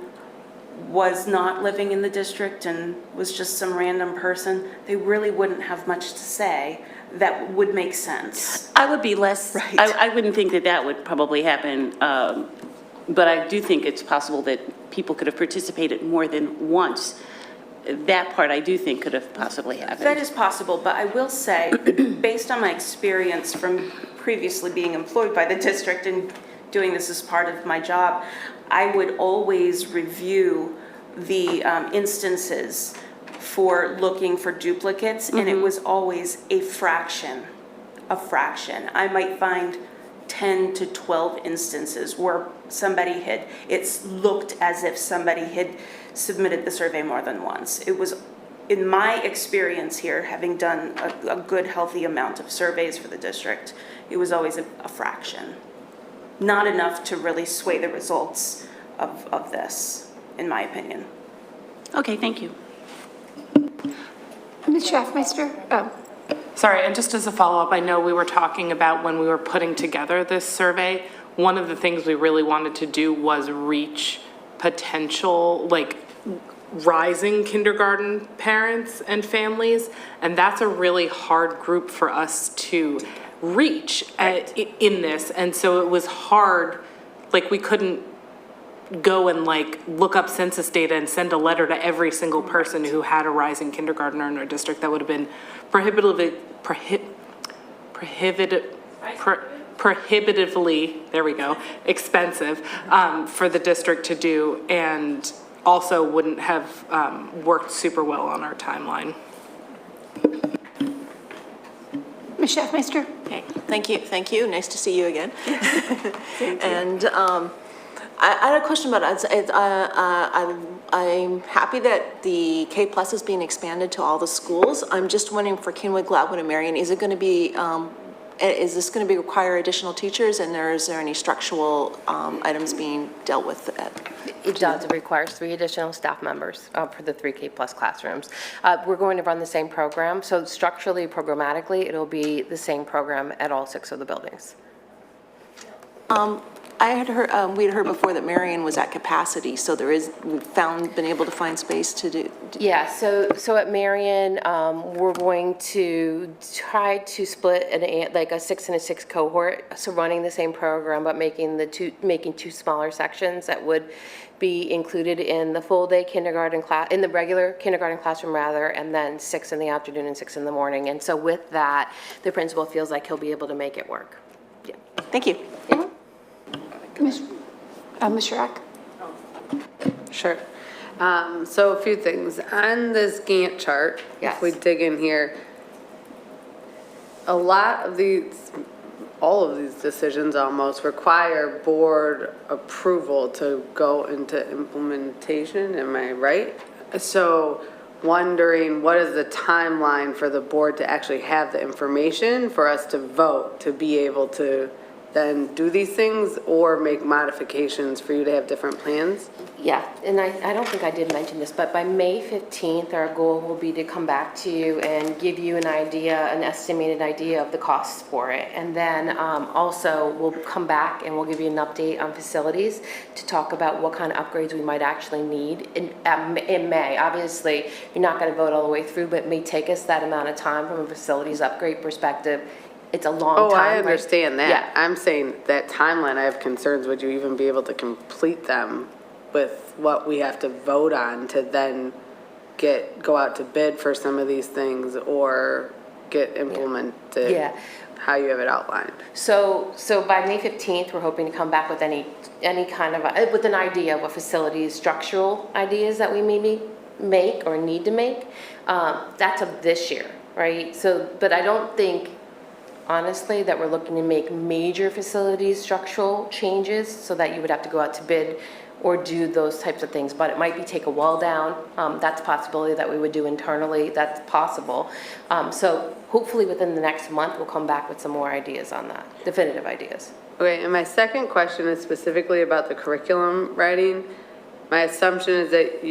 was not living in the district and was just some random person, they really wouldn't have much to say that would make sense. I would be less, Right. I wouldn't think that would probably happen, but I do think it's possible that people could have participated more than once. That part I do think could have possibly happened. That is possible, but I will say, based on my experience from previously being employed by the district and doing this as part of my job, I would always review the instances for looking for duplicates, and it was always a fraction. I might find 10 to 12 instances where it's looked as if somebody had submitted the survey more than once. It was, in my experience here, having done a good, healthy amount of surveys for the district, it was always a fraction. Not enough to really sway the results of this, in my opinion. Okay, thank you. Ms. Schaffmeister? Oh, Sorry, and just as a follow-up, I know we were talking about when we were putting together this survey, one of the things we really wanted to do was reach potential, like, rising kindergarten parents and families, and that's a really hard group for us to reach in this, and so it was hard, like, we couldn't go and like look up census data and send a letter to every single person who had a rising kindergartner in our district. That would have been prohibitively, there we go, expensive for the district to do, and also wouldn't have worked super well on our timeline. Ms. Schaffmeister? Okay, thank you, nice to see you again. And I had a question about it. I'm happy that the K Plus is being expanded to all the schools. I'm just wondering for Kenwood, Gladwin, and Marion, is it going to be, is this going to require additional teachers, and is there any structural items being dealt with? It does. It requires 3 additional staff members for the 3K plus classrooms. We're going to run the same program, so structurally, programmatically, it'll be the same program at all 6 of the buildings. I had heard, we had heard before that Marion was at capacity, so we've been able to find space to do. Yeah, so at Marion, we're going to try to split like a 6 and a 6 cohort, so running the same program, but making two smaller sections that would be included in the full day kindergarten class, in the regular kindergarten classroom rather, and then 6 in the afternoon and 6 in the morning. And so with that, the principal feels like he'll be able to make it work. Yeah. Thank you. Ms. Schrock? Sure. So a few things. On this Gantt chart, if we dig in here, all of these decisions almost require board approval to go into implementation, am I right? So wondering, what is the timeline for the board to actually have the information for us to vote, to be able to then do these things or make modifications for you to have different plans? Yeah, and I don't think I did mention this, but by May 15th, our goal will be to come back to you and give you an estimated idea of the costs for it. And then also we'll come back and we'll give you an update on facilities to talk about what kind of upgrades we might actually need in May. Obviously, you're not going to vote all the way through, but it may take us that amount of time from a facilities upgrade perspective. It's a long time. Oh, I understand that. Yeah. I'm saying that timeline, I have concerns. Would you even be able to complete them with what we have to vote on to then go out to bid for some of these things or get implemented? Yeah. How you have it outlined? So by May 15th, we're hoping to come back with any kind of, with an idea of what facilities, structural ideas that we maybe make or need to make. That's of this year, right? So, but I don't think, honestly, that we're looking to make major facilities structural changes so that you would have to go out to bid or do those types of things, but it might be take a wall down. That's a possibility that we would do internally. That's possible. So hopefully within the next month, we'll come back with some more ideas on that, definitive ideas. Okay, and my second question is specifically about the curriculum writing. My assumption is that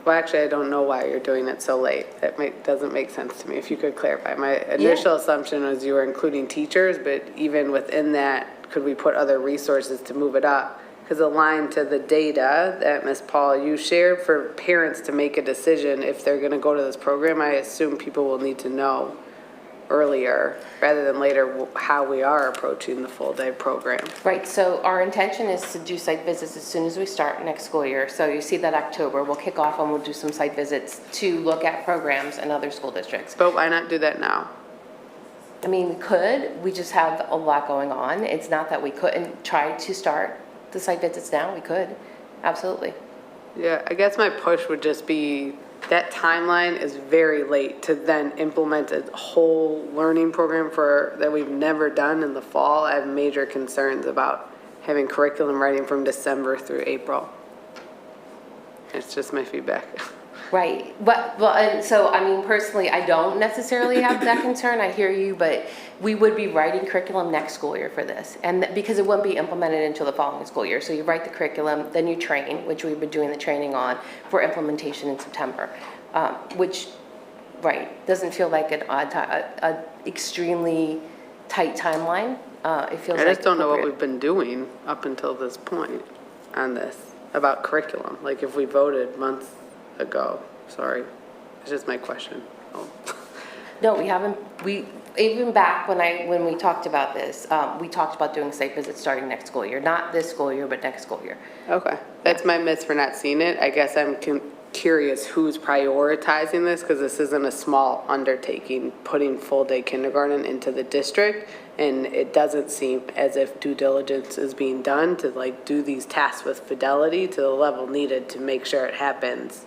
well, actually, I don't know why you're doing it so late. That doesn't make sense to me. If you could clarify. My initial assumption was you were including teachers, but even within that, could we put other resources to move it up? Because aligned to the data that Ms. Paul, you shared for parents to make a decision if they're going to go to this program, I assume people will need to know earlier rather than later how we are approaching the full day program. Right, so our intention is to do site visits as soon as we start next school year. So you see that October, we'll kick off and we'll do some site visits to look at programs in other school districts. But why not do that now? I mean, we could, we just have a lot going on. It's not that we couldn't try to start the site visits now, we could, absolutely. Yeah, I guess my push would just be that timeline is very late to then implement a whole learning program that we've never done in the fall. I have major concerns about having curriculum writing from December through April. It's just my feedback. Right, and so, I mean, personally, I don't necessarily have that concern, I hear you, but we would be writing curriculum next school year for this, and because it wouldn't be implemented until the following school year. So you write the curriculum, then you train, which we've been doing the training on, for implementation in September, which, right, doesn't feel like an extremely tight timeline. It feels like I just don't know what appropriate. we've been doing up until this point on this, about curriculum, like if we voted months ago. Sorry, it's just my question. Oh. No, we haven't, even back when we talked about this, we talked about doing site visits starting next school year, not this school year, but next school year. Okay, that's my miss for not seeing it. I guess I'm curious who's prioritizing this, because this isn't a small undertaking, putting full-day kindergarten into the district, and it doesn't seem as if due diligence is being done to like do these tasks with fidelity to the level needed to make sure it happens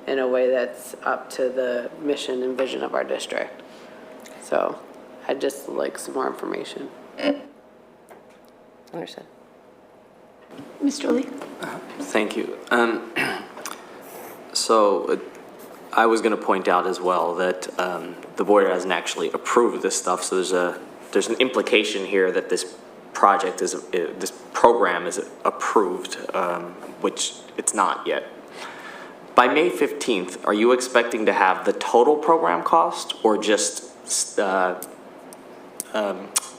in a way that's up to the mission and vision of our district. So I'd just like some more information. Understood. Mr. Lee? Thank you. So I was going to point out as well that the board hasn't actually approved this stuff, so there's an implication here that this program is approved, which it's not yet. By May 15th, are you expecting to have the total program cost or just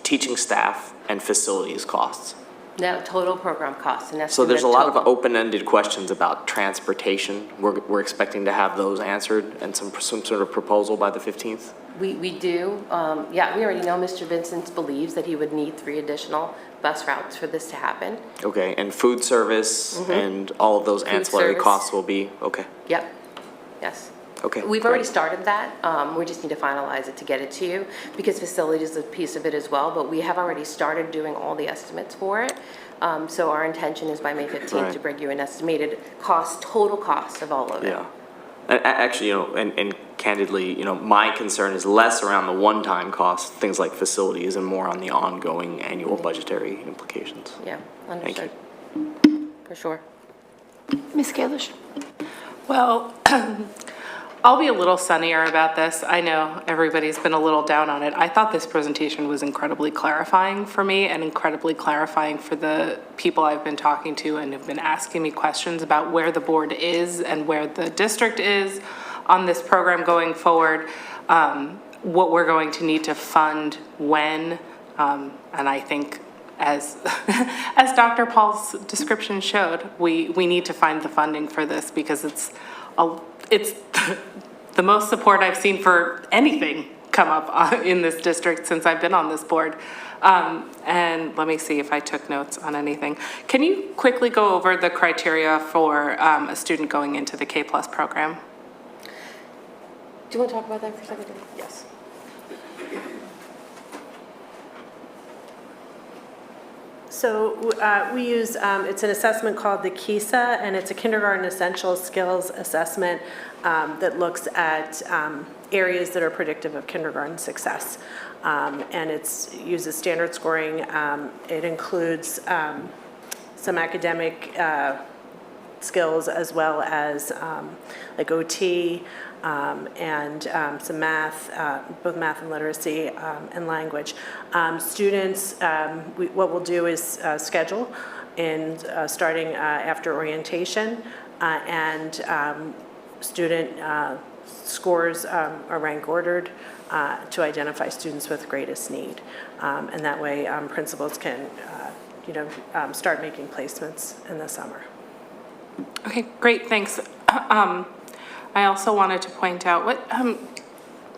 teaching staff and facilities costs? No, total program costs, and that's. So there's a lot of open-ended questions about transportation. We're expecting to have those answered and some sort of proposal by the 15th? We do, yeah, we already know Mr. Vincent believes that he would need 3 additional bus routes for this to happen. Okay, and food service and all of those ancillary service. costs will be, okay, Yep, yes. okay. We've already great. started that. We just need to finalize it to get it to you because facilities is a piece of it as well, but we have already started doing all the estimates for it. So our intention is by May 15th to Right. bring you an estimated cost, total cost of all of it. Yeah. Actually, and candidly, my concern is less around the one-time costs, things like facilities, and more on the ongoing annual budgetary implications. Yeah, Thank understood. For sure. Ms. Kalish? Well, I'll be a little sunnier about this. I know everybody's been a little down on it. I thought this presentation was incredibly clarifying for me and incredibly clarifying for the people I've been talking to and have been asking me questions about where the board is and where the district is on this program going forward, what we're going to need to fund when, and I think as Dr. Paul's description showed, we need to find the funding for this because it's the most support I've seen for anything come up in this district since I've been on this board. And let me see if I took notes on anything. Can you quickly go over the criteria for a student going into the K+ program? Do you want to talk about that for a second? Yes. So we use, it's an assessment called the KISA, and it's a kindergarten essential skills assessment that looks at areas that are predictive of kindergarten success. And it uses standard scoring. It includes some academic skills as well as like OT and some math, both math and literacy and language. Students, what we'll do is schedule starting after orientation and student scores are rank ordered to identify students with greatest need. And that way principals can start making placements in the summer. Okay, great, thanks. I also wanted to point out,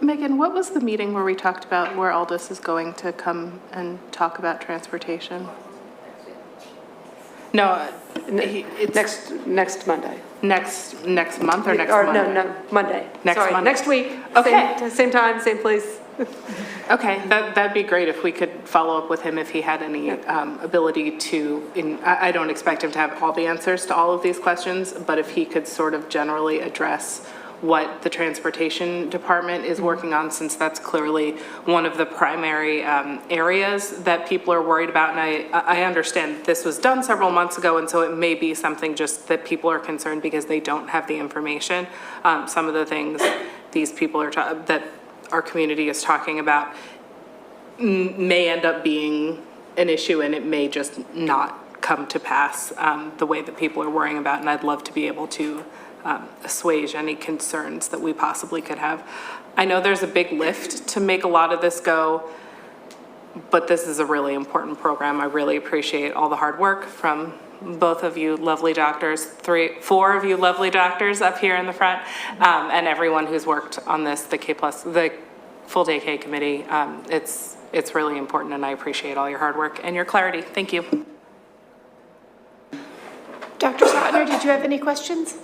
Megan, what was the meeting where we talked about where Aldous is going to come and talk about transportation? No, it's Next Monday. next month or next month? No, Monday. Next Sorry, Monday. next week. Okay. Same time, same place. Okay, that'd be great if we could follow up with him if he had any ability to, I don't expect him to have all the answers to all of these questions, but if he could sort of generally address what the transportation department is working on, since that's clearly one of the primary areas that people are worried about. And I understand this was done several months ago, and so it may be something just that people are concerned because they don't have the information. Some of the things these people are that our community is talking about may end up being an issue, and it may just not come to pass the way that people are worrying about. And I'd love to be able to assuage any concerns that we possibly could have. I know there's a big lift to make a lot of this go, but this is a really important program. I really appreciate all the hard work from both of you lovely doctors, 4 of you lovely doctors up here in the front, and everyone who's worked on this, the full day K committee. It's really important, and I appreciate all your hard work and your clarity. Thank you. Dr. Sotner, did you have any questions?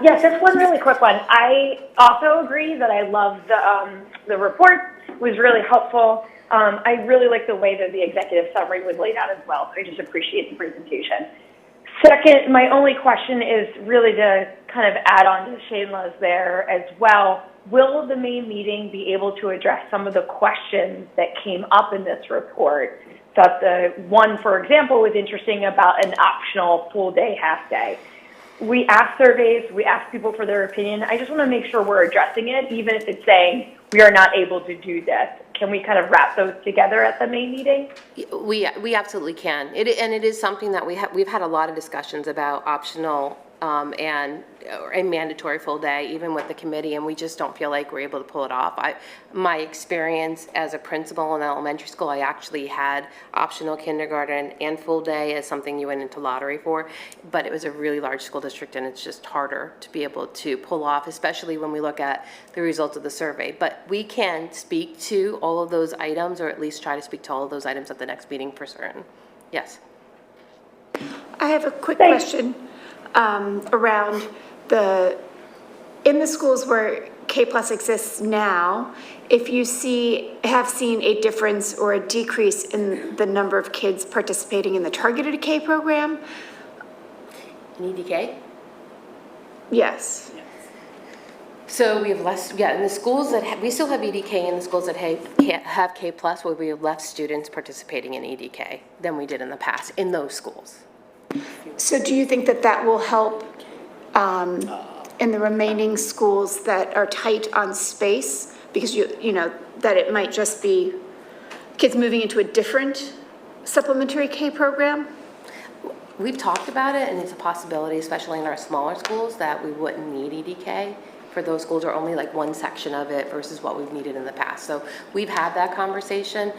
Yes, just one really quick one. I also agree that I love the report. It was really helpful. I really like the way that the executive summary was laid out as well. So I just appreciate the presentation. Second, my only question is really to kind of add on to Shayla's there as well. Will the main meeting be able to address some of the questions that came up in this report? So the one, for example, was interesting about an optional full day, half day. We ask surveys, we ask people for their opinion. I just want to make sure we're addressing it, even if it's saying we are not able to do this. Can we kind of wrap those together at the main meeting? We absolutely can. And it is something that we've had a lot of discussions about optional and a mandatory full day, even with the committee, and we just don't feel like we're able to pull it off. My experience as a principal in elementary school, I actually had optional kindergarten and full day as something you went into lottery for, but it was a really large school district, and it's just harder to be able to pull off, especially when we look at the results of the survey. But we can speak to all of those items, or at least try to speak to all of those items at the next meeting for certain. Yes. I have a quick question around in the schools where K+ exists now, if you have seen a difference or a decrease in the number of kids participating in the targeted K program? In EDK? Yes. So we have less, in the schools that we still have EDK in the schools that have K+, where we have less students participating in EDK than we did in the past in those schools. So do you think that that will help in the remaining schools that are tight on space? Because you know that it might just be kids moving into a different supplementary K program? We've talked about it, and it's a possibility, especially in our smaller schools, that we wouldn't need EDK. For those schools are only like one section of it versus what we've needed in the past. So we've had that conversation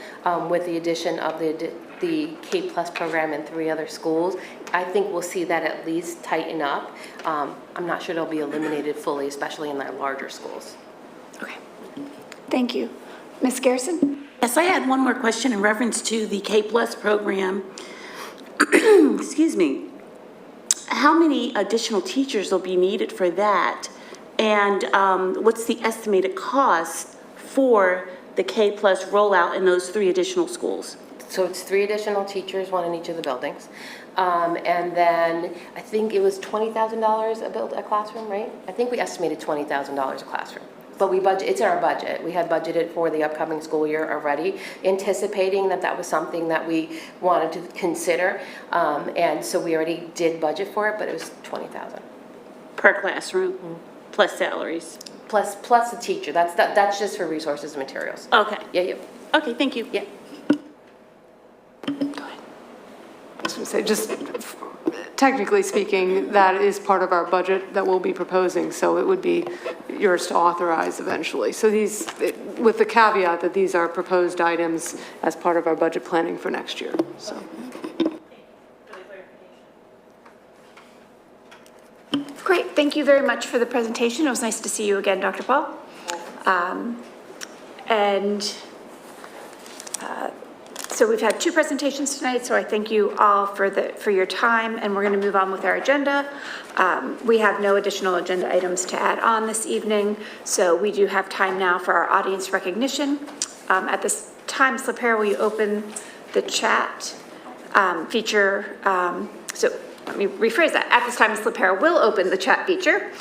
with the addition of the K+ program in 3 other schools. I think we'll see that at least tighten up. I'm not sure it'll be eliminated fully, especially in our larger schools. Okay. Thank you. Ms. Garrison? Yes, I had one more question in reference to the K+ program. Excuse me. How many additional teachers will be needed for that? And what's the estimated cost for the K+ rollout in those 3 additional schools? So it's 3 additional teachers, 1 in each of the buildings. And then I think it was $20,000 a classroom, right? I think we estimated $20,000 a classroom. But it's in our budget. We had budgeted for the upcoming school year already, anticipating that that was something that we wanted to consider. And so we already did budget for it, but it was $20,000. Per classroom, plus salaries? Plus the teacher. That's just for resources and materials. Okay. Yeah. Okay, thank you. Yeah. So just technically speaking, that is part of our budget that we'll be proposing, so it would be yours to authorize eventually. So with the caveat that these are proposed items as part of our budget planning for next year, so. Great, thank you very much for the presentation. It was nice to see you again, Dr. Paul. So we've had 2 presentations tonight, so I thank you all for your time, and we're going to move on with our agenda. We have no additional agenda items to add on this evening, so we do have time now for our audience recognition. At this time, Ms. LaPera, will you open the chat feature? So let me rephrase that. At this time, Ms. LaPera will open the chat feature.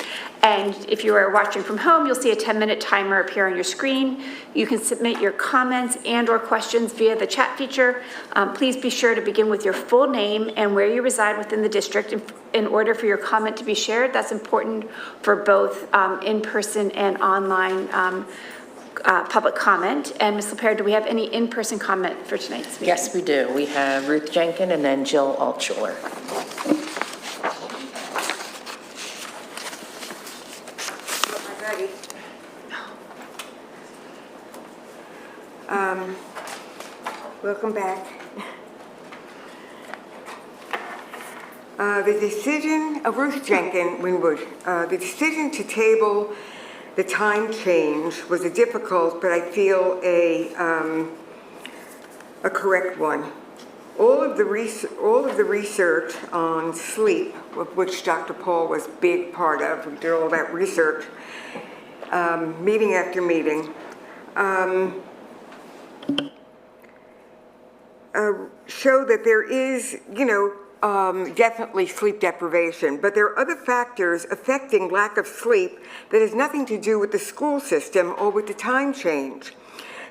And if you are watching from home, you'll see a 10-minute timer appear on your screen. You can submit your comments and/or questions via the chat feature. Please be sure to begin with your full name and where you reside within the district in order for your comment to be shared. That's important for both in-person and online public comment. And Ms. LaPera, do we have any in-person comment for tonight's meeting? Yes, we do. We have Ruth Jenkin and then Jill Altschuler. Welcome back. The decision of Ruth Jenkin, Winwood, the decision to table the time change was a difficult, but I feel a correct one. All of the research on sleep, of which Dr. Paul was a big part of, we did all that research, meeting after meeting, show that there is, definitely sleep deprivation, but there are other factors affecting lack of sleep that has nothing to do with the school system or with the time change,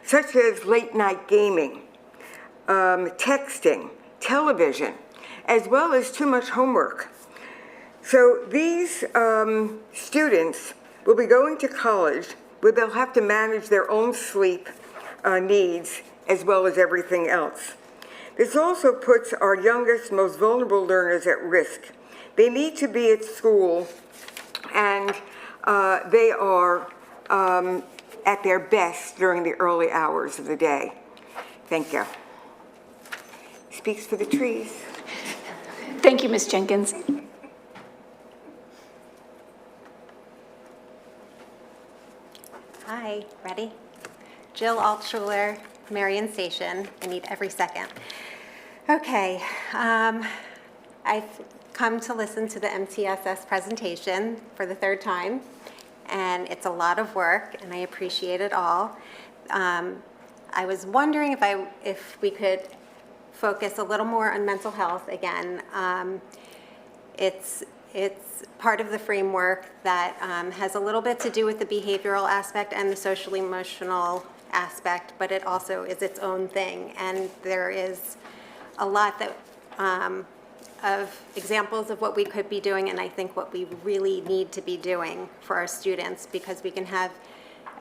such as late night gaming, texting, television, as well as too much homework. So these students will be going to college where they'll have to manage their own sleep needs as well as everything else. This also puts our youngest, most vulnerable learners at risk. They need to be at school, and they are at their best during the early hours of the day. Thank you. Speaks for the trees. Thank you, Ms. Jenkins. Hi, ready? Jill Altschuler, Marion Station. I need every second. Okay, I've come to listen to the MTSS presentation for the third time, and it's a lot of work, and I appreciate it all. I was wondering if we could focus a little more on mental health again. It's part of the framework that has a little bit to do with the behavioral aspect and the social emotional aspect, but it also is its own thing. And there is a lot that of examples of what we could be doing, and I think what we really need to be doing for our students, because we can have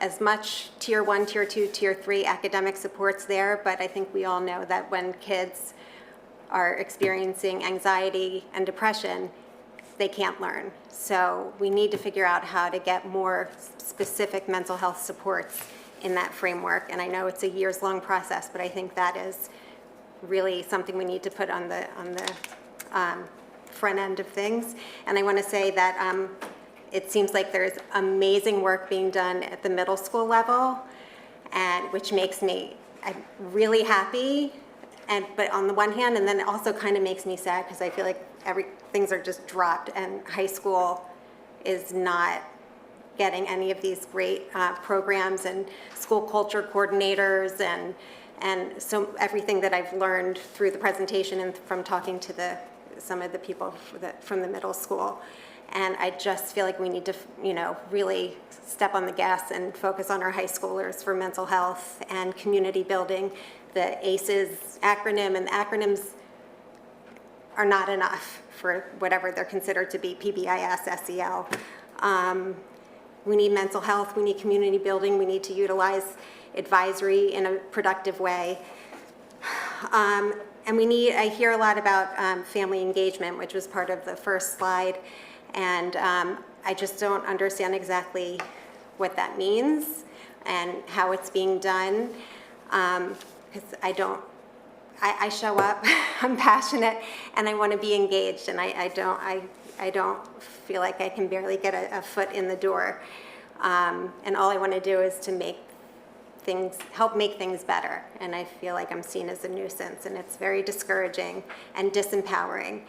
as much tier 1, tier 2, tier 3 academic supports there, but I think we all know that when kids are experiencing anxiety and depression, they can't learn. So we need to figure out how to get more specific mental health supports in that framework. And I know it's a years-long process, but I think that is really something we need to put on the front end of things. And I want to say that it seems like there's amazing work being done at the middle school level, and which makes me really happy. But on the one hand, and then it also kind of makes me sad because I feel like things are just dropped, and high school is not getting any of these great programs and school culture coordinators and so everything that I've learned through the presentation and from talking to some of the people from the middle school. And I just feel like we need to, really step on the gas and focus on our high schoolers for mental health and community building. The ACEs acronym, and the acronyms are not enough for whatever they're considered to be, PBIS, SEL. We need mental health, we need community building, we need to utilize advisory in a productive way. And I hear a lot about family engagement, which was part of the first slide. And I just don't understand exactly what that means and how it's being done. Because I show up, I'm passionate, and I want to be engaged, and I don't feel like I can barely get a foot in the door. And all I want to do is to help make things better. And I feel like I'm seen as a nuisance, and it's very discouraging and disempowering.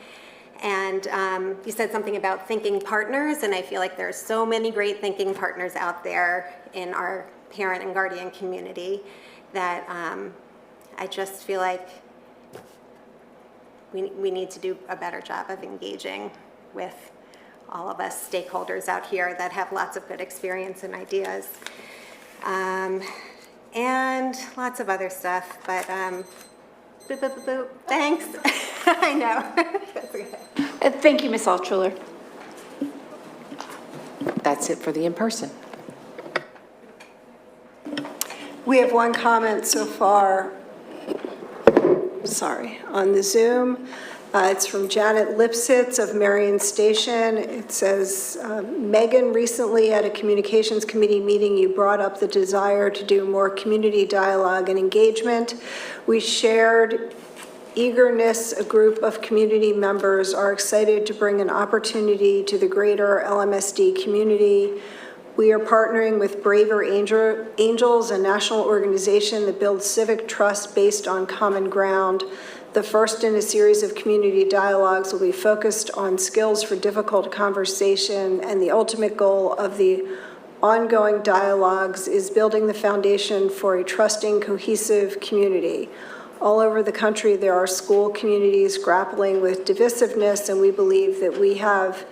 And you said something about thinking partners, and I feel like there are so many great thinking partners out there in our parent and guardian community that I just feel like we need to do a better job of engaging with all of us stakeholders out here that have lots of good experience and ideas. And lots of other stuff, but boop, boop, boop, boop. Thanks. I know. That's okay. Thank you, Ms. Altschuler. That's it for the in-person. We have one comment so far, on the Zoom. It's from Janet Lipsitz of Marion Station. It says, Megan, recently at a communications committee meeting, you brought up the desire to do more community dialogue and engagement. We shared eagerness. A group of community members are excited to bring an opportunity to the greater Lmsd community. We are partnering with Braver Angels, a national organization that builds civic trust based on common ground. The first in a series of community dialogues will be focused on skills for difficult conversation, and the ultimate goal of the ongoing dialogues is building the foundation for a trusting, cohesive community. All over the country, there are school communities grappling with divisiveness, and we believe that we have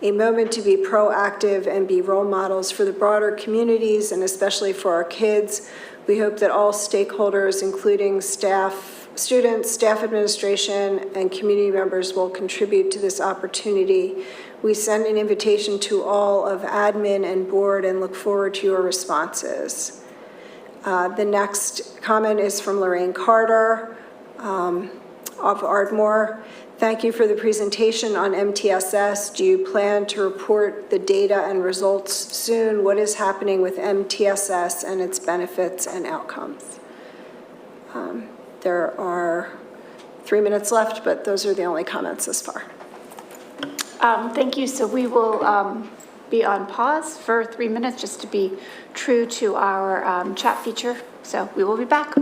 a moment to be proactive and be role models for the broader communities, and especially for our kids. We hope that all stakeholders, including staff, students, staff administration, and community members will contribute to this opportunity. We send an invitation to all of admin and board and look forward to your responses. The next comment is from Lorraine Carter of Ardmore. Thank you for the presentation on MTSS. Do you plan to report the data and results soon? What is happening with MTSS and its benefits and outcomes? There are 3 minutes left, but those are the only comments thus far. Thank you. So we will be on pause for 3 minutes just to be true to our chat feature. So we will be back.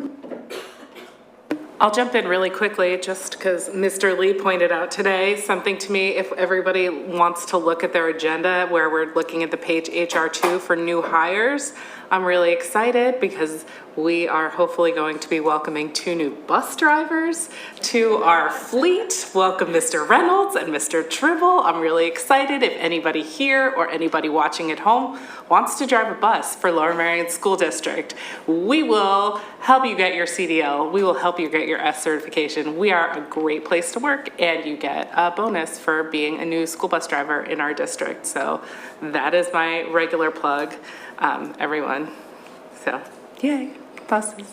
I'll jump in really quickly just because Mr. Lee pointed out today something to me. If everybody wants to look at their agenda where we're looking at the page HR2 for new hires, I'm really excited because we are hopefully going to be welcoming 2 new bus drivers to our fleet. Welcome Mr. Reynolds and Mr. Tribble. I'm really excited. If anybody here or anybody watching at home wants to drive a bus for Lower Merion School District, we will help you get your CDL. We will help you get your S certification. We are a great place to work, and you get a bonus for being a new school bus driver in our district. So that is my regular plug, everyone. So, yay, buses.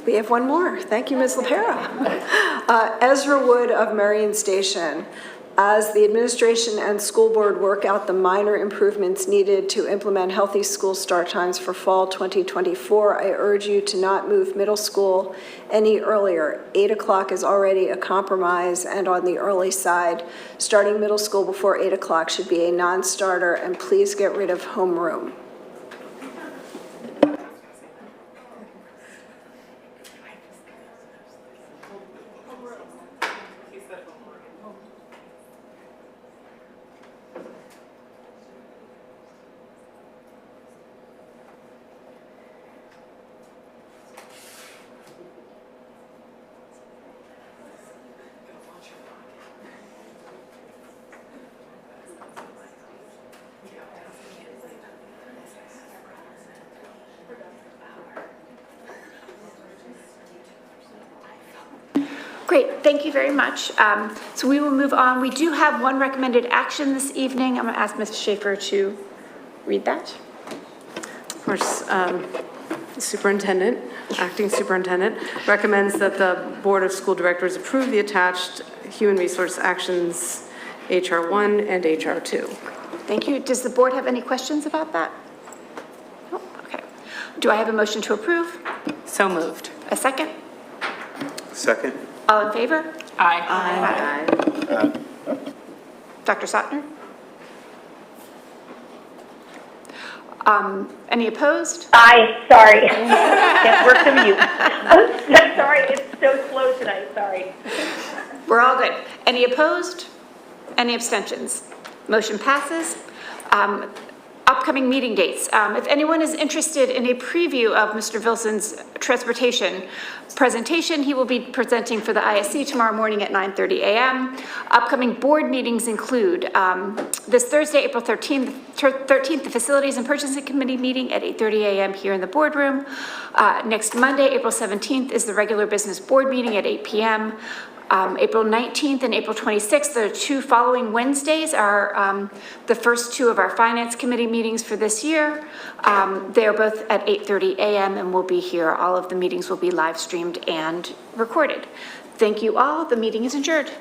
We have one more. Thank you, Ms. LaPera. Ezra Wood of Marion Station. As the administration and school board work out the minor improvements needed to implement healthy school start times for fall 2024, I urge you to not move middle school any earlier. 8 o'clock is already a compromise and on the early side. Starting middle school before 8 o'clock should be a non-starter, and please get rid of homeroom. Great, thank you very much. So we will move on. We do have one recommended action this evening. I'm going to ask Ms. Schaefer to read that. Of course, the superintendent, acting superintendent, recommends that the Board of School Directors approve the attached human resource actions HR1 and HR2. Thank you. Does the board have any questions about that? No? Okay. Do I have a motion to approve? So moved. A second? Second. All in favor? Aye. Aye. Dr. Sotner? Any opposed? Aye, sorry. Can't work the mute. I'm sorry, it's so slow tonight, sorry. We're all good. Any opposed? Any abstentions? Motion passes. Upcoming meeting dates. If anyone is interested in a preview of Mr. Vilson's transportation presentation, he will be presenting for the ISC tomorrow morning at 9:30 a.m. Upcoming board meetings include this Thursday, April 13th, the Facilities and Purchasing Committee meeting at 8:30 a.m. here in the boardroom. Next Monday, April 17th, is the regular business board meeting at 8 p.m. April 19th and April 26th, the 2 following Wednesdays, are the first 2 of our Finance Committee meetings for this year. They are both at 8:30 a.m. and will be here. All of the meetings will be live streamed and recorded. Thank you all. The meeting is adjourned.